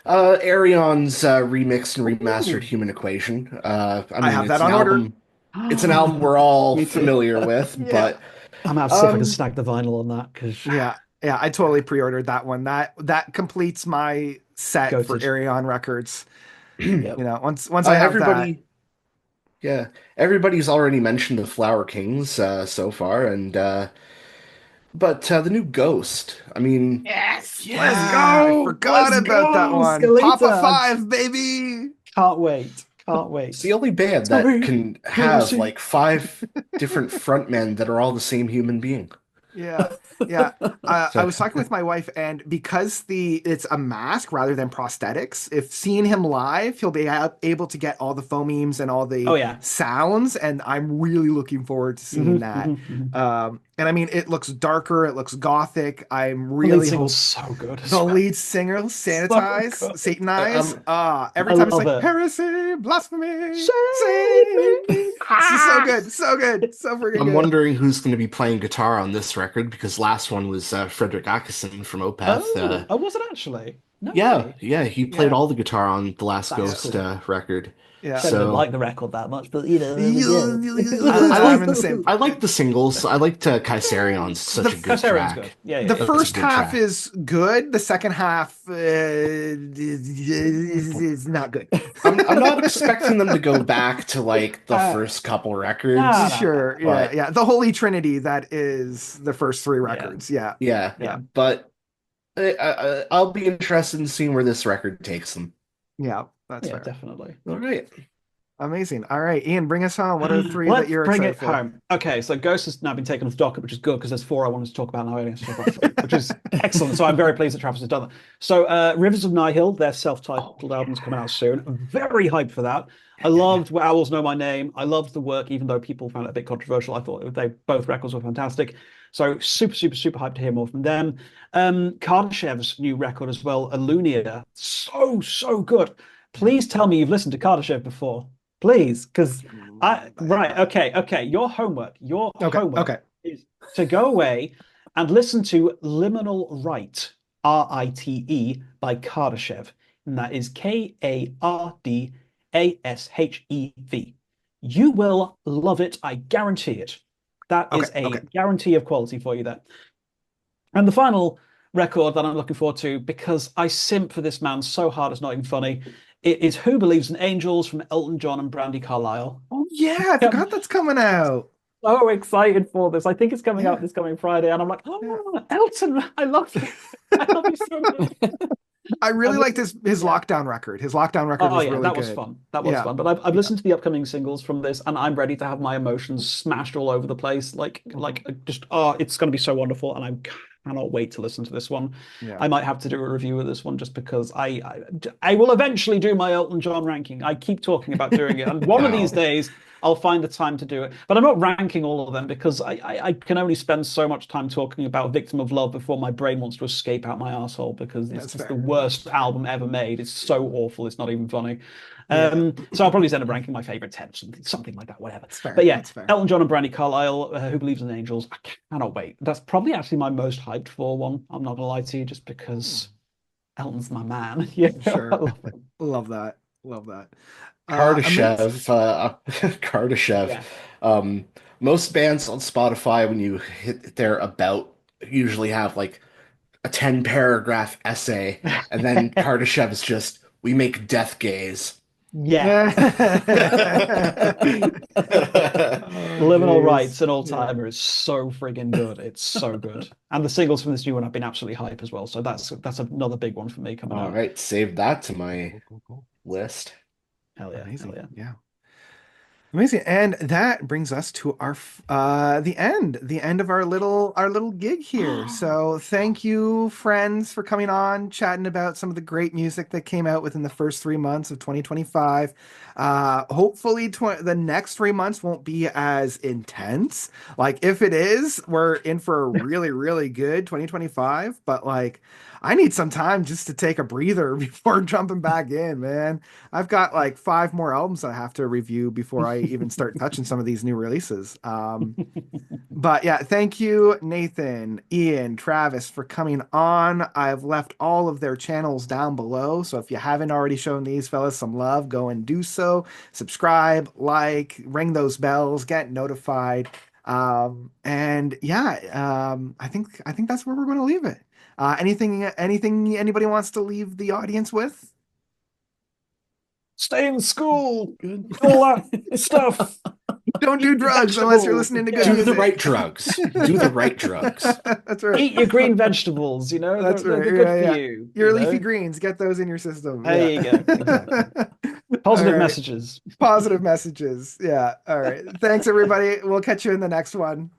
eh, Aryon's remixed and remastered Ooh. Human Equation. I I mean, have that on order. it's an album we're all Me too. familiar with, Yeah. but I'm gonna have to see if I can um, snag the vinyl on that because Yeah. Yeah, I totally pre-ordered that one. That completes my set for goated. Arion Records. Yep. Once I have that. everybody, yeah, everybody's already mentioned the Flower Kings so far, and but the new Ghost. I mean, Yes, let's Yeah, I go. forgot Let's about that go, one. Papa Skeleta. Five, baby. Can't wait. Can't it's the wait. only band Tell that me, can can you have see? like five different frontmen that are all the same human being. Yeah, yeah. I So, was talking with my wife, and because it's a mask rather than prosthetics, if seeing him live, he'll be able to get all the phonemes and all Oh the yeah. sounds, and I'm really looking forward to seeing that. Mhm. And I mean, it looks darker, it looks gothic. I'm The lead really single's hope so good as the well. lead singer So sanitize, good. Satanize. um, Every I time it's love like it. heresy, blasphemy, Save save me. me. It's just so Ah! good, so good, so freaking I'm good. wondering who's going to be playing guitar on this record because last one was Frederick Akison from Opeth. Oh, was it actually? No Yeah, way. yeah, he played Yeah, all the guitar on the last That's yeah, Ghost cool. record. yeah. Don't even So like the record that much, but there we go. I I'm in the like same. I like the singles. I liked Kaisarion's The such a good Kaisarian's good. track. Yeah, yeah, the yeah. That's a first good half track. is good. The second half is not good. I'm not expecting them to go back to like the Uh, first couple no, records, no, no, Sure, no. yeah, but yeah. The Holy Trinity that is the first three Yeah, records. Yeah, yeah, yeah, yeah, but I'll be interested in seeing where this record takes them. yeah. That's yeah, fair. definitely. All right. Amazing. All right, Ian, bring us home. What are the three that Let's you're bring excited it for? home. Okay, so Ghost has now been taken off the docket, which is good because there's four I wanted to talk about, and I only have to talk about three, which is excellent. So I'm very pleased that Travis has done that. So Rivers of Nihil, their Oh, self-titled album's coming yeah. out soon. I'm very hyped for that. Yeah, I yeah, yeah. loved Where Owls Know My Name. I loved the work, even though people found it a bit controversial. I thought they both records were fantastic. So super, super, super hyped to hear more from them. Kardashev's new record as well, Alunia. So, so good. Please tell me you've listened to Kardashev before. Please, because right, okay, okay. Your Okay, homework okay. is to go away and listen to Liminal Right, Rite, by Kardashev. And that is Kardashev. You will love it, I guarantee it. That Okay, is a okay. guarantee of quality for you there. And the final record that I'm looking forward to, because I simp for this man so hard it's not even funny, it is Who Believes in Angels from Elton John and Brandy Carlisle. Oh yeah, I Um, forgot that's coming out. so excited for this. I think it's coming out Yeah. this coming Friday, and I'm like, Yeah. oh, Elton, I love you. I love you so much. I really I've liked listened, his yeah. lockdown record. His lockdown record Oh was yeah, really that was good. fun. That was Yeah. fun. But I've Yeah. listened to the upcoming singles from this, and I'm ready to have my emotions smashed all over the place. Just it's going to be so wonderful, and I cannot wait to listen to this one. Yeah. I might have to do a review of this one just because I will eventually do my Elton John ranking. I keep talking about doing it, and one of these Wow. days I'll find the time to do it. But I'm not ranking all of them because I can only spend so much time talking about Victim of Love before my brain wants to escape out my asshole because it's That's just the fair. worst album ever made. It's so awful. It's not even funny. Yeah. So I'll probably just end up ranking my favorite 10, something like that, whatever. That's fair. But yeah, That's fair. Elton John and Brandy Carlisle, Who Believes in Angels. I cannot wait. That's probably actually my most hyped for one. I'm not gonna lie to you, just because Elton's my man. Yeah, I Sure. love him. Love that. Love that. Amazing. Kardashev, Kardashev. Yeah. Um, Most bands on Spotify, when you hit their about, usually have like a 10 paragraph essay, and then Kardashev's just, we make death gaze. Yeah. Oh, Liminal geez. Rights and All Yeah. Timer is so friggin' good. It's so good. And the singles from this new one have been absolutely hype as well. So that's another big one for me coming All out. right, save that to my Cool, cool, cool. list. Hell yeah. Hell Amazing. yeah. Yeah. Amazing. And that brings us to our the end of our little gig here. So thank you, friends, for coming on, chatting about some of the great music that came out within the first 3 months of 2025. Hopefully the next 3 months won't be as intense. Like if it is, we're in for a really, really good 2025. But like I need some time just to take a breather before jumping back in, man. I've got like 5 more albums I have to review before I even start touching some of these new releases. But yeah, thank you, Nathan, Ian, Travis, for coming on. I've left all of their channels down below. So if you haven't already shown these fellas some love, go and do so. Subscribe, like, ring those bells, get notified. And yeah, I think that's where we're going to leave it. Anything anybody wants to leave the audience with? Stay in school, Good. all that stuff. Don't do Eat your drugs unless you're vegetables. listening to good Yeah. Do the music. right drugs. Do the right drugs. That's right. Eat your green vegetables, That's they're, right. they're good Yeah, for yeah. you, Your leafy greens, get those in your system. There Yeah. you go. Exactly. All Positive right. messages. Positive messages. Yeah. All right. Thanks, everybody. We'll catch you in the next one.